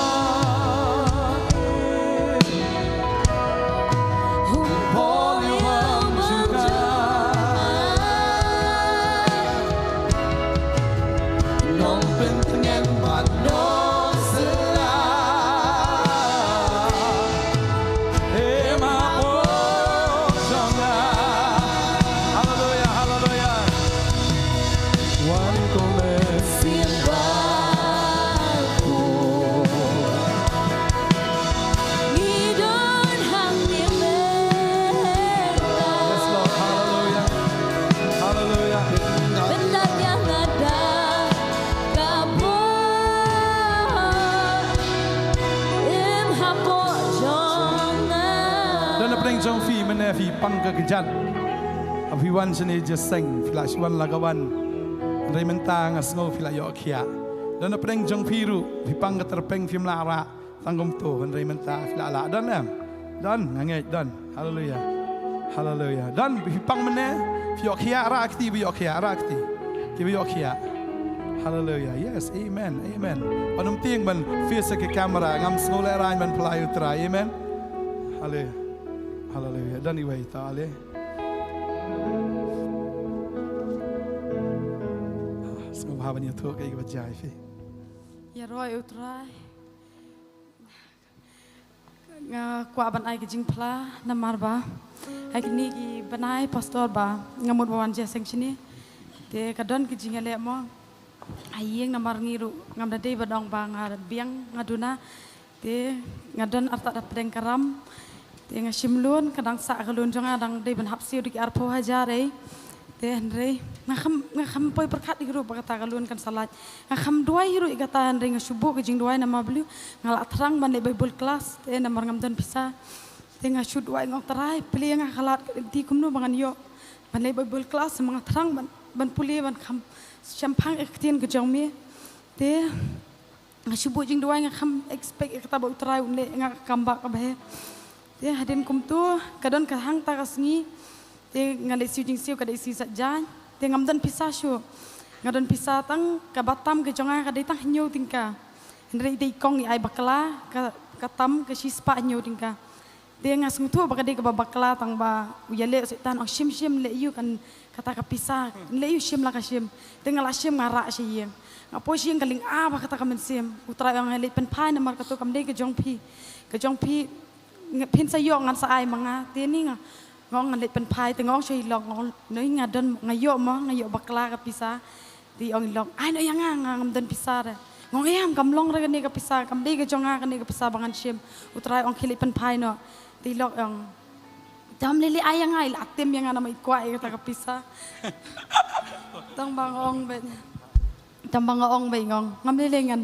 Dan apa yang jong fi mana fi pang kejat. Api wan sini jeseng flash wan lagawan. Rementang asngo fila yok kia. Dan apa yang jong piru fi pang keterpeng fi melara tanggum tu rementang fila ala dan ngangai dan haleluya haleluya dan fi pang mana fi yok kia rakti fi yok kia rakti ki fi yok kia. Hallelujah. Yes, amen, amen. Panum ting ban face ke kamera ngam snole rain ban pelayu tra. Amen. Hallelujah. Hallelujah. Dan iway ta ale. Sngo haban ya tu kai bajai fi. Ya roi utrai. Nga kwa ban ai kijing pla namar ba. Ai kini ki banai pastor ba ngamut bawan jeseng sini. Te kadon kijing ele mo. Ayeng namar ngiru ngam dade badong bang biang ngaduna te ngadon arta dapdeng karam te ngasimlun kadang sa kalun jonga dang de ban hapsiu dik arpo hajare te andre ngakam poi perkat di grup kata kalun kan salat ngakam duai hiru ikata andre ngasubu kejing duai nama beliau ngalak terang ban Bible class te namar ngam don pisa te ngasud duai ngok terai pilih ngakalat di kumnu bangan yo ban Bible class semangat terang ban pulih ban kam champang ektian ke jong mi te ngasubu jing duai ngakam expect kata ba utrai unle ngakamba ka bahe te hadin kum tu kadon ka hang ta kasngi te ngale siu jing siu kada isi sajan te ngamdan pisah syu ngadon pisah tang ka batam ke jonga ka datang nyu tingka ndre dei kong ai bakla ka tam ke sispa nyu tingka te ngasung tu ba ka dei ka bakla tang ba uyale setan ok shim le yu kan kata kapisah le yu shim la ka shim te ngala shim ngara shi ngapo shi ngaling ba kata ka mensim utra yang le pen pai namar ka tu kam dei ke jong pi pin sa yo ngan sa ai manga te ni nga ngong le pen pai te ngong shi lok ngong noi ngadon ngayo mo ngayo bakla kapisah di ong lok ai no yang ngam den pisah re ngong yam kam long re ni kapisah kam dei ke jonga ka ni kapisah bangan shim utra ong khili pen pai no ti lok ong dam lili ayang ay latim yang ana mai kwai kata kapisa tang bangong be ngam lili ngan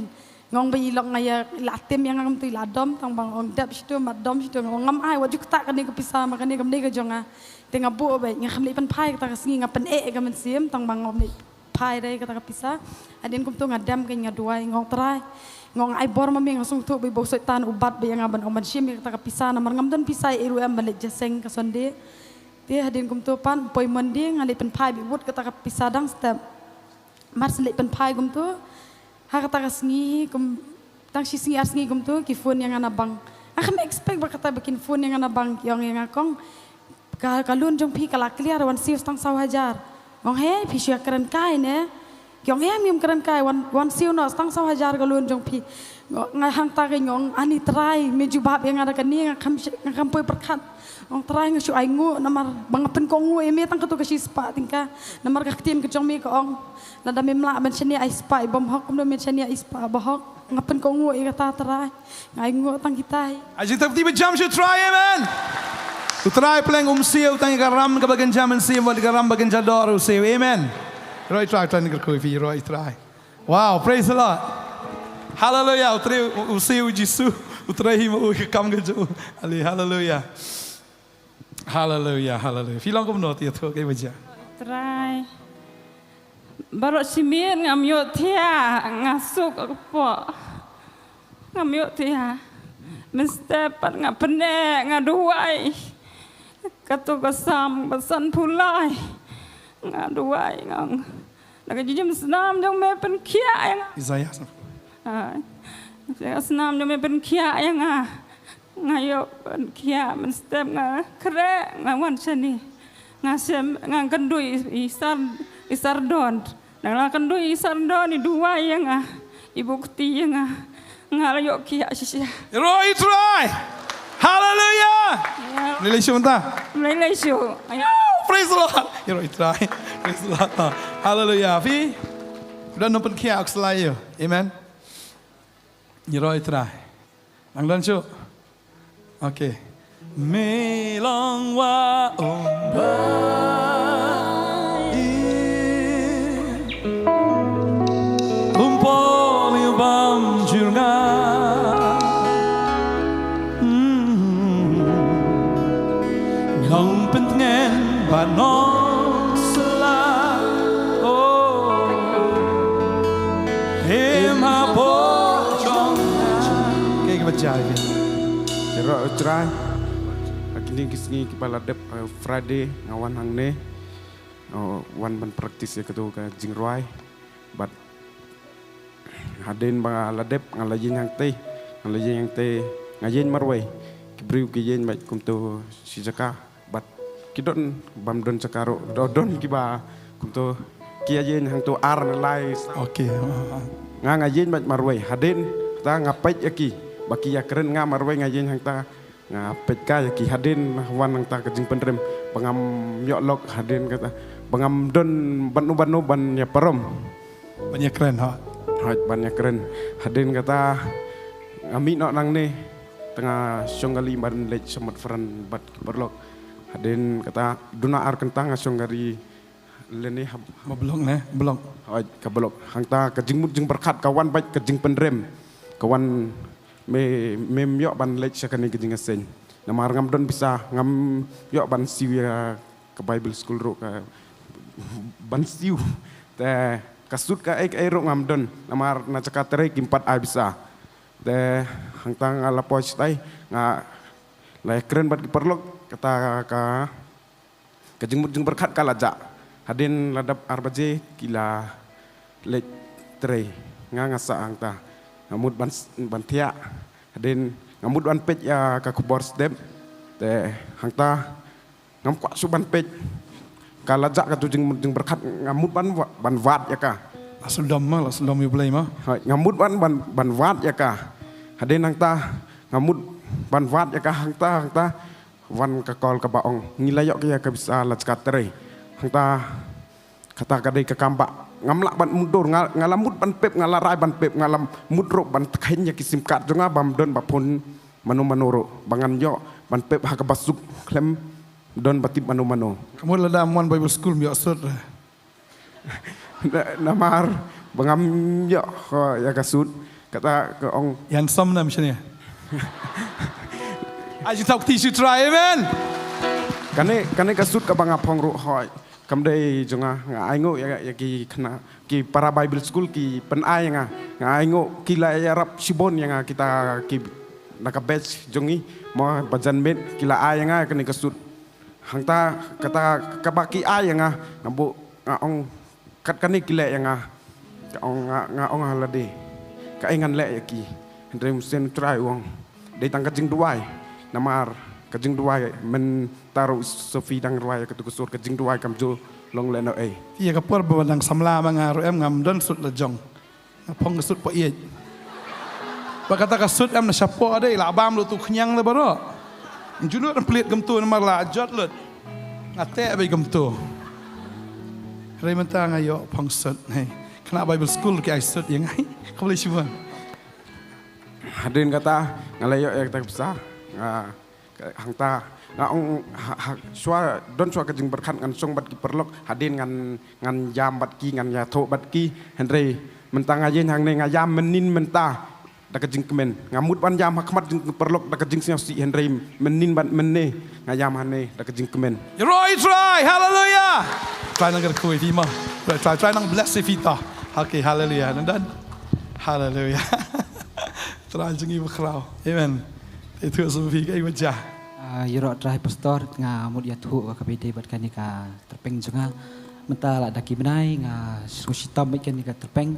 ngong be ilok ngaya latim yang ngam tu ladom tang bangong dap situ madom situ ngam ai wajuk tak kani kapisa makani kam ni ke jonga tenga bu be ngam li pan pai kata kasingi ngapen ka men sim tang bangong ni pai dai kata kapisa adin kum tu ngadam ke ngaduai ngong trai ngong ai bor mami ngasung tu be bosoi tan ubat be yang aban oman shim kata kapisa namar ngam don pisai iru am balik jaseng ka sonde te hadin kum tu pan poi mandi ngali pen pai bi wut kata kapisa dang step mar selik pen pai kum tu ha kata kasngi kum tang singi asngi kum tu ki phone yang ana bang akam expect ba kata bikin phone yang ana bang yang akong kalun jong pi kala clear wan sius tang saw hajar ngong he pi sia keren kai ne Kyong em keren kai wan siu no stang saw hajar galun jong pi ngai hang ta ngong ani try meju bab yang ada kani ngakam poi perkat ngong try ngasu ai ngu namar bangapen ko ngu eme tang katu kasi spa tingka namar ka ktien ke jong mi ko ong lada memla ban chani ai spa bom hok kum do me chani ai spa bahok ngapen ko ngu e kata try ngai ngu tang kitai Aji tapi jam should try amen. Utrai peleng siu tang garam ka bagan jaman siu wal garam bagan jador siu amen. Roy try fi Roy try. Wow, praise the Lord. Hallelujah. Utrai usiu Jisu. Utrai mo kam gajo. Ali hallelujah. Hallelujah, hallelujah. Filang ko no ti to kay baja. Try. Barok simin ngam yo tia ngasuk po. Ngam yo tia. Mesti pat ngapene ngaduai. Katu kasam basan pulai. Ngaduai ngang. Nakajijim senam jong me pen kia yang. Isaiah. Saya senam jong me pen kia yang ngayo pen kia mesti kere ngawan sini. Ngasem ngangkendui isar don. Nang kendui isar don dua yang ibu keti yang ngalayo kia sisia. Roy try. Hallelujah. Relation ta. Relation. Praise the Lord. Roy try. Praise the Lord. Hallelujah. Fi. Dan nampak kia akselaya. Amen. Roy try. Nang dan show. Okay. Melang wa umpol bam jurnga banon sela oh em hapo chong cái bajai ni Jero utrai. Kini kisni kepala dep Friday ngawan hang ne. Wan ban praktis ya ketu ka jingroi. But haden ba ladep ngalayin hang teh. Ngalayin hang teh ngayin marwai. Kibriu kiyen mai kumto sijaka. But kidon bam don sakaro dodon kiba kumto kiayen hang to ar lai. okay Ngayin mai marwai. Haden ta ngapait yaki. Baki ya keren nga marwai ngayin hang ta nga peka ya ki hadin wan nang ta kajing pendrem pangam yoklok hadin kata pangam don banu ban ya parom banyak keren ha haj banyak keren hadin kata ngami no nang ne tengah syonggali ban lej somat fran bat berlok hadin kata duna ar kentang syonggali leni belum ne belum haj kablok hang ta kajing mut jing berkat kawan baik kajing pendrem kawan mem yok ban lech sakani kejing asen namar ngam don bisa ngam yok ban siu ya ke Bible school ro ka ban siu te kasut ka ek ro ngam don namar na cakatere kimpat a bisa te hangtang ala pos tai nga lai keren bat perlok kata ka kejing berkat kalaja hadin ladap arbaje kila lech tre nga ngasa angta ngamut ban tia hadin ngamut ban pej ya ka kubor step te hangta ngam kwa su ban pej kalajak ka tujing berkat ngamut ban wat ya ka langsung dom you blame ngamut ban wat ya ka hadin hangta ngamut ban wat ya ka hangta wan ka kol ka baong ngilayok ya ka bisa lajkatere hangta kata kadai ka kamba ngamlak ban mundur ngalamut ban pep ngalarai ban pep ngalam mudro ban kainya kisim kat jonga bam don bapun manu manoro bangan yo ban pep ha basuk klem don batip manu kamu lada mon Bible school mi asut namar bangam yo ya kasut kata ke ong yan som na misalnya aji tak tisu try amen kane kasut ka bangapong ru hoy kamdai jonga nga aingo ya ki kena ki para Bible school ki penai nga aingo kila ya rap sibon yang kita ki naka batch jongi mo bajan met kila ay nga kani kasut hangta kata kabaki ay nga nambu nga ong kat kani kila yang nga ong halade kaingan le ya ki ndrem sen try wong dei tang kajing duai namar kajing duai men taruh Sofi dang ruai ketu kusur kajing duai kamjul long leno ai iya kapur bawang samla mga ro em ngam don sut la jong pong sut po iya bakata ka sut em na sapo ade la bam lu tu khnyang le baro junut pelit gam tu namar la jot lut ngate be gam tu rementa ngayo pong sut hey kena Bible school ki ai sut yang ai ka boleh cuba hadin kata ngalayo ya kita bisa hangta ngaong swa don swa kajing berkat ngan song bat ki perlok hadin ngan jam bat ki ngan ya tho bat ki henry mentang ajen hang ne ngayam menin menta da kajing kemen ngamut ban jam hakmat jing perlok da kajing si henry menin ban menne ngayam hane da kajing kemen try hallelujah try nang ku tima try nang bless vita okay hallelujah dan hallelujah try jingi bakrau amen itu sebi kai wajah Yoro trai pastor nga mud ya tu ka pede bat kani ka terpeng junga menta la daki benai nga susitam ikan ni ka terpeng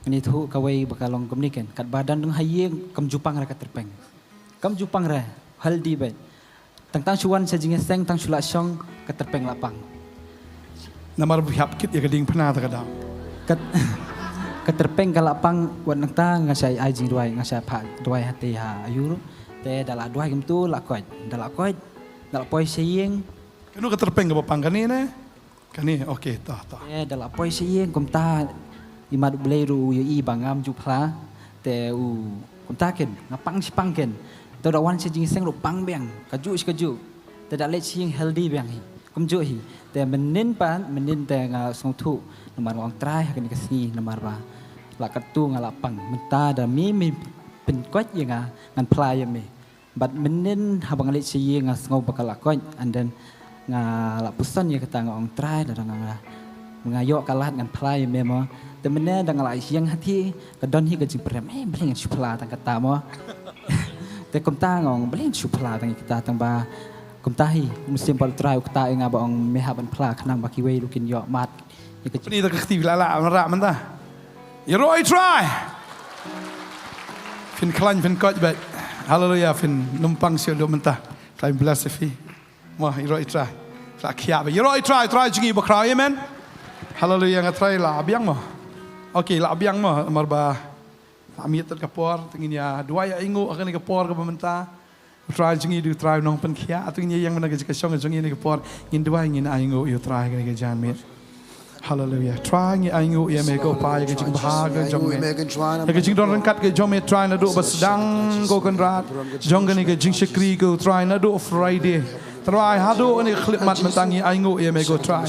ni tu ka wei bakalong komniken kat badan dung hayeng kam jupang ra ka terpeng kam jupang ra haldi bet tang suan sajing seng tang sula song ka terpeng lapang namar bihap kit ya gading pernah ta kadang kat ka terpeng ka lapang wan nang ta nga sai ai jing duai nga sai pha duai hati ha ayuru te dala dua game tu lakoi dala poi seyeng kanu keterpeng ke bapang kani ne kani okey tah te dala poi seyeng kom ta imad bleiru yo i bangam jupla te kom ta ken ngapang sipang ken to da wan sejing seng ru pang beng kaju te dala seyeng healthy beng hi kom ju hi te menin te nga song thu namar wang trai kani kasni namar ba la katu ngalapang menta da miเป็นก้อยยังงานพลายยังมีบัดมันเน้นหาบังเลชียังงานสงบกะละก้อยอันเดน la pusan ya kata ngong try dan ngayok kalah dengan play memo temennya dengan la siang hati kedon hi gajing perem beli supla tang kata mo te kom ta ngong beli supla tang kita tang ba kom ta hi musim pal try kita nga ba ong mehaban pla kanang baki we lukin yo mat ya gajing Ini tak aktif lala merak mentah. Ya roi try. Fin klan fin kot bet. Haleluya fin numpang sio do mentah. Try bless fi. Wah ya roi try. Tak kiap. Ya roi try jengi bakra amen. Haleluya ngat try la abiang mo. Okey la abiang mo marba. Amit tat kapor tengin ya dua ya ingu akan kapor ke mentah. Try jengi du try nong pen kia atau ini yang mana ke song jengi ni kapor ngin dua ngin aingu you try ke jan mit. Hallelujah. Try ngi aingu ya me go pa ya ke jing bahaga jong me. Ya ke jing don kat ke jong me try na do basdang go kan rat. Jong ke ni ke jing shakri go try na do Friday. Try hado ni clip mat mentangi aingu ya me go try.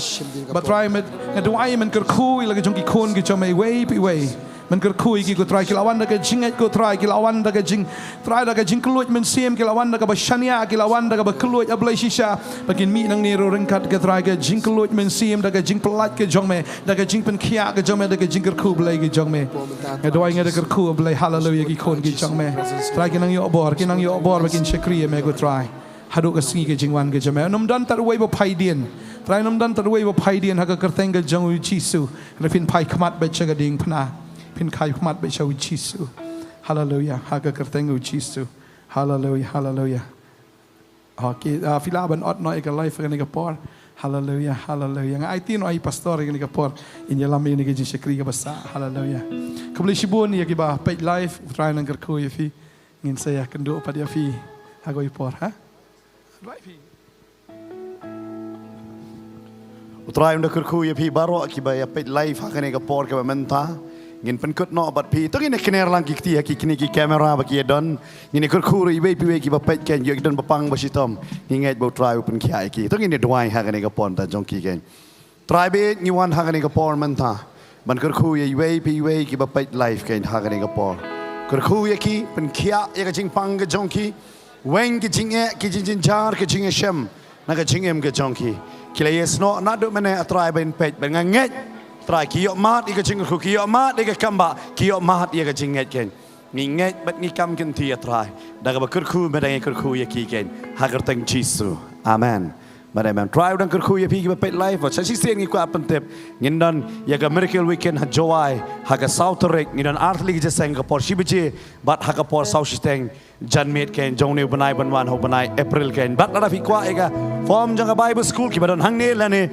But try met do ai men ker kui la ke jong ki kon ke jong me way pi way. Men ker kui ki go try ki lawan da ke jing go try ki lawan da ke jing try da ke jing keluat men sim ki lawan da ke bashania ki lawan da ke keluat ablai shisha bakin mi nang ni ro rengkat ke try ke jing keluat men sim da ke jing pelat ke jong me da ke jing pen kia ke jong me da ke jing ker ku blai ke jong me doai nge da ker ku blai hallelujah ki kon ki jong me try ki nang yo bor bakin shakri me go try hadu ke singi ke jing wan ke jong me num dan tar wei bo pai dien try num dan tar wei bo pai dien ha ke kerteng ke jong u jisu le fin pai khamat be chaga ding phna pin kai khamat be chawi jisu hallelujah ha ka kertengu jisu hallelujah hallelujah okay filaban ot noi ka life ni ka por hallelujah hallelujah ngai tin ai pastor ni ka por in yalam ni ka jisu kri ka basa hallelujah kabli shibun ya ki ba page life try nang kerku ya fi ngin saya kendo pada fi ha goi por ha right fi Utrai unda kerku ya pi baro akiba ya page live hakane ka por ka menta ngin penkut no bat pi to ngin kener lang ki ti ki kini ki kamera ba ki don ngin kerku ri we pi we ki ba page ken yo don ba pang ba sitom nginget bo try pen ki ki to ngin dwai hakane ka pon ta jong ki ken try be ni wan hakane ka por menta ban kerku ya we pi we ki ba page live ken hakane ka por kerku ya ki pen kia ya ka jing pang ka jong ki wen ki jing e ki jing jar ki jing shem na ka jing em ka jong ki kila yes no na do mene atrai ben page ben nget trai kiyo mat ika jing ku kiyo mat ika kamba kiyo mat ika jing nget ken ni nget bat ni kam ken ti atrai daga ba kurku medang kurku ya ki ken hagar teng jisu amen Madam, try udang kerku ya pergi berpet live. Saya sih sih ngikut apa tip. Ngindan ya ke miracle weekend ha Joai, ha ke South Rek, ngindan artli je Singapore, Shibuji, but ha ke Port South Steng, Janmit ken, Jongni benai benwan ho benai April ken. But ada fikwa ega form jangka Bible school kiba don hang ni lah ni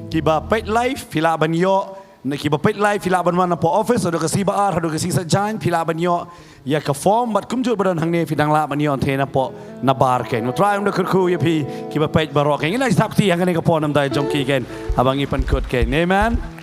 kiba pet live fila banyo. Kiba pet live fila benwan po office, ada ke sibar, ada ke sisa jan fila banyo. Ya ke form but kumjut badan hang ni fidang la banyo antena po na bar ken. Try unda kerku ya pi kiba pet barok ken. Ina sabti hang ni ke po nam dai jongki ken. Abang ipan kut ken. Amen.